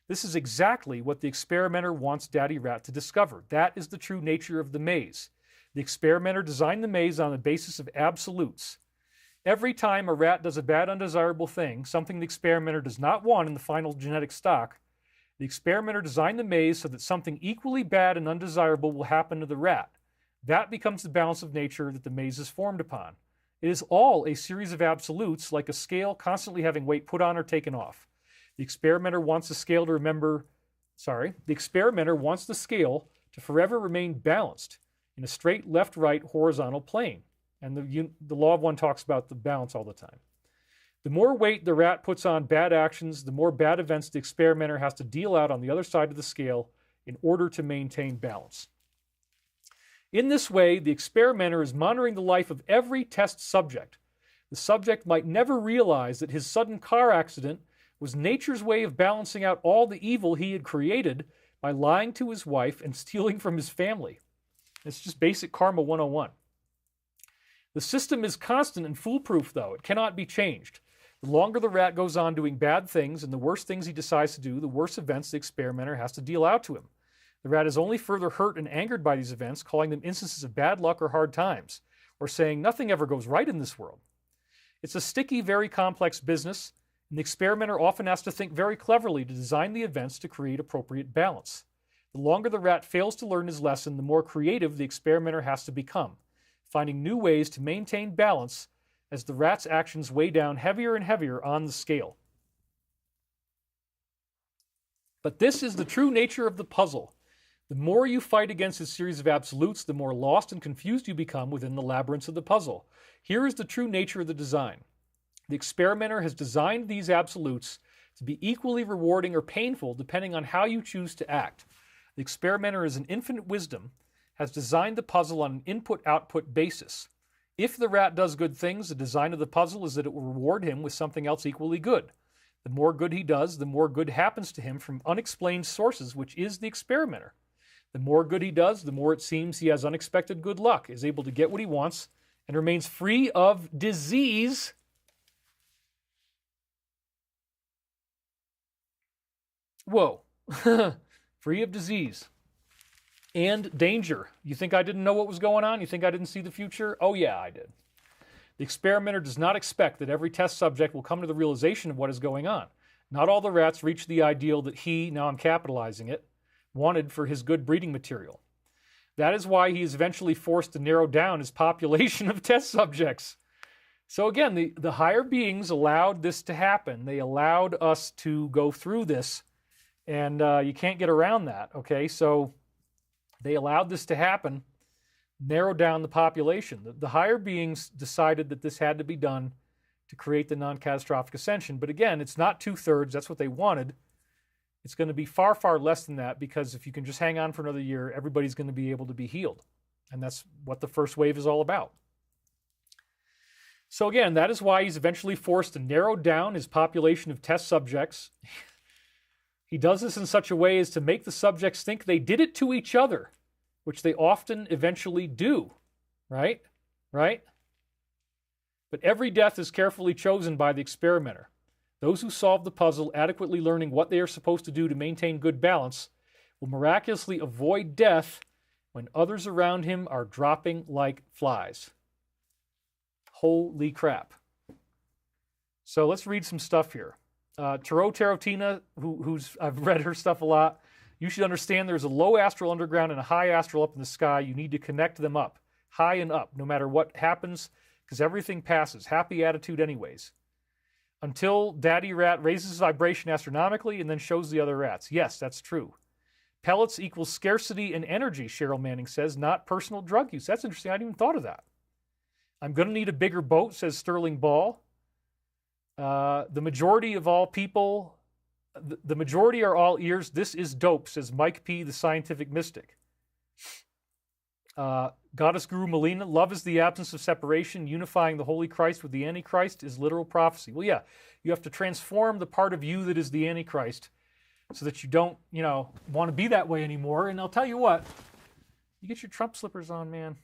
This is exactly what the experimenter wants Daddy Rat to discover. That is the true nature of the maze. The experimenter designed the maze on the basis of absolutes. Every time a rat does a bad, undesirable thing, something the experimenter does not want in the final genetic stock, the experimenter designed the maze so that something equally bad and undesirable will happen to the rat. That becomes the balance of nature that the maze is formed upon. It is all a series of absolutes, like a scale constantly having weight put on or taken off. The experimenter wants the scale to forever remain balanced in a straight left-right horizontal plane. And the law of one talks about the balance all the time. The more weight the rat puts on bad actions, the more bad events the experimenter has to deal out on the other side of the scale in order to maintain balance. In this way, the experimenter is monitoring the life of every test subject. The subject might never realize that his sudden car accident was nature's way of balancing out all the evil he had created by lying to his wife and stealing from his family. It's just basic karma 101. The system is constant and foolproof, though. It cannot be changed. The longer the rat goes on doing bad things and the worse things he decides to do, the worse events the experimenter has to deal out to him. The rat is only further hurt and angered by these events, calling them instances of bad luck or hard times, or saying nothing ever goes right in this world. It's a sticky, very complex business, and the experimenter often has to think very cleverly to design the events to create appropriate balance. The longer the rat fails to learn his lesson, the more creative the experimenter has to become, finding new ways to maintain balance as the rat's actions weigh down heavier and heavier on the scale. But this is the true nature of the puzzle. The more you fight against this series of absolutes, the more lost and confused you become within the labyrinths of the puzzle. Here is the true nature of the design. The experimenter has designed these absolutes to be equally rewarding or painful depending on how you choose to act. The experimenter is an infinite wisdom, has designed the puzzle on an input-output basis. If the rat does good things, the design of the puzzle is that it will reward him with something else equally good. The more good he does, the more good happens to him from unexplained sources, which is the experimenter. The more good he does, the more it seems he has unexpected good luck, is able to get what he wants, and remains free of disease. Whoa. Free of disease. And danger. You think I didn't know what was going on? You think I didn't see the future? Oh yeah, I did. The experimenter does not expect that every test subject will come to the realization of what is going on. Not all the rats reach the ideal that he, now I'm capitalizing it, wanted for his good breeding material. That is why he is eventually forced to narrow down his population of test subjects. So again, the higher beings allowed this to happen. They allowed us to go through this, and you can't get around that, okay? So they allowed this to happen, narrow down the population. The higher beings decided that this had to be done to create the non-catastrophic ascension. But again, it's not 2/3. That's what they wanted. It's going to be far, far less than that, because if you can just hang on for another year, everybody's going to be able to be healed. And that's what the first wave is all about. So again, that is why he's eventually forced to narrow down his population of test subjects. He does this in such a way as to make the subjects think they did it to each other, which they often eventually do, right? Right? But every death is carefully chosen by the experimenter. Those who solve the puzzle, adequately learning what they are supposed to do to maintain good balance, will miraculously avoid death when others around him are dropping like flies. Holy crap. So let's read some stuff here. Tarot Tarotina, I've read her stuff a lot. You should understand there's a low astral underground and a high astral up in the sky. You need to connect them up, high and up, no matter what happens, because everything passes. Happy attitude anyways. Until Daddy Rat raises his vibration astronomically and then shows the other rats. Yes, that's true. Pellets equals scarcity and energy, Cheryl Manning says, not personal drug use. That's interesting. I hadn't even thought of that. I'm going to need a bigger boat, says Sterling Ball. The majority of all people, the majority are all ears. This is dope, says Mike P., the scientific mystic. Goddess Guru Melina, love is the absence of separation. Unifying the Holy Christ with the Antichrist is literal prophecy. Well, yeah, you have to transform the part of you that is the Antichrist so that you don't, want to be that way anymore. And I'll tell you what, you get your Trump slippers on, man.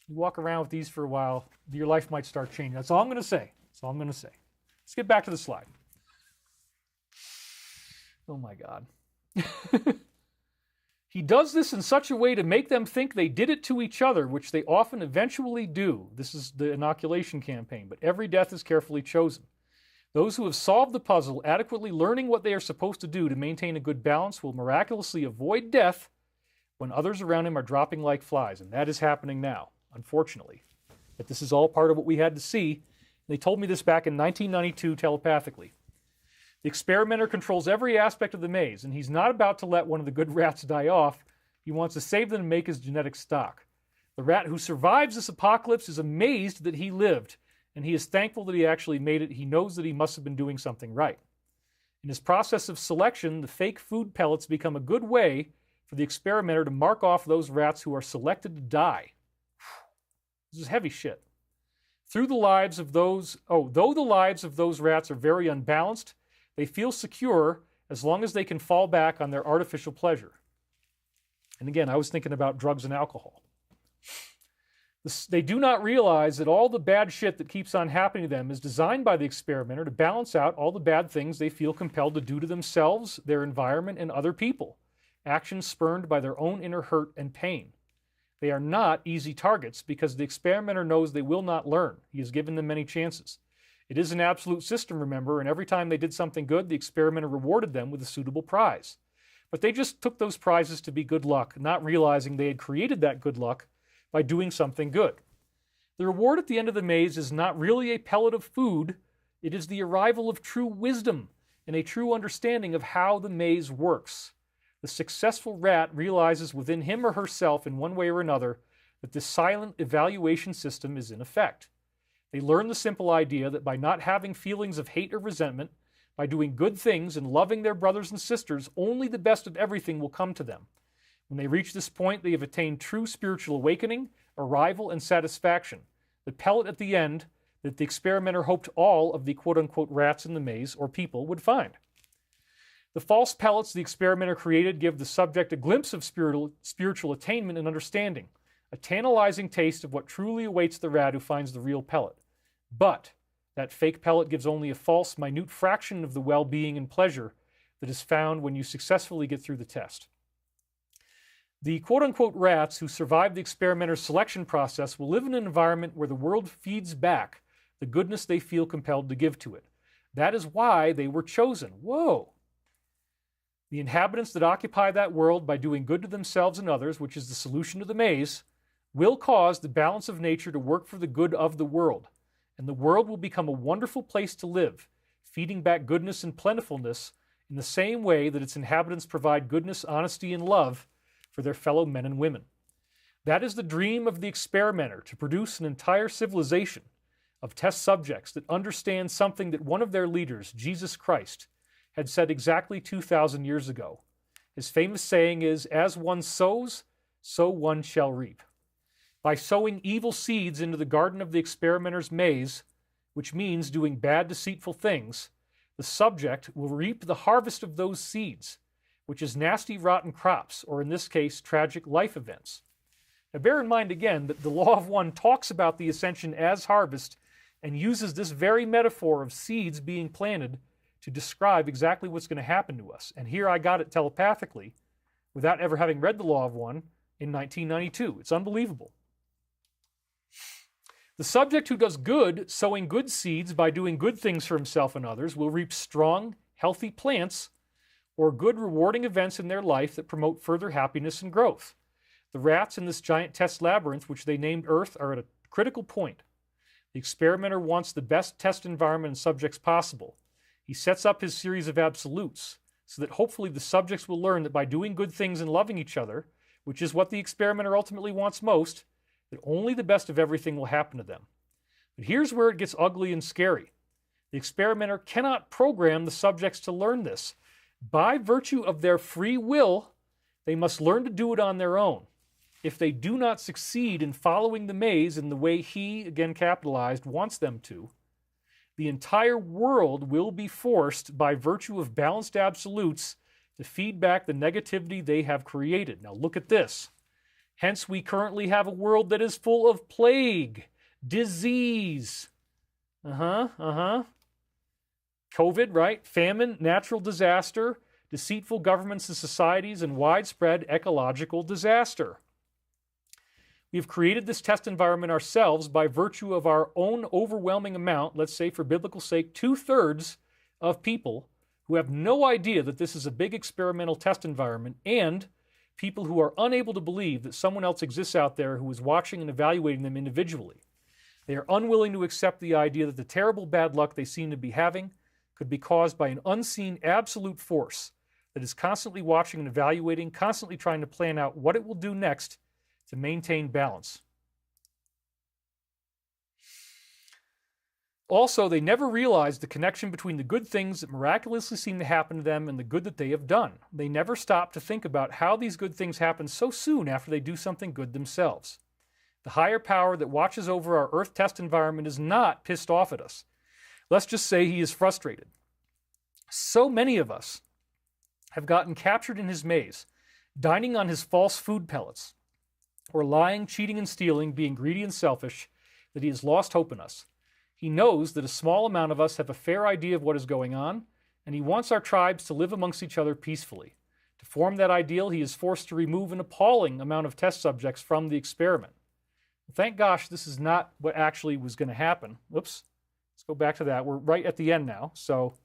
You walk around with these for a while, your life might start changing. That's all I'm going to say. That's all I'm going to say. Let's get back to the slide. Oh, my God. He does this in such a way to make them think they did it to each other, which they often eventually do. This is the inoculation campaign, but every death is carefully chosen. Those who have solved the puzzle, adequately learning what they are supposed to do to maintain a good balance, will miraculously avoid death when others around him are dropping like flies. And that is happening now, unfortunately. But this is all part of what we had to see. They told me this back in 1992 telepathically. The experimenter controls every aspect of the maze, and he's not about to let one of the good rats die off. He wants to save them and make his genetic stock. The rat who survives this apocalypse is amazed that he lived, and he is thankful that he actually made it. He knows that he must have been doing something right. In his process of selection, the fake food pellets become a good way for the experimenter to mark off those rats who are selected to die. This is heavy shit. Though the lives of those rats are very unbalanced, they feel secure as long as they can fall back on their artificial pleasure. And again, I was thinking about drugs and alcohol. They do not realize that all the bad shit that keeps on happening to them is designed by the experimenter to balance out all the bad things they feel compelled to do to themselves, their environment, and other people. Actions spurned by their own inner hurt and pain. They are not easy targets because the experimenter knows they will not learn. He has given them many chances. It is an absolute system, remember, and every time they did something good, the experimenter rewarded them with a suitable prize. But they just took those prizes to be good luck, not realizing they had created that good luck by doing something good. The reward at the end of the maze is not really a pellet of food. It is the arrival of true wisdom and a true understanding of how the maze works. The successful rat realizes within him or herself in one way or another that this silent evaluation system is in effect. They learn the simple idea that by not having feelings of hate or resentment, by doing good things and loving their brothers and sisters, only the best of everything will come to them. When they reach this point, they have attained true spiritual awakening, arrival, and satisfaction. The pellet at the end that the experimenter hoped all of the quote-unquote rats in the maze, or people, would find. The false pellets the experimenter created give the subject a glimpse of spiritual attainment and understanding, a tantalizing taste of what truly awaits the rat who finds the real pellet. But that fake pellet gives only a false, minute fraction of the well-being and pleasure that is found when you successfully get through the test. The quote-unquote rats who survive the experimenter's selection process will live in an environment where the world feeds back the goodness they feel compelled to give to it. That is why they were chosen. Whoa! The inhabitants that occupy that world by doing good to themselves and others, which is the solution to the maze, will cause the balance of nature to work for the good of the world. And the world will become a wonderful place to live, feeding back goodness and plentifulness in the same way that its inhabitants provide goodness, honesty, and love for their fellow men and women. That is the dream of the experimenter, to produce an entire civilization of test subjects that understand something that one of their leaders, Jesus Christ, had said exactly 2,000 years ago. His famous saying is, "As one sows, so one shall reap." By sowing evil seeds into the garden of the experimenter's maze, which means doing bad, deceitful things, the subject will reap the harvest of those seeds, which is nasty, rotten crops, or in this case, tragic life events. Now bear in mind again that the Law of One talks about the ascension as harvest and uses this very metaphor of seeds being planted to describe exactly what's going to happen to us. And here I got it telepathically without ever having read the Law of One in 1992. It's unbelievable. The subject who does good, sowing good seeds by doing good things for himself and others, will reap strong, healthy plants or good, rewarding events in their life that promote further happiness and growth. The rats in this giant test labyrinth, which they named Earth, are at a critical point. The experimenter wants the best test environment and subjects possible. He sets up his series of absolutes so that hopefully the subjects will learn that by doing good things and loving each other, which is what the experimenter ultimately wants most, that only the best of everything will happen to them. But here's where it gets ugly and scary. The experimenter cannot program the subjects to learn this. By virtue of their free will, they must learn to do it on their own. If they do not succeed in following the maze in the way he, again capitalized, wants them to, the entire world will be forced, by virtue of balanced absolutes, to feed back the negativity they have created. Now look at this. Hence, we currently have a world that is full of plague, disease. COVID, right? Famine, natural disaster, deceitful governments and societies, and widespread ecological disaster. We have created this test environment ourselves by virtue of our own overwhelming amount, let's say for biblical sake, 2/3 of people who have no idea that this is a big experimental test environment, and people who are unable to believe that someone else exists out there who is watching and evaluating them individually. They are unwilling to accept the idea that the terrible bad luck they seem to be having could be caused by an unseen absolute force that is constantly watching and evaluating, constantly trying to plan out what it will do next to maintain balance. Also, they never realized the connection between the good things that miraculously seem to happen to them and the good that they have done. They never stop to think about how these good things happen so soon after they do something good themselves. The higher power that watches over our Earth test environment is not pissed off at us. Let's just say he is frustrated. So many of us have gotten captured in his maze, dining on his false food pellets, or lying, cheating, and stealing, being greedy and selfish, that he has lost hope in us. He knows that a small amount of us have a fair idea of what is going on, and he wants our tribes to live amongst each other peacefully. To form that ideal, he is forced to remove an appalling amount of test subjects from the experiment. Thank gosh this is not what actually was going to happen. Whoops. Let's go back to that. We're right at the end now. So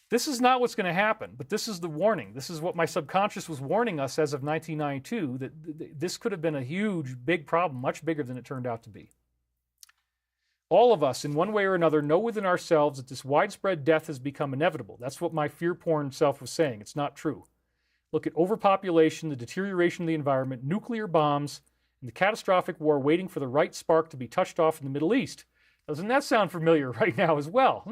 this is not what's going to happen, but this is the warning. This is what my subconscious was warning us as of 1992, that this could have been a huge, big problem, much bigger than it turned out to be. All of us, in one way or another, know within ourselves that this widespread death has become inevitable. That's what my fear porn self was saying. It's not true. Look at overpopulation, the deterioration of the environment, nuclear bombs, and the catastrophic war waiting for the right spark to be touched off in the Middle East. Doesn't that sound familiar right now as well?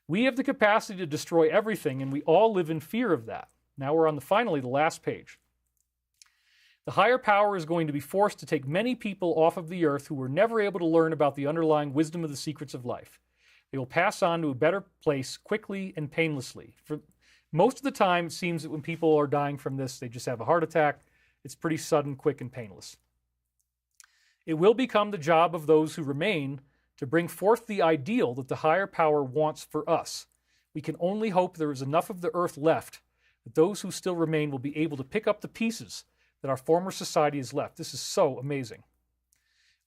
We have the capacity to destroy everything, and we all live in fear of that. Now we're on finally the last page. The higher power is going to be forced to take many people off of the earth who were never able to learn about the underlying wisdom of the secrets of life. They will pass on to a better place quickly and painlessly. For most of the time, it seems that when people are dying from this, they just have a heart attack. It's pretty sudden, quick, and painless. It will become the job of those who remain to bring forth the ideal that the higher power wants for us. We can only hope there is enough of the earth left that those who still remain will be able to pick up the pieces that our former society has left. This is so amazing.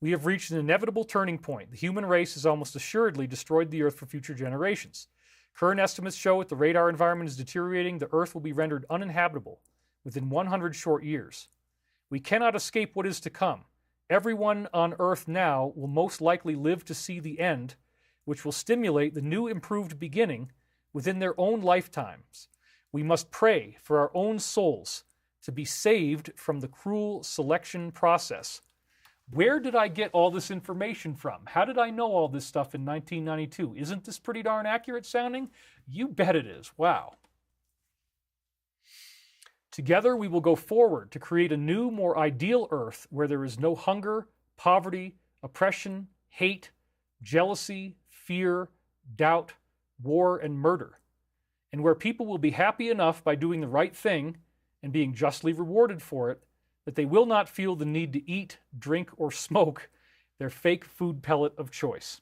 We have reached an inevitable turning point. The human race has almost assuredly destroyed the earth for future generations. Current estimates show that the radar environment is deteriorating. The earth will be rendered uninhabitable within 100 short years. We cannot escape what is to come. Everyone on earth now will most likely live to see the end, which will stimulate the new improved beginning within their own lifetimes. We must pray for our own souls to be saved from the cruel selection process. Where did I get all this information from? How did I know all this stuff in 1992? Isn't this pretty darn accurate sounding? You bet it is. Wow. Together we will go forward to create a new, more ideal earth where there is no hunger, poverty, oppression, hate, jealousy, fear, doubt, war, and murder, and where people will be happy enough by doing the right thing and being justly rewarded for it, that they will not feel the need to eat, drink, or smoke their fake food pellet of choice.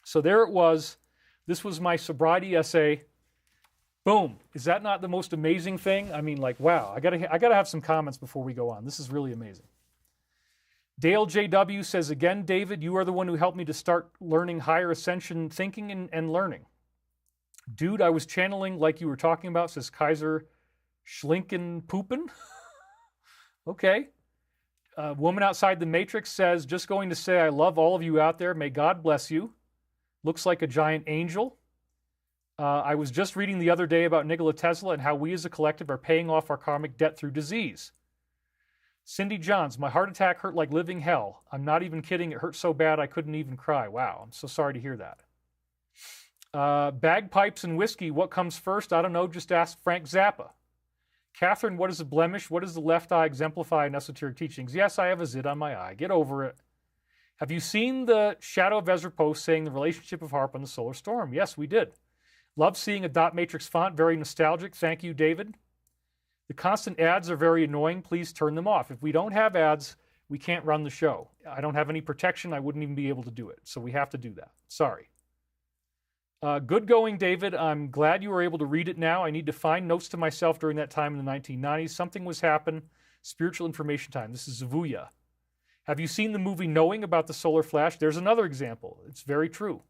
So there it was. This was my sobriety essay. Boom. Is that not the most amazing thing? I mean, like, wow. I gotta have some comments before we go on. This is really amazing. Dale JW says, again, David, you are the one who helped me to start learning higher ascension thinking and learning. Dude, I was channeling like you were talking about, says Kaiser Schlinkenpupen. Okay. Woman Outside the Matrix says, just going to say I love all of you out there. May God bless you. Looks like a giant angel. I was just reading the other day about Nikola Tesla and how we as a collective are paying off our karmic debt through disease. Cindy Johns, my heart attack hurt like living hell. I'm not even kidding. It hurt so bad I couldn't even cry. Wow, I'm so sorry to hear that. Bagpipes and whiskey, what comes first? I don't know. Just ask Frank Zappa. Catherine, what is a blemish? What does the left eye exemplify in esoteric teachings? Yes, I have a zit on my eye. Get over it. Have you seen the Shadow of Ezra post saying the relationship of HAARP on the solar storm? Yes, we did. Love seeing a dot matrix font. Very nostalgic. Thank you, David. The constant ads are very annoying. Please turn them off. If we don't have ads, we can't run the show. I don't have any protection. I wouldn't even be able to do it. So we have to do that. Sorry. Good going, David. I'm glad you were able to read it now. I need to find notes to myself during that time in the 1990s. Something was happening. Spiritual information time. This is Zavuya. Have you seen the movie Knowing about the solar flash? There's another example. It's very true.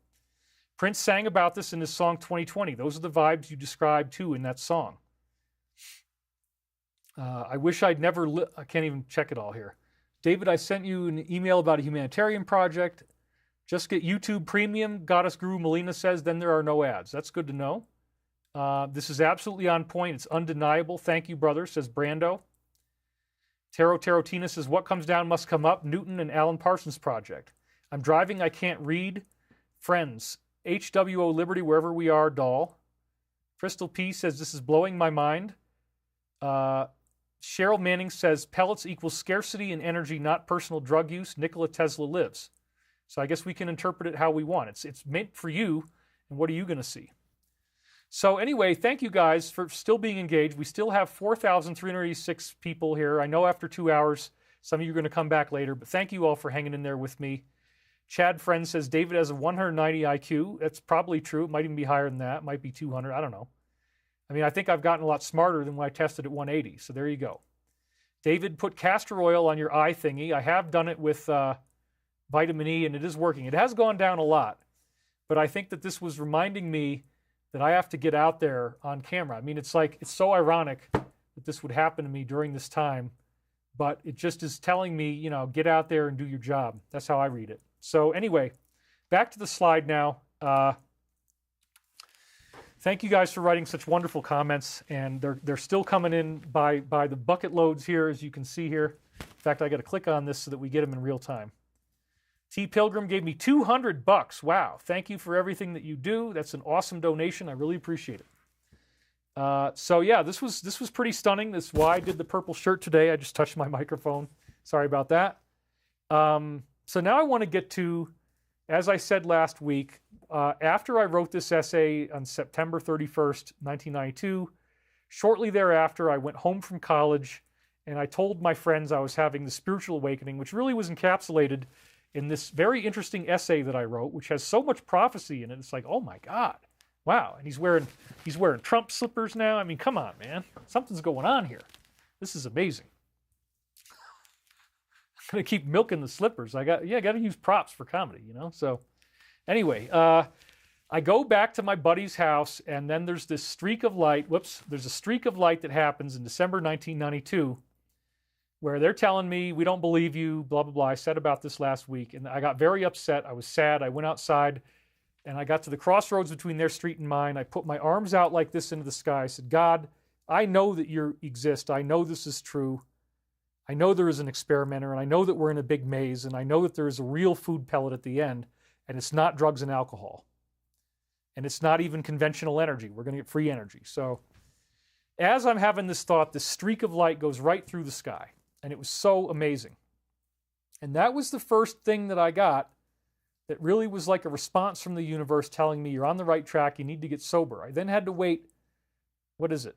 Prince sang about this in his song 2020. Those are the vibes you described too in that song. I wish I'd never... I can't even check it all here. David, I sent you an email about a humanitarian project. Just get YouTube Premium, Goddess Guru Melina says, then there are no ads. That's good to know. This is absolutely on point. It's undeniable. Thank you, brother, says Brando. Tarotina says, what comes down must come up. Newton and Alan Parsons Project. I'm driving, I can't read. Friends. HWO Liberty, wherever we are, doll. Crystal P says, this is blowing my mind. Cheryl Manning says, pellets equals scarcity and energy, not personal drug use. Nikola Tesla lives. So I guess we can interpret it how we want. It's meant for you, and what are you going to see? So anyway, thank you guys for still being engaged. We still have 4,386 people here. I know after 2 hours, some of you are going to come back later, but thank you all for hanging in there with me. Chad Friend says, David has a 190 IQ. That's probably true. It might even be higher than that. It might be 200. I don't know. I mean, I think I've gotten a lot smarter than when I tested at 180. So there you go. David, put castor oil on your eye thingy. I have done it with vitamin E, and it is working. It has gone down a lot, but I think that this was reminding me that I have to get out there on camera. I mean, it's so ironic that this would happen to me during this time, but it just is telling me, you know, get out there and do your job. That's how I read it. So anyway, back to the slide now. Thank you guys for writing such wonderful comments, and they're still coming in by the bucket loads here, as you can see here. In fact, I got to click on this so that we get them in real time. T. Pilgrim gave me $200. Wow. Thank you for everything that you do. That's an awesome donation. I really appreciate it. So yeah, this was pretty stunning. This is why I did the purple shirt today. I just touched my microphone. Sorry about that. So now I want to get to, as I said last week, after I wrote this essay on September 31st, 1992, shortly thereafter, I went home from college and I told my friends I was having the spiritual awakening, which really was encapsulated in this very interesting essay that I wrote, which has so much prophecy in it. It's like, oh my God, wow. And he's wearing Trump slippers now. I mean, come on, man. Something's going on here. This is amazing. I'm going to keep milking the slippers. I got to use props for comedy, you know? So anyway, I go back to my buddy's house, and then there's this streak of light. There's a streak of light that happens in December 1992 where they're telling me, we don't believe you, blah, blah, blah. I said about this last week, and I got very upset. I was sad. I went outside, and I got to the crossroads between their street and mine. I put my arms out like this into the sky. I said, God, I know that you exist. I know this is true. I know there is an experimenter, and I know that we're in a big maze, and I know that there is a real food pellet at the end, and it's not drugs and alcohol. And it's not even conventional energy. We're going to get free energy. So as I'm having this thought, this streak of light goes right through the sky. And it was so amazing. And that was the first thing that I got that really was like a response from the universe telling me, you're on the right track, you need to get sober. I then had to wait, what is it?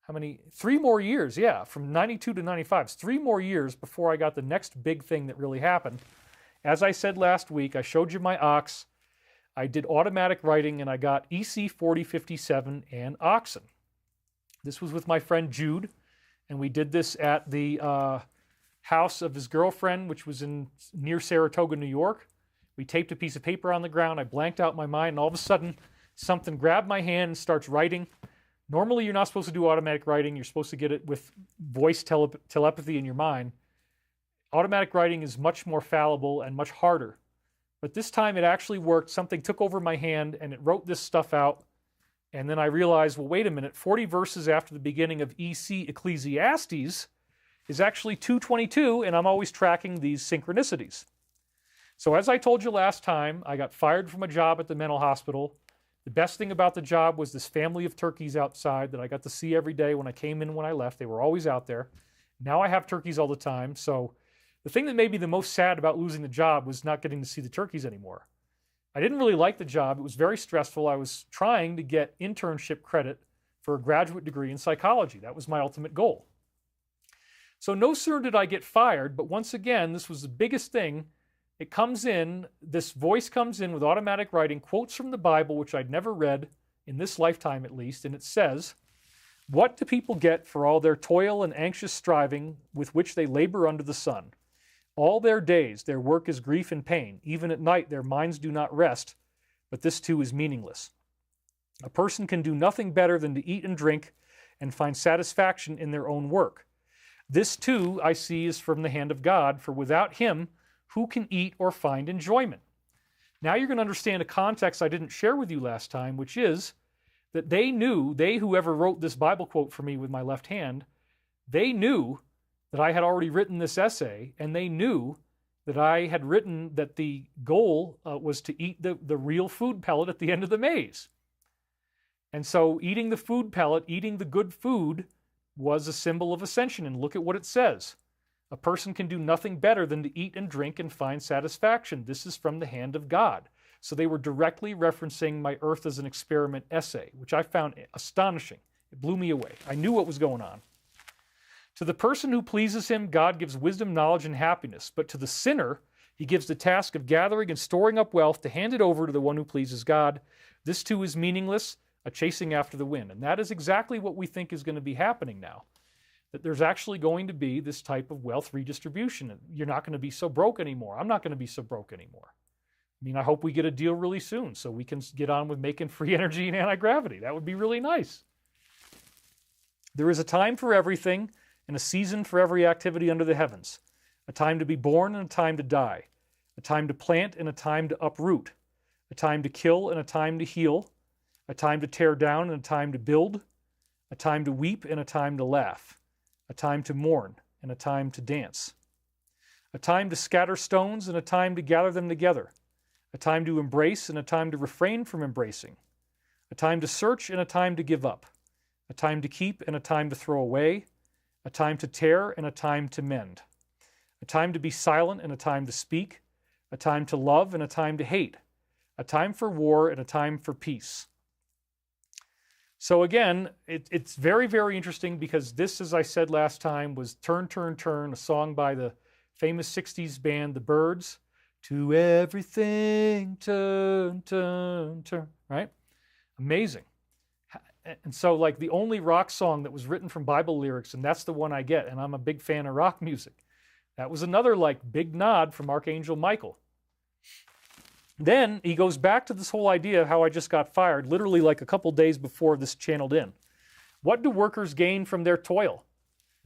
How many? 3 more years, yeah, from 92 to 95. It's 3 more years before I got the next big thing that really happened. As I said last week, I showed you my ox. I did automatic writing, and I got EC 4057 and oxen. This was with my friend Jude, and we did this at the house of his girlfriend, which was near Saratoga, New York. We taped a piece of paper on the ground. I blanked out my mind, and all of a sudden, something grabbed my hand and starts writing. Normally, you're not supposed to do automatic writing. You're supposed to get it with voice telepathy in your mind. Automatic writing is much more fallible and much harder. But this time, it actually worked. Something took over my hand, and it wrote this stuff out. And then I realized, well, wait a minute, 40 verses after the beginning of EC Ecclesiastes is actually 222, and I'm always tracking these synchronicities. So as I told you last time, I got fired from a job at the mental hospital. The best thing about the job was this family of turkeys outside that I got to see every day when I came in and when I left. They were always out there. Now I have turkeys all the time. So the thing that made me the most sad about losing the job was not getting to see the turkeys anymore. I didn't really like the job. It was very stressful. I was trying to get internship credit for a graduate degree in psychology. That was my ultimate goal. So no sooner did I get fired, but once again, this was the biggest thing it comes in, this voice comes in with automatic writing, quotes from the Bible, which I'd never read in this lifetime at least, and it says, "What do people get for all their toil and anxious striving with which they labor under the sun? All their days their work is grief and pain. Even at night their minds do not rest, but this too is meaningless. A person can do nothing better than to eat and drink and find satisfaction in their own work. This too, I see, is from the hand of God, for without him, who can eat or find enjoyment?" Now you're going to understand a context I didn't share with you last time, which is that they knew, whoever wrote this Bible quote for me with my left hand, they knew that I had already written this essay, and they knew that I had written that the goal was to eat the real food pellet at the end of the maze. And so eating the food pellet, eating the good food, was a symbol of ascension. And look at what it says. A person can do nothing better than to eat and drink and find satisfaction. This is from the hand of God. So they were directly referencing my Earth as an Experiment essay, which I found astonishing. It blew me away. I knew what was going on. To the person who pleases him, God gives wisdom, knowledge, and happiness. But to the sinner, he gives the task of gathering and storing up wealth to hand it over to the one who pleases God. This too is meaningless, a chasing after the wind. And that is exactly what we think is going to be happening now. That there's actually going to be this type of wealth redistribution. You're not going to be so broke anymore. I'm not going to be so broke anymore. I mean, I hope we get a deal really soon so we can get on with making free energy and anti-gravity. That would be really nice. There is a time for everything and a season for every activity under the heavens. A time to be born and a time to die. A time to plant and a time to uproot. A time to kill and a time to heal. A time to tear down and a time to build. A time to weep and a time to laugh. A time to mourn and a time to dance. A time to scatter stones and a time to gather them together. A time to embrace and a time to refrain from embracing. A time to search and a time to give up. A time to keep and a time to throw away. A time to tear and a time to mend. A time to be silent and a time to speak. A time to love and a time to hate. A time for war and a time for peace. So again, it's very, very interesting because this, as I said last time, was Turn, Turn, Turn, a song by the famous 60s band The Byrds. To everything, turn, turn, turn, right? Amazing. And so like the only rock song that was written from Bible lyrics, and that's the one I get, and I'm a big fan of rock music. That was another like big nod from Archangel Michael. Then he goes back to this whole idea of how I just got fired, literally like a couple days before this channeled in. What do workers gain from their toil?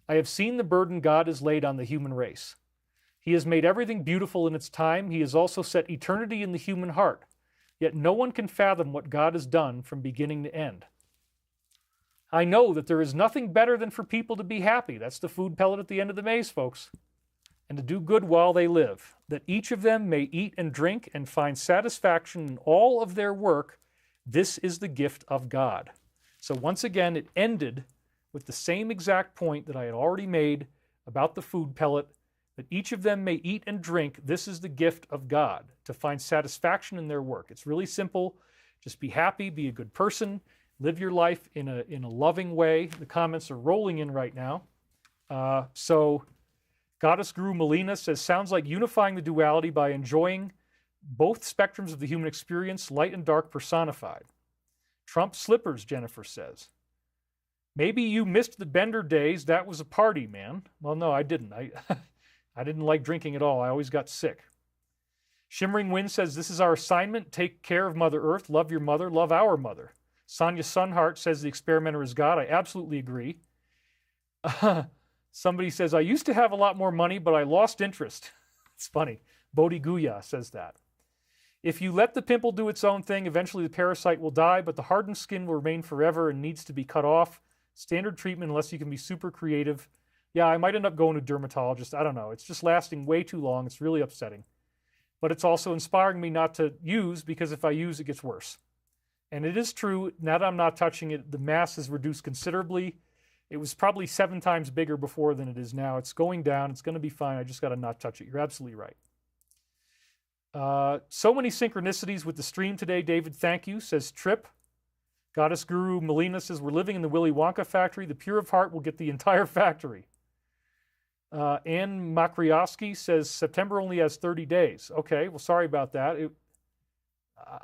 I have seen the burden God has laid on the human race. He has made everything beautiful in its time. He has also set eternity in the human heart. Yet no one can fathom what God has done from beginning to end. I know that there is nothing better than for people to be happy. That's the food pellet at the end of the maze, folks. And to do good while they live, that each of them may eat and drink and find satisfaction in all of their work. This is the gift of God. So once again, it ended with the same exact point that I had already made about the food pellet, that each of them may eat and drink. This is the gift of God, to find satisfaction in their work. It's really simple. Just be happy, be a good person, live your life in a loving way. The comments are rolling in right now. So Goddess Guru Melina says, sounds like unifying the duality by enjoying both spectrums of the human experience, light and dark personified. Trump slippers, Jennifer says. Maybe you missed the Bender days. That was a party, man. Well, no, I didn't. I didn't like drinking at all. I always got sick. Shimmering Wind says, this is our assignment. Take care of Mother Earth. Love your mother. Love our mother. Sonia Sunheart says the experimenter is God. I absolutely agree. Somebody says, I used to have a lot more money, but I lost interest. It's funny. Bodhi Guya says that. If you let the pimple do its own thing, eventually the parasite will die, but the hardened skin will remain forever and needs to be cut off. Standard treatment unless you can be super creative. Yeah, I might end up going to a dermatologist. I don't know. It's just lasting way too long. It's really upsetting. But it's also inspiring me not to use, because if I use, it gets worse. And it is true, now that I'm not touching it, the mass is reduced considerably. It was probably 7 times bigger before than it is now. It's going down. It's going to be fine. I just got to not touch it. You're absolutely right. So many synchronicities with the stream today, David. Thank you, says Trip. Goddess Guru Melina says, we're living in the Willy Wonka factory. The pure of heart will get the entire factory. Ann Makriowski says September only has 30 days. Okay, well, sorry about that.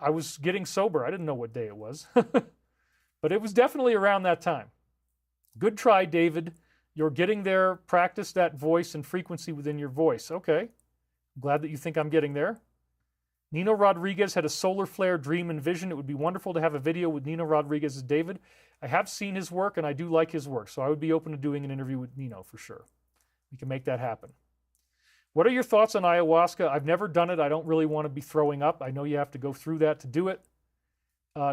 I was getting sober. I didn't know what day it was. But it was definitely around that time. Good try, David. You're getting there. Practice that voice and frequency within your voice. Okay. I'm glad that you think I'm getting there. Nino Rodriguez had a solar flare dream and vision. It would be wonderful to have a video with Nino Rodriguez as David. I have seen his work, and I do like his work, so I would be open to doing an interview with Nino for sure. We can make that happen. What are your thoughts on ayahuasca? I've never done it. I don't really want to be throwing up. I know you have to go through that to do it.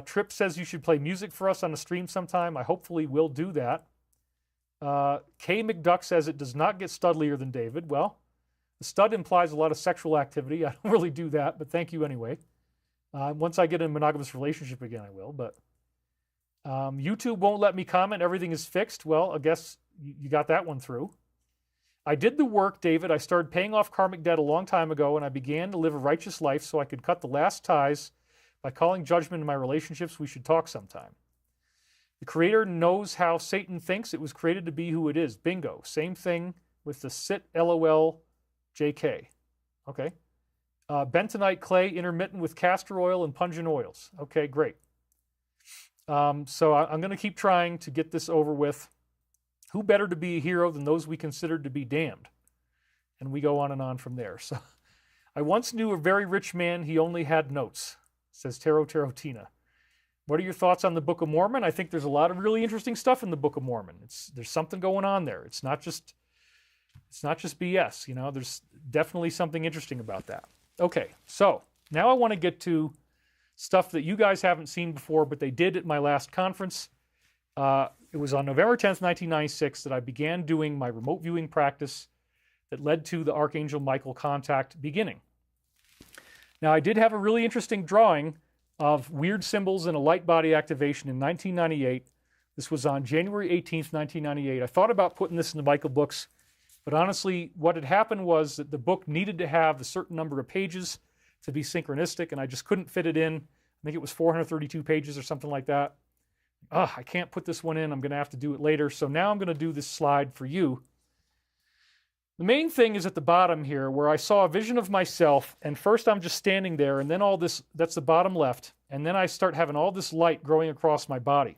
Trip says you should play music for us on the stream sometime. I hopefully will do that. K. McDuck says it does not get studlier than David. Well, the stud implies a lot of sexual activity. I don't really do that, but thank you anyway. Once I get in a monogamous relationship again, I will. But YouTube won't let me comment. Everything is fixed. Well, I guess you got that one through. I did the work, David. I started paying off karmic debt a long time ago, and I began to live a righteous life so I could cut the last ties by calling judgment in my relationships. We should talk sometime. The Creator knows how Satan thinks. It was created to be who it is. Bingo. Same thing with the sit LOL JK. Okay. Bentonite clay intermittent with castor oil and pungent oils. Okay, great. So I'm going to keep trying to get this over with. Who better to be a hero than those we considered to be damned? And we go on and on from there. So I once knew a very rich man. He only had notes, says Tarotina. What are your thoughts on the Book of Mormon? I think there's a lot of really interesting stuff in the Book of Mormon. There's something going on there. It's not just BS. You know, there's definitely something interesting about that. Okay, so now I want to get to stuff that you guys haven't seen before, but they did at my last conference. It was on November 10th, 1996, that I began doing my remote viewing practice that led to the Archangel Michael contact beginning. Now, I did have a really interesting drawing of weird symbols and a light body activation in 1998. This was on January 18th, 1998. I thought about putting this in the Michael books, but honestly, what had happened was that the book needed to have a certain number of pages to be synchronistic, and I just couldn't fit it in. I think it was 432 pages or something like that. I can't put this one in. I'm going to have to do it later. So now I'm going to do this slide for you. The main thing is at the bottom here where I saw a vision of myself, and first I'm just standing there, and then all this, that's the bottom left, and then I start having all this light growing across my body.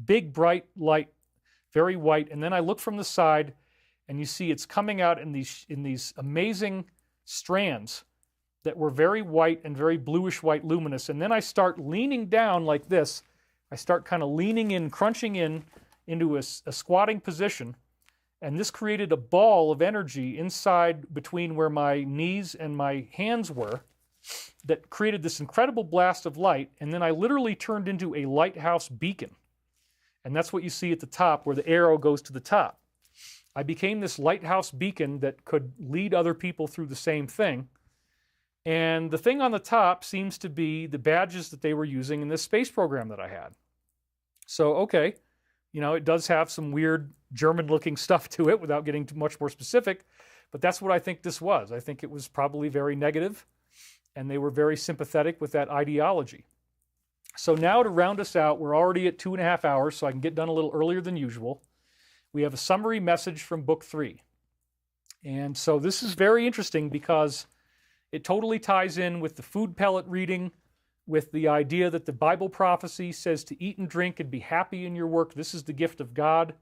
Big, bright light, very white, and then I look from the side, and you see it's coming out in these amazing strands that were very white and very bluish white luminous, and then I start leaning down like this. I start kind of leaning in, crunching in into a squatting position, and this created a ball of energy inside between where my knees and my hands were that created this incredible blast of light, and then I literally turned into a lighthouse beacon. And that's what you see at the top where the arrow goes to the top. I became this lighthouse beacon that could lead other people through the same thing. And the thing on the top seems to be the badges that they were using in this space program that I had. So, okay, you know, it does have some weird German-looking stuff to it without getting too much more specific, but that's what I think this was. I think it was probably very negative, and they were very sympathetic with that ideology. So now to round us out, we're already at 2.5 hours, so I can get done a little earlier than usual. We have a summary message from Book 3. And so this is very interesting because it totally ties in with the food pellet reading, with the idea that the Bible prophecy says to eat and drink and be happy in your work. This is the gift of God.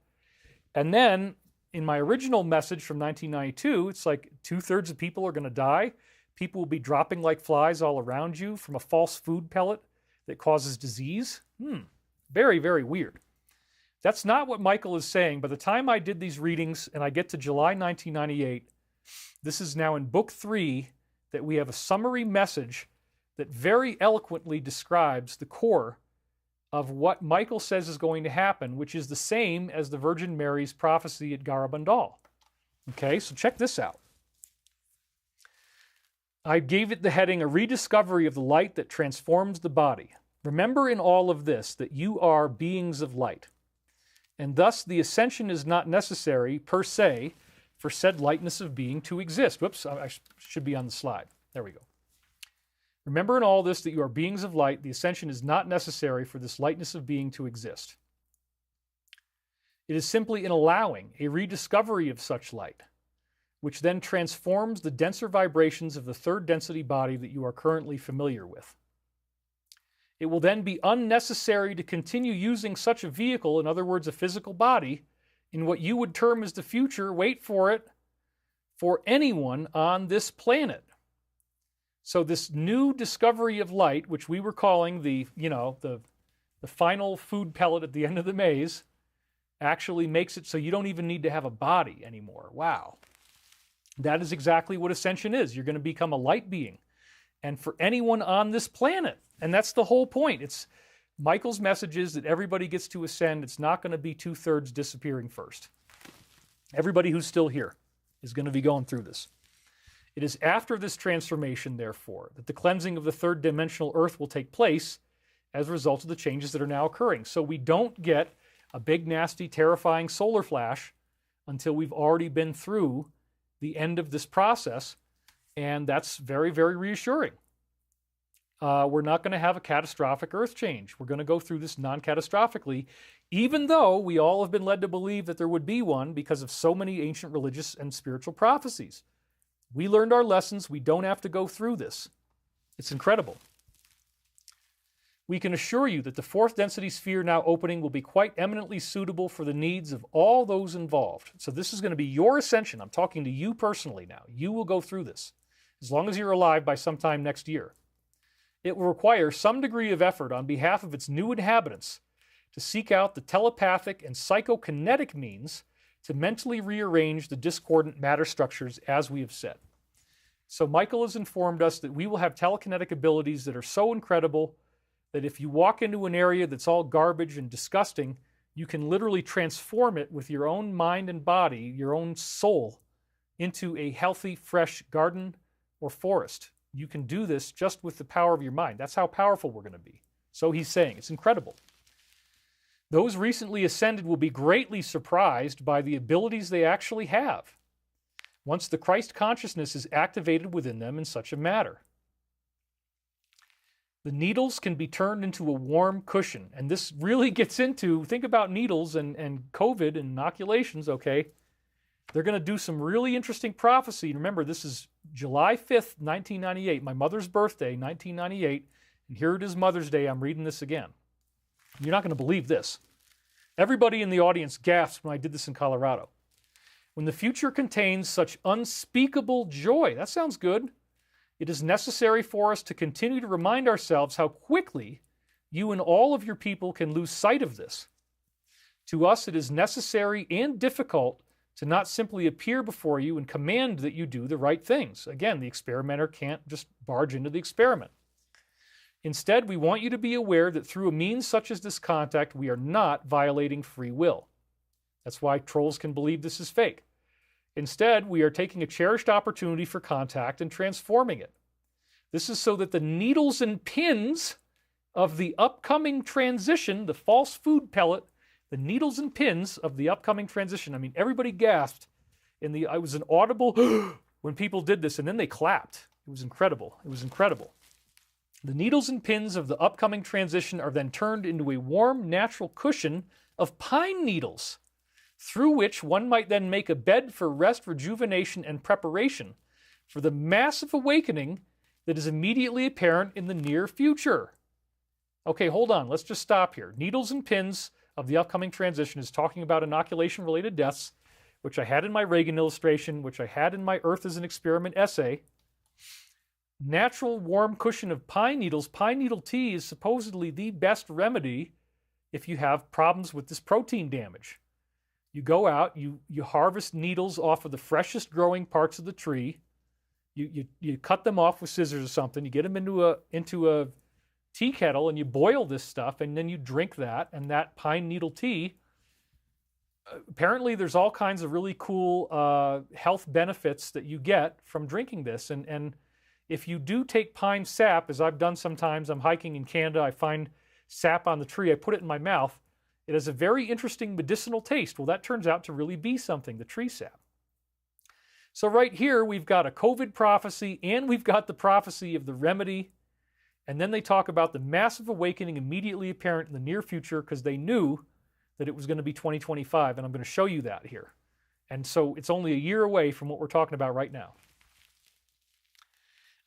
And then in my original message from 1992, it's like 2/3 of people are going to die. People will be dropping like flies all around you from a false food pellet that causes disease. Very, very weird. That's not what Michael is saying. By the time I did these readings and I get to July 1998, this is now in Book 3, that we have a summary message that very eloquently describes the core of what Michael says is going to happen, which is the same as the Virgin Mary's prophecy at Garabandal. Okay, so check this out. I gave it the heading, A Rediscovery of the Light That Transforms the Body. Remember in all of this that you are beings of light, and thus the ascension is not necessary per se for said lightness of being to exist. Whoops, I should be on the slide. There we go. Remember in all this that you are beings of light. The ascension is not necessary for this lightness of being to exist. It is simply an allowing, a rediscovery of such light. which then transforms the denser vibrations of the third density body that you are currently familiar with. It will then be unnecessary to continue using such a vehicle, in other words, a physical body, in what you would term as the future, wait for it, for anyone on this planet. So this new discovery of light, which we were calling the final food pellet at the end of the maze, actually makes it so you don't even need to have a body anymore. Wow. That is exactly what ascension is. You're going to become a light being. And for anyone on this planet, and that's the whole point. It's Michael's message is that everybody gets to ascend. It's not going to be 2/3 disappearing first. Everybody who's still here is going to be going through this. It is after this transformation, therefore, that the cleansing of the third dimensional earth will take place as a result of the changes that are now occurring. So we don't get a big, nasty, terrifying solar flash until we've already been through the end of this process, and that's very, very reassuring. We're not going to have a catastrophic earth change. We're going to go through this non-catastrophically, even though we all have been led to believe that there would be one because of so many ancient religious and spiritual prophecies. We learned our lessons. We don't have to go through this. It's incredible. We can assure you that the fourth density sphere now opening will be quite eminently suitable for the needs of all those involved. So this is going to be your ascension. I'm talking to you personally now. You will go through this, as long as you're alive by sometime next year. It will require some degree of effort on behalf of its new inhabitants to seek out the telepathic and psychokinetic means to mentally rearrange the discordant matter structures, as we have said. So Michael has informed us that we will have telekinetic abilities that are so incredible that if you walk into an area that's all garbage and disgusting, you can literally transform it with your own mind and body, your own soul, into a healthy, fresh garden or forest. You can do this just with the power of your mind. That's how powerful we're going to be. So he's saying it's incredible. Those recently ascended will be greatly surprised by the abilities they actually have once the Christ consciousness is activated within them in such a matter. The needles can be turned into a warm cushion. And this really gets into, think about needles and COVID and inoculations, okay? They're going to do some really interesting prophecy. Remember, this is July 5th, 1998, my mother's birthday, 1998. And here it is Mother's Day. I'm reading this again. You're not going to believe this. Everybody in the audience gasped when I did this in Colorado. When the future contains such unspeakable joy, that sounds good. It is necessary for us to continue to remind ourselves how quickly you and all of your people can lose sight of this. To us, it is necessary and difficult to not simply appear before you and command that you do the right things. Again, the experimenter can't just barge into the experiment. Instead, we want you to be aware that through a means such as this contact, we are not violating free will. That's why trolls can believe this is fake. Instead, we are taking a cherished opportunity for contact and transforming it. This is so that the needles and pins of the upcoming transition, the false food pellet, the needles and pins of the upcoming transition. I mean, everybody gasped. It was an audible when people did this, and then they clapped. It was incredible. It was incredible. The needles and pins of the upcoming transition are then turned into a warm, natural cushion of pine needles, through which one might then make a bed for rest, rejuvenation, and preparation for the massive awakening that is immediately apparent in the near future. Okay, hold on. Let's just stop here. Needles and pins of the upcoming transition is talking about inoculation-related deaths, which I had in my Reagan illustration, which I had in my Earth as an Experiment essay. Natural warm cushion of pine needles. Pine needle tea is supposedly the best remedy if you have problems with this protein damage. You go out, you harvest needles off of the freshest growing parts of the tree. You cut them off with scissors or something. You get them into a tea kettle and you boil this stuff, and then you drink that, and that pine needle tea. Apparently, there's all kinds of really cool health benefits that you get from drinking this. And if you do take pine sap, as I've done sometimes, I'm hiking in Canada, I find sap on the tree, I put it in my mouth. It has a very interesting medicinal taste. Well, that turns out to really be something, the tree sap. So right here, we've got a COVID prophecy, and we've got the prophecy of the remedy. And then they talk about the massive awakening immediately apparent in the near future, because they knew that it was going to be 2025, and I'm going to show you that here. And so it's only a year away from what we're talking about right now.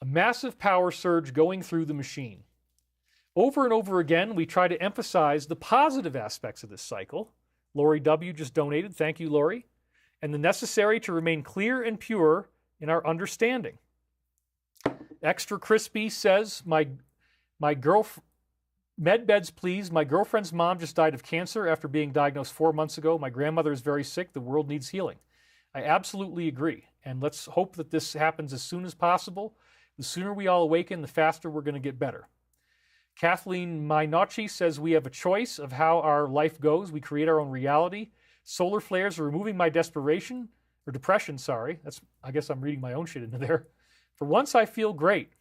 A massive power surge going through the machine. Over and over again, we try to emphasize the positive aspects of this cycle. Lori W. just donated. Thank you, Lori. And the necessary to remain clear and pure in our understanding. Extra Crispy says, my girlfriend, med beds please. My girlfriend's mom just died of cancer after being diagnosed 4 months ago. My grandmother is very sick. The world needs healing. I absolutely agree. And let's hope that this happens as soon as possible. The sooner we all awaken, the faster we're going to get better. Kathleen Mainochi says we have a choice of how our life goes. We create our own reality. Solar flares are removing my depression, sorry. I guess I'm reading my own shit into there. For once, I feel great.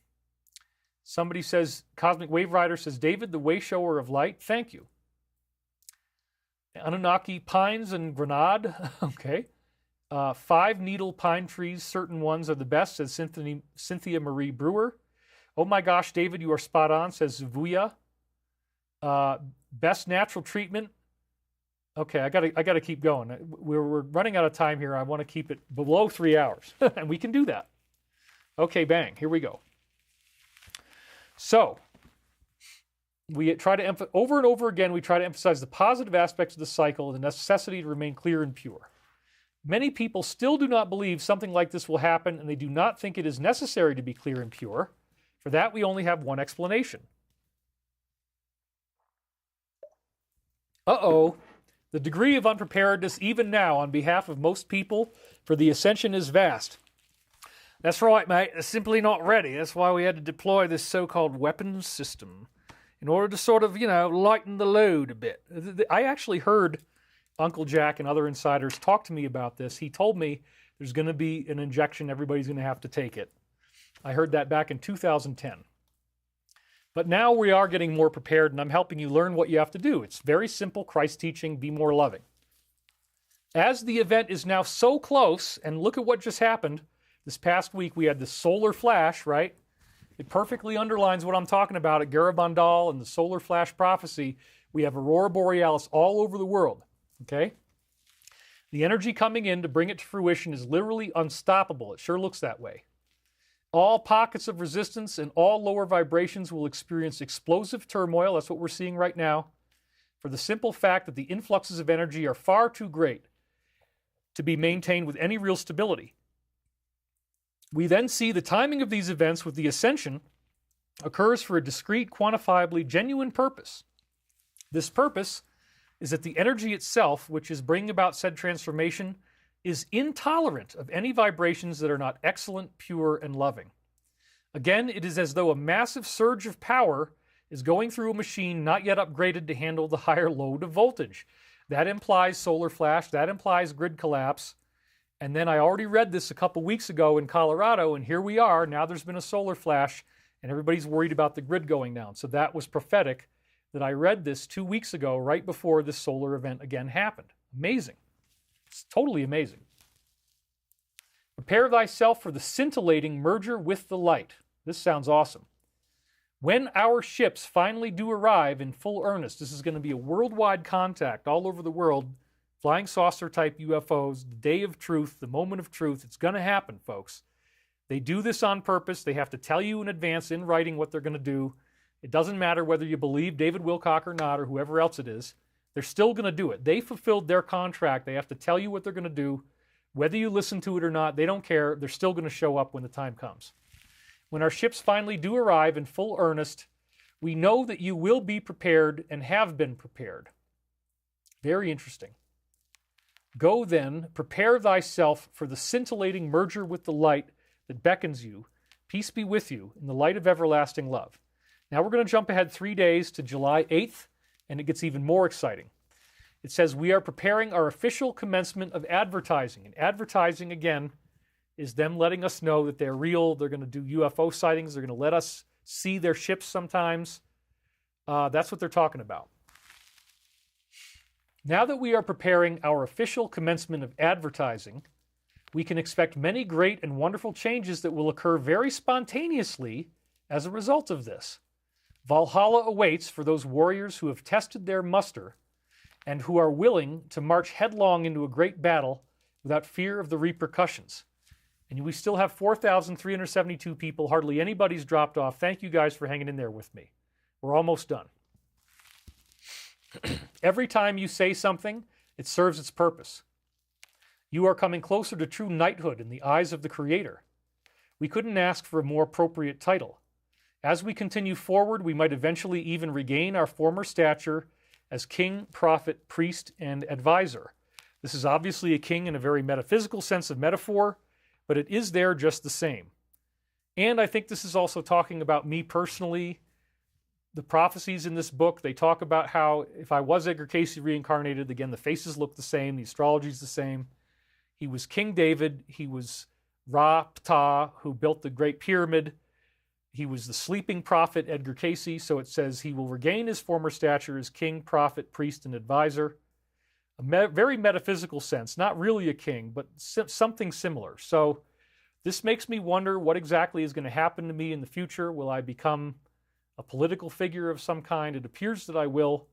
Somebody says, Cosmic Wave Rider says, David, the way shower of light. Thank you. Anunnaki pines and grenade. Okay. 5 needle pine trees, certain ones are the best, says Cynthia Marie Brewer. Oh my gosh, David, you are spot on, says Zavuya. Best natural treatment. Okay, I gotta keep going. We're running out of time here. I want to keep it below 3 hours, and we can do that. Okay, bang, here we go. So, we try to over and over again, we try to emphasize the positive aspects of the cycle, the necessity to remain clear and pure. Many people still do not believe something like this will happen, and they do not think it is necessary to be clear and pure. For that, we only have one explanation. Uh-oh. The degree of unpreparedness, even now, on behalf of most people for the ascension is vast. That's right, mate. They're simply not ready. That's why we had to deploy this so-called weapons system in order to sort of, lighten the load a bit. I actually heard Uncle Jack and other insiders talk to me about this. He told me there's going to be an injection. Everybody's going to have to take it. I heard that back in 2010. But now we are getting more prepared, and I'm helping you learn what you have to do. It's very simple Christ teaching, be more loving. As the event is now so close, and look at what just happened. This past week we had the solar flash, right? It perfectly underlines what I'm talking about at Garabandal and the solar flash prophecy. We have Aurora Borealis all over the world, okay? The energy coming in to bring it to fruition is literally unstoppable. It sure looks that way. All pockets of resistance and all lower vibrations will experience explosive turmoil. That's what we're seeing right now. For the simple fact that the influxes of energy are far too great to be maintained with any real stability. We then see the timing of these events with the ascension occurs for a discrete, quantifiably genuine purpose. This purpose is that the energy itself, which is bringing about said transformation, is intolerant of any vibrations that are not excellent, pure, and loving. Again, it is as though a massive surge of power is going through a machine not yet upgraded to handle the higher load of voltage. That implies solar flash, that implies grid collapse. And then I already read this a couple weeks ago in Colorado, and here we are. Now there's been a solar flash, and everybody's worried about the grid going down. So that was prophetic that I read this 2 weeks ago, right before this solar event again happened. Amazing. It's totally amazing. Prepare thyself for the scintillating merger with the light. This sounds awesome. When our ships finally do arrive in full earnest, this is going to be a worldwide contact all over the world, flying saucer type UFOs, the day of truth, the moment of truth. It's going to happen, folks. They do this on purpose. They have to tell you in advance in writing what they're going to do. It doesn't matter whether you believe David Wilcock or not, or whoever else it is. They're still going to do it. They fulfilled their contract. They have to tell you what they're going to do. Whether you listen to it or not, they don't care. They're still going to show up when the time comes. When our ships finally do arrive in full earnest, we know that you will be prepared and have been prepared. Very interesting. Go then, prepare thyself for the scintillating merger with the light that beckons you. Peace be with you in the light of everlasting love. Now we're going to jump ahead 3 days to July 8th, and it gets even more exciting. It says we are preparing our official commencement of advertising. And advertising, again, is them letting us know that they're real. They're going to do UFO sightings. They're going to let us see their ships sometimes. That's what they're talking about. Now that we are preparing our official commencement of advertising, we can expect many great and wonderful changes that will occur very spontaneously as a result of this. Valhalla awaits for those warriors who have tested their muster and who are willing to march headlong into a great battle without fear of the repercussions. And we still have 4,372 people. Hardly anybody's dropped off. Thank you guys for hanging in there with me. We're almost done. Every time you say something, it serves its purpose. You are coming closer to true knighthood in the eyes of the Creator. We couldn't ask for a more appropriate title. As we continue forward, we might eventually even regain our former stature as king, prophet, priest, and advisor. This is obviously a king in a very metaphysical sense of metaphor, but it is there just the same. And I think this is also talking about me personally. The prophecies in this book, they talk about how if I was Edgar Cayce reincarnated, again, the faces look the same, the astrology is the same. He was King David. He was Ra-Ptah, who built the Great Pyramid. He was the sleeping prophet, Edgar Cayce. So it says he will regain his former stature as king, prophet, priest, and advisor. A very metaphysical sense, not really a king, but something similar. So this makes me wonder what exactly is going to happen to me in the future. Will I become a political figure of some kind? It appears that I will.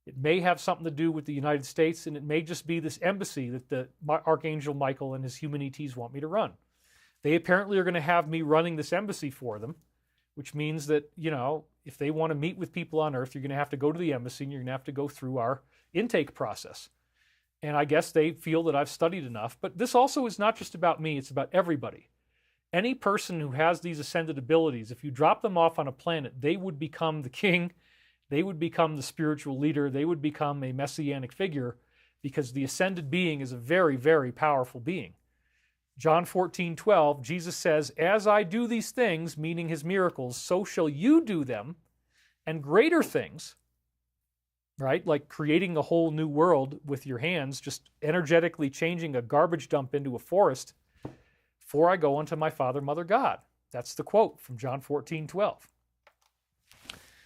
It may have something to do with the United States, and it may just be this embassy that the Archangel Michael and his human ETs want me to run. They apparently are going to have me running this embassy for them, which means that, you know, if they want to meet with people on Earth, you're going to have to go to the embassy and you're going to have to go through our intake process. And I guess they feel that I've studied enough. But this also is not just about me, it's about everybody. Any person who has these ascended abilities, if you drop them off on a planet, they would become the king, they would become the spiritual leader, they would become a messianic figure, because the ascended being is a very, very powerful being. John 14:12, Jesus says, "As I do these things," meaning his miracles, "so shall you do them, and greater things," right? Like creating a whole new world with your hands, just energetically changing a garbage dump into a forest, "for I go unto my Father, Mother, God." That's the quote from John 14:12.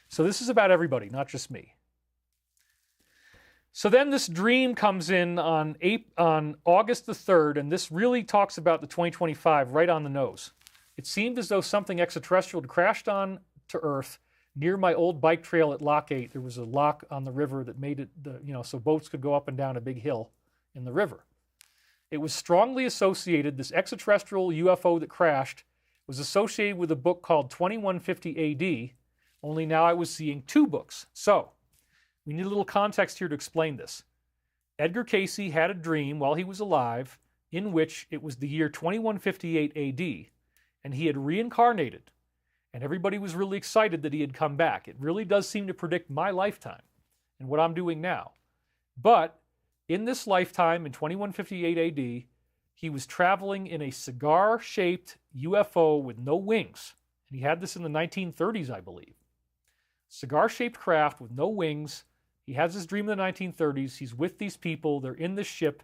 So this is about everybody, not just me. So then this dream comes in on August the 3rd, and this really talks about the 2025 right on the nose. It seemed as though something extraterrestrial had crashed on to Earth near my old bike trail at Lock 8. There was a lock on the river that made it, so boats could go up and down a big hill in the river. It was strongly associated, this extraterrestrial UFO that crashed was associated with a book called 2150 AD, only now I was seeing two books. So, we need a little context here to explain this. Edgar Cayce had a dream while he was alive in which it was the year 2158 AD, and he had reincarnated, and everybody was really excited that he had come back. It really does seem to predict my lifetime and what I'm doing now. But in this lifetime, in 2158 AD, he was traveling in a cigar-shaped UFO with no wings. And he had this in the 1930s, I believe. Cigar-shaped craft with no wings. He has this dream in the 1930s. He's with these people. They're in this ship,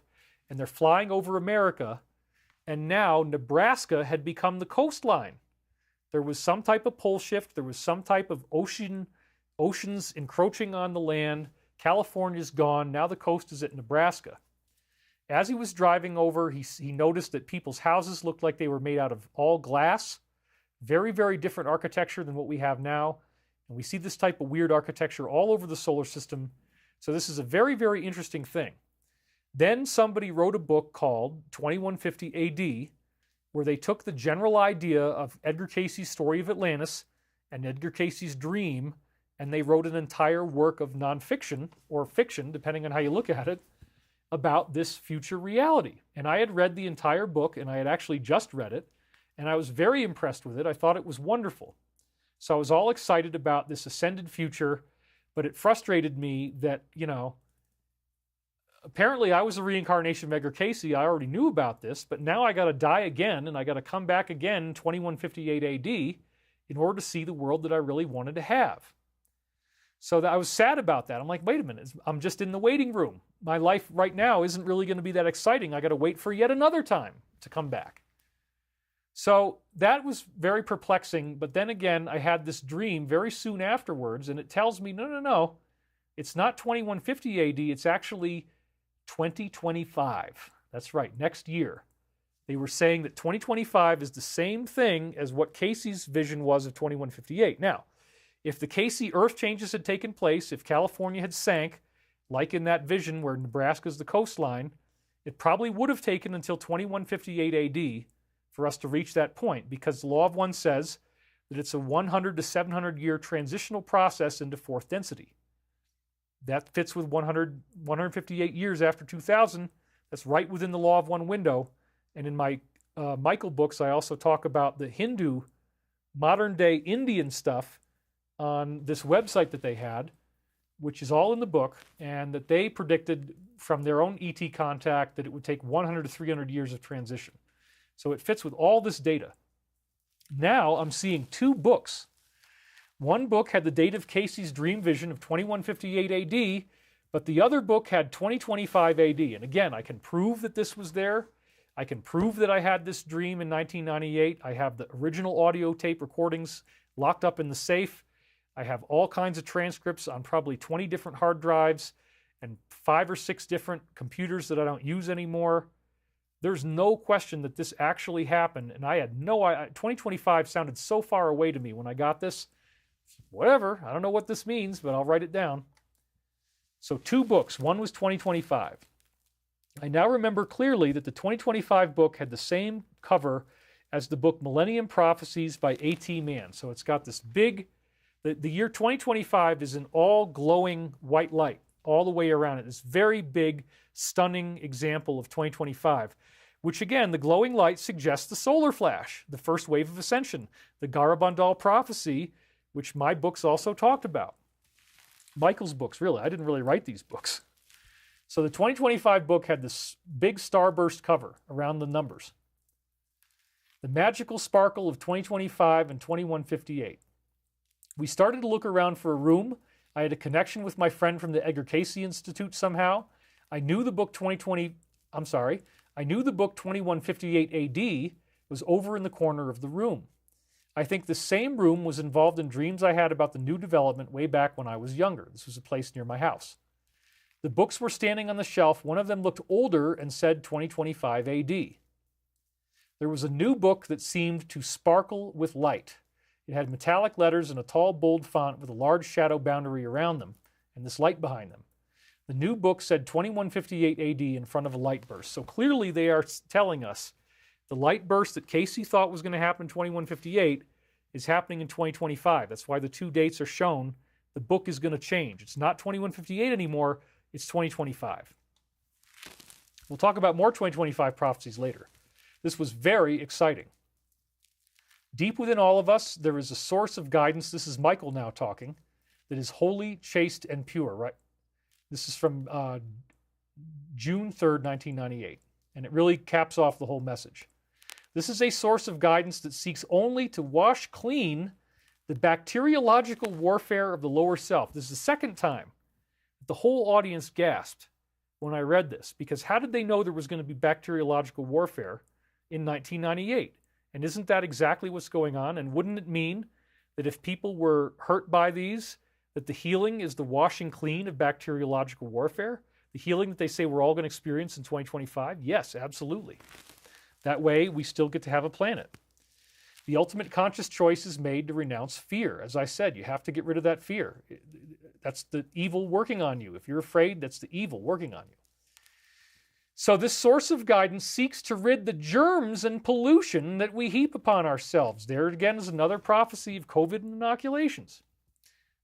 and they're flying over America. And now Nebraska had become the coastline. There was some type of pole shift. There was some type of oceans encroaching on the land. California's gone. Now the coast is at Nebraska. As he was driving over, he noticed that people's houses looked like they were made out of all glass. Very, very different architecture than what we have now. And we see this type of weird architecture all over the solar system. So this is a very, very interesting thing. Then somebody wrote a book called 2150 AD, where they took the general idea of Edgar Cayce's story of Atlantis and Edgar Cayce's dream, and they wrote an entire work of nonfiction, or fiction, depending on how you look at it, about this future reality. And I had read the entire book, and I had actually just read it, and I was very impressed with it. I thought it was wonderful. So I was all excited about this ascended future, but it frustrated me that, apparently I was a reincarnation of Edgar Cayce. I already knew about this, but now I got to die again, and I got to come back again in 2158 AD in order to see the world that I really wanted to have. So I was sad about that. I'm like, wait a minute, I'm just in the waiting room. My life right now isn't really going to be that exciting. I got to wait for yet another time to come back. So that was very perplexing, but then again, I had this dream very soon afterwards, and it tells me, no, it's not 2150 AD, it's actually 2025. That's right, next year. They were saying that 2025 is the same thing as what Cayce's vision was of 2158. Now, if the Cayce Earth changes had taken place, if California had sank, like in that vision where Nebraska's the coastline, It probably would have taken until 2158 AD for us to reach that point, because the Law of One says that it's a 100 to 700 year transitional process into fourth density. That fits with 158 years after 2000. That's right within the Law of One window. And in my Michael books, I also talk about the Hindu, modern day Indian stuff on this website that they had, which is all in the book, and that they predicted from their own ET contact that it would take 100 to 300 years of transition. So it fits with all this data. Now I'm seeing two books. One book had the date of Casey's dream vision of 2158 AD, but the other book had 2025 AD. And again, I can prove that this was there. I can prove that I had this dream in 1998. I have the original audio tape recordings locked up in the safe. I have all kinds of transcripts on probably 20 different hard drives and 5 or 6 different computers that I don't use anymore. There's no question that this actually happened, and I had no idea. 2025 sounded so far away to me when I got this. Whatever, I don't know what this means, but I'll write it down. So 2 books. One was 2025. I now remember clearly that the 2025 book had the same cover as the book Millennium Prophecies by A.T. Mann. So it's got this big, the year 2025 is an all glowing white light all the way around it. This very big, stunning example of 2025, which again, the glowing light suggests the solar flash, the first wave of ascension, the Garabandal prophecy, which my books also talked about. Michael's books, really. I didn't really write these books. So the 2025 book had this big starburst cover around the numbers. The magical sparkle of 2025 and 2158. We started to look around for a room. I had a connection with my friend from the Edgar Cayce Institute somehow. I knew the book 2158 AD was over in the corner of the room. I think the same room was involved in dreams I had about the new development way back when I was younger. This was a place near my house. The books were standing on the shelf. One of them looked older and said 2025 AD. There was a new book that seemed to sparkle with light. It had metallic letters and a tall, bold font with a large shadow boundary around them and this light behind them. The new book said 2158 AD in front of a light burst. So clearly they are telling us the light burst that Cayce thought was going to happen in 2158 is happening in 2025. That's why the 2 dates are shown. The book is going to change. It's not 2158 anymore. It's 2025. We'll talk about more 2025 prophecies later. This was very exciting. Deep within all of us, there is a source of guidance. This is Michael now talking. That is holy, chaste, and pure. Right? This is from June 3rd, 1998. And it really caps off the whole message. This is a source of guidance that seeks only to wash clean the bacteriological warfare of the lower self. This is the second time the whole audience gasped when I read this, because how did they know there was going to be bacteriological warfare in 1998? And isn't that exactly what's going on? And wouldn't it mean that if people were hurt by these, that the healing is the washing clean of bacteriological warfare? The healing that they say we're all going to experience in 2025? Yes, absolutely. That way, we still get to have a planet. The ultimate conscious choice is made to renounce fear. As I said, you have to get rid of that fear. That's the evil working on you. If you're afraid, that's the evil working on you. So this source of guidance seeks to rid the germs and pollution that we heap upon ourselves. There again is another prophecy of COVID and inoculations.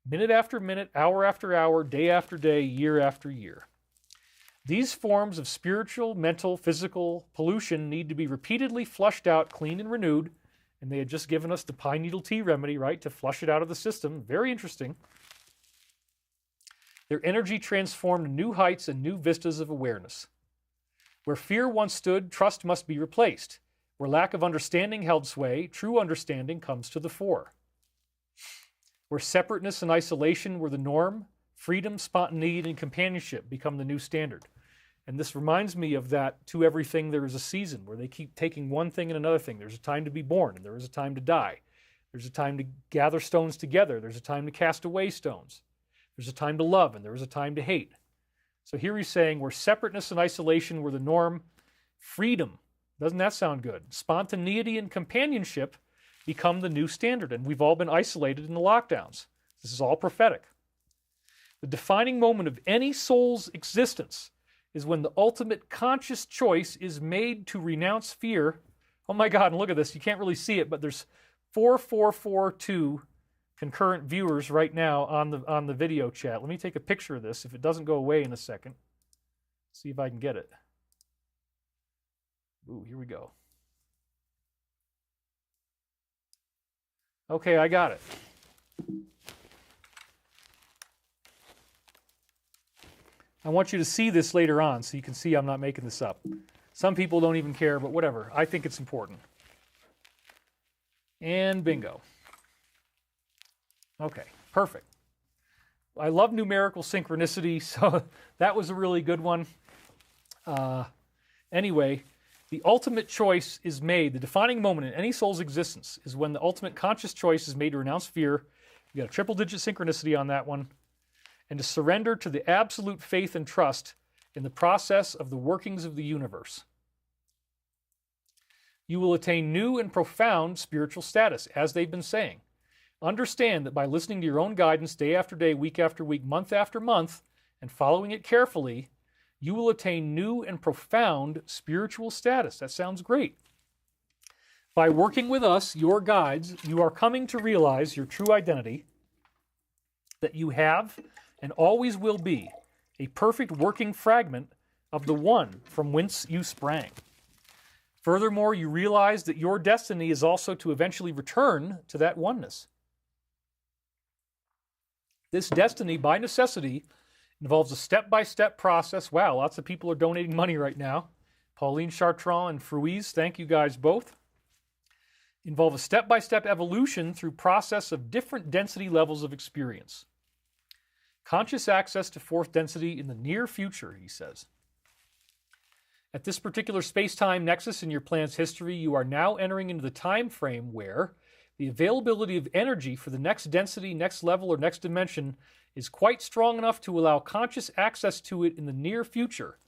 Minute after minute, hour after hour, day after day, year after year. These forms of spiritual, mental, physical pollution need to be repeatedly flushed out, cleaned and renewed. And they had just given us the pine needle tea remedy, right, to flush it out of the system. Very interesting. Their energy transformed to new heights and new vistas of awareness. Where fear once stood, trust must be replaced. Where lack of understanding held sway, true understanding comes to the fore. Where separateness and isolation were the norm, freedom, spontaneity, and companionship become the new standard. And this reminds me of that To Everything There Is a Season, where they keep taking one thing and another thing. There's a time to be born, and there is a time to die. There's a time to gather stones together. There's a time to cast away stones. There's a time to love, and there is a time to hate. So here he's saying where separateness and isolation were the norm, freedom, doesn't that sound good? Spontaneity and companionship become the new standard, and we've all been isolated in the lockdowns. This is all prophetic. The defining moment of any soul's existence is when the ultimate conscious choice is made to renounce fear. Oh my God, and look at this. You can't really see it, but there's 4442 concurrent viewers right now on the video chat. Let me take a picture of this if it doesn't go away in a second. See if I can get it. Ooh, here we go. Okay, I got it. I want you to see this later on so you can see I'm not making this up. Some people don't even care, but whatever. I think it's important. And bingo. Okay, perfect. I love numerical synchronicity, so that was a really good one. Anyway, the ultimate choice is made. The defining moment in any soul's existence is when the ultimate conscious choice is made to renounce fear. You got a triple-digit synchronicity on that one. And to surrender to the absolute faith and trust in the process of the workings of the universe. You will attain new and profound spiritual status, as they've been saying. Understand that by listening to your own guidance day after day, week after week, month after month, and following it carefully, you will attain new and profound spiritual status. That sounds great. By working with us, your guides, you are coming to realize your true identity, that you have and always will be a perfect working fragment of the one from whence you sprang. Furthermore, you realize that your destiny is also to eventually return to that oneness. This destiny, by necessity, involves a step-by-step process. Wow, lots of people are donating money right now. Pauline Chartrand and Fruise, thank you guys both. Involve a step-by-step evolution through process of different density levels of experience. Conscious access to fourth density in the near future, he says. At this particular space-time nexus in your planet's history, you are now entering into the time frame where the availability of energy for the next density, next level, or next dimension is quite strong enough to allow conscious access to it in the near future.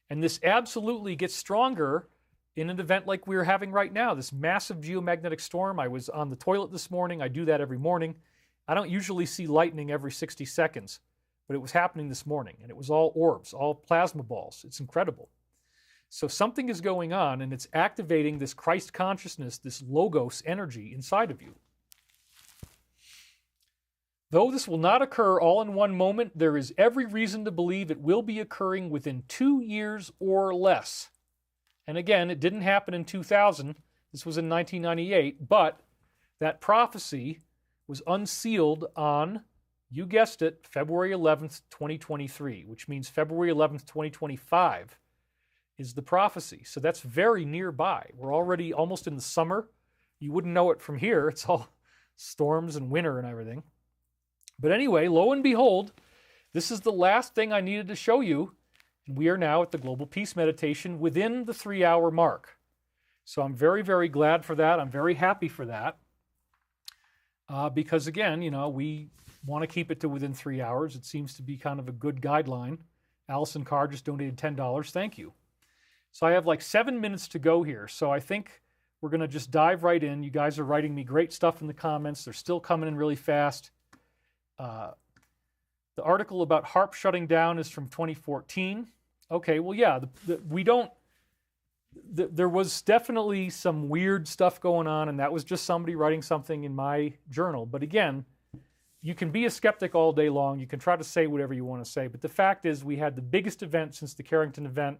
And this absolutely gets stronger in an event like we're having right now, this massive geomagnetic storm. I was on the toilet this morning. I do that every morning. I don't usually see lightning every 60 seconds, but it was happening this morning, and it was all orbs, all plasma balls. It's incredible. So something is going on, and it's activating this Christ consciousness, this logos energy inside of you. Though this will not occur all in one moment, there is every reason to believe it will be occurring within 2 years or less. And again, it didn't happen in 2000. This was in 1998, but that prophecy was unsealed on, you guessed it, February 11th, 2023, which means February 11th, 2025 is the prophecy. So that's very nearby. We're already almost in the summer. You wouldn't know it from here. It's all storms and winter and everything. But anyway, lo and behold, this is the last thing I needed to show you. And we are now at the Global Peace Meditation within the 3-hour mark. So I'm very, very glad for that. I'm very happy for that. Because again, you know, we want to keep it to within 3 hours. It seems to be kind of a good guideline. Allison Carr just donated $10. Thank you. So I have like 7 minutes to go here. So I think we're going to just dive right in. You guys are writing me great stuff in the comments. They're still coming in really fast. The article about HARP shutting down is from 2014. Okay, well, yeah, there was definitely some weird stuff going on, and that was just somebody writing something in my journal. But again, you can be a skeptic all day long. You can try to say whatever you want to say. But the fact is, we had the biggest event since the Carrington event.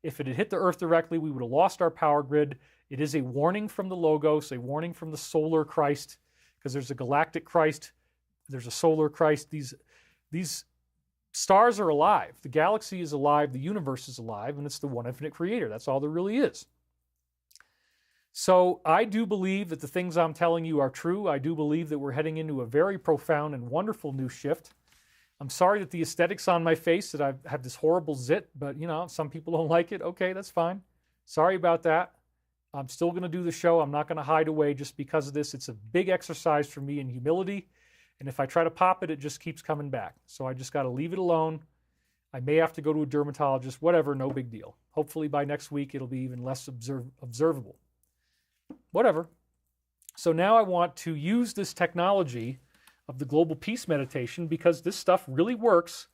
If it had hit the Earth directly, we would have lost our power grid. It is a warning from the Logos, a warning from the solar Christ, because there's a galactic Christ, there's a solar Christ. These stars are alive. The galaxy is alive. The universe is alive, and it's the one infinite creator. That's all there really is. So I do believe that the things I'm telling you are true. I do believe that we're heading into a very profound and wonderful new shift. I'm sorry that the aesthetics on my face, that I have this horrible zit, but you know, some people don't like it. Okay, that's fine. Sorry about that. I'm still going to do the show. I'm not going to hide away just because of this. It's a big exercise for me in humility. And if I try to pop it, it just keeps coming back. So I just got to leave it alone. I may have to go to a dermatologist, whatever, no big deal. Hopefully by next week, it'll be even less observable. Whatever. So now I want to use this technology of the Global Peace Meditation because this stuff really works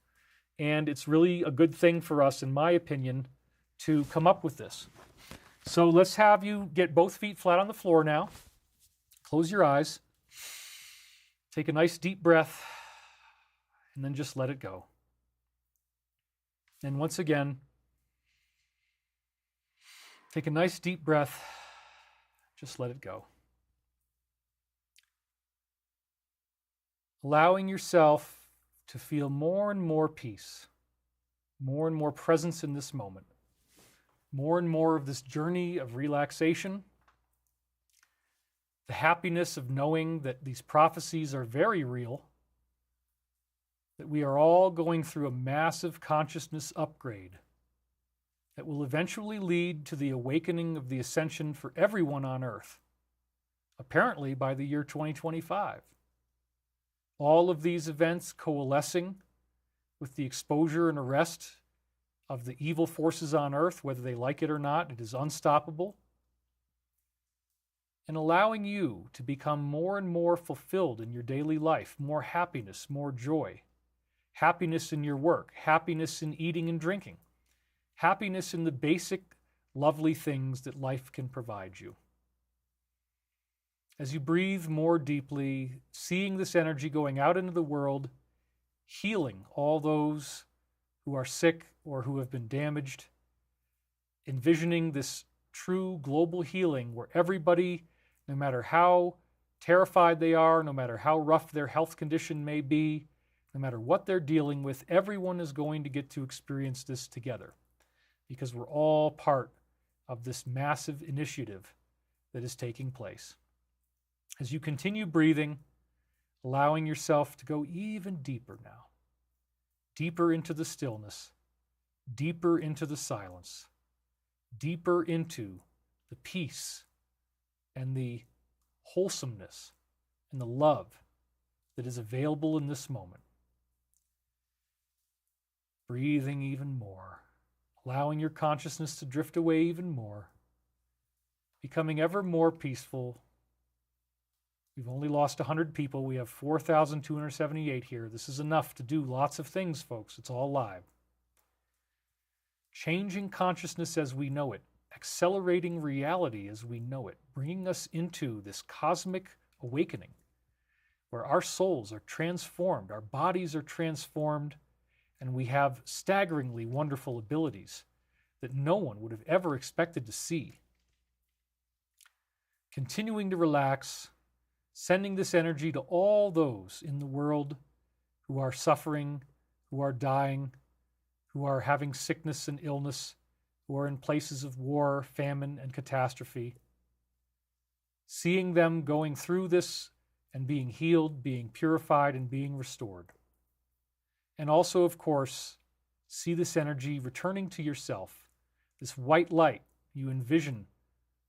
And it's really a good thing for us, in my opinion, to come up with this. So let's have you get both feet flat on the floor now. Close your eyes. Take a nice deep breath, and then just let it go. And once again, take a nice deep breath, just let it go. Allowing yourself to feel more and more peace, more and more presence in this moment, more and more of this journey of relaxation, the happiness of knowing that these prophecies are very real, that we are all going through a massive consciousness upgrade that will eventually lead to the awakening of the ascension for everyone on Earth, apparently by the year 2025. All of these events coalescing with the exposure and arrest of the evil forces on Earth, whether they like it or not, it is unstoppable, and allowing you to become more and more fulfilled in your daily life, more happiness, more joy, happiness in your work, happiness in eating and drinking, happiness in the basic, lovely things that life can provide you. As you breathe more deeply, seeing this energy going out into the world, healing all those who are sick or who have been damaged, envisioning this true global healing where everybody, no matter how terrified they are, no matter how rough their health condition may be, no matter what they're dealing with, everyone is going to get to experience this together because we're all part of this massive initiative that is taking place. As you continue breathing, allowing yourself to go even deeper now, deeper into the stillness, deeper into the silence, deeper into the peace and the wholesomeness and the love that is available in this moment. Breathing even more, allowing your consciousness to drift away even more, becoming ever more peaceful. We've only lost 100 people. We have 4,278 here. This is enough to do lots of things, folks. It's all live. Changing consciousness as we know it, accelerating reality as we know it, bringing us into this cosmic awakening where our souls are transformed, our bodies are transformed, and we have staggeringly wonderful abilities that no one would have ever expected to see. Continuing to relax, sending this energy to all those in the world who are suffering, who are dying, who are having sickness and illness, who are in places of war, famine, and catastrophe. Seeing them going through this and being healed, being purified, and being restored. And also, of course, see this energy returning to yourself, this white light you envision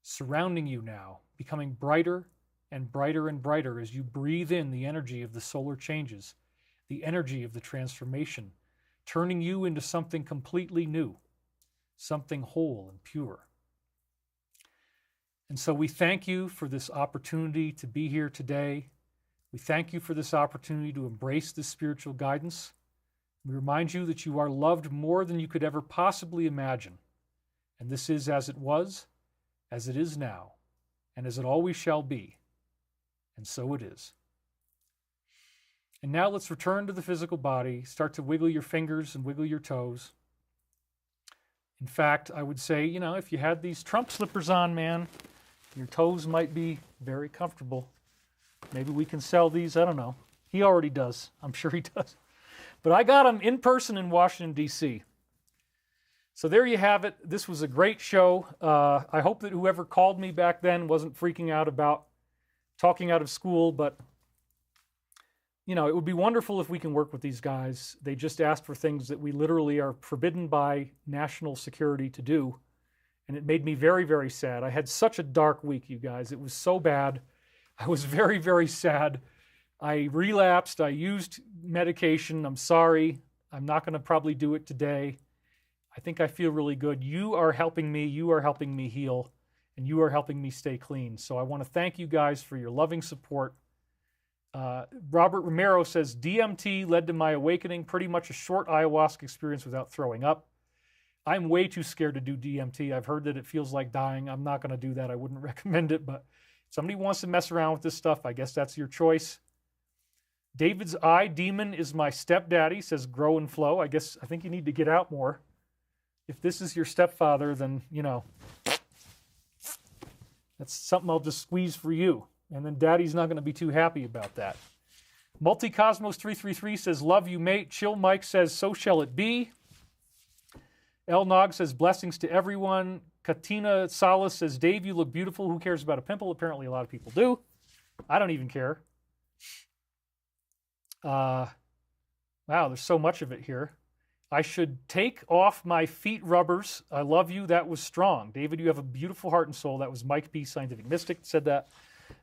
surrounding you now, becoming brighter and brighter and brighter as you breathe in the energy of the solar changes, the energy of the transformation, turning you into something completely new, something whole and pure. And so we thank you for this opportunity to be here today. We thank you for this opportunity to embrace this spiritual guidance. We remind you that you are loved more than you could ever possibly imagine. And this is as it was, as it is now, and as it always shall be. And so it is. And now let's return to the physical body. Start to wiggle your fingers and wiggle your toes. In fact, I would say, if you had these Trump slippers on, man, your toes might be very comfortable. Maybe we can sell these. I don't know. He already does. I'm sure he does. But I got them in person in Washington, D.C. So there you have it. This was a great show. I hope that whoever called me back then wasn't freaking out about talking out of school, but it would be wonderful if we can work with these guys. They just asked for things that we literally are forbidden by national security to do, and it made me very, very sad. I had such a dark week, you guys. It was so bad. I was very, very sad. I relapsed. I used medication. I'm sorry. I'm not going to probably do it today. I think I feel really good. You are helping me. You are helping me heal, and you are helping me stay clean. So I want to thank you guys for your loving support. Robert Romero says, DMT led to my awakening, pretty much a short ayahuasca experience without throwing up. I'm way too scared to do DMT. I've heard that it feels like dying. I'm not going to do that. I wouldn't recommend it, but if somebody wants to mess around with this stuff, I guess that's your choice. David's eye demon is my stepdaddy, says grow and flow. I think you need to get out more. If this is your stepfather, then, you know, that's something I'll just squeeze for you. And then daddy's not going to be too happy about that. Multicosmos333 says, love you, mate. Chill Mike says, so shall it be. El Nog says, blessings to everyone. Katina Salas says, Dave, you look beautiful. Who cares about a pimple? Apparently a lot of people do. I don't even care. Wow, there's so much of it here. I should take off my feet rubbers. I love you. That was strong. David, you have a beautiful heart and soul. That was Mike P., Scientific Mystic, said that.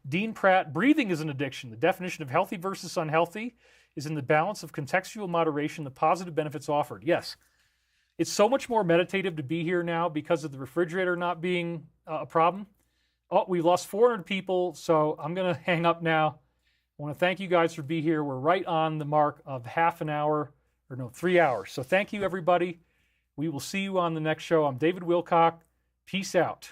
Dean Pratt, breathing is an addiction. The definition of healthy versus unhealthy is in the balance of contextual moderation, the positive benefits offered. Yes. It's so much more meditative to be here now because of the refrigerator not being a problem. Oh, we lost 400 people, so I'm going to hang up now. I want to thank you guys for being here. We're right on the mark of 3 hours. So thank you, everybody. We will see you on the next show. I'm David Wilcock. Peace out.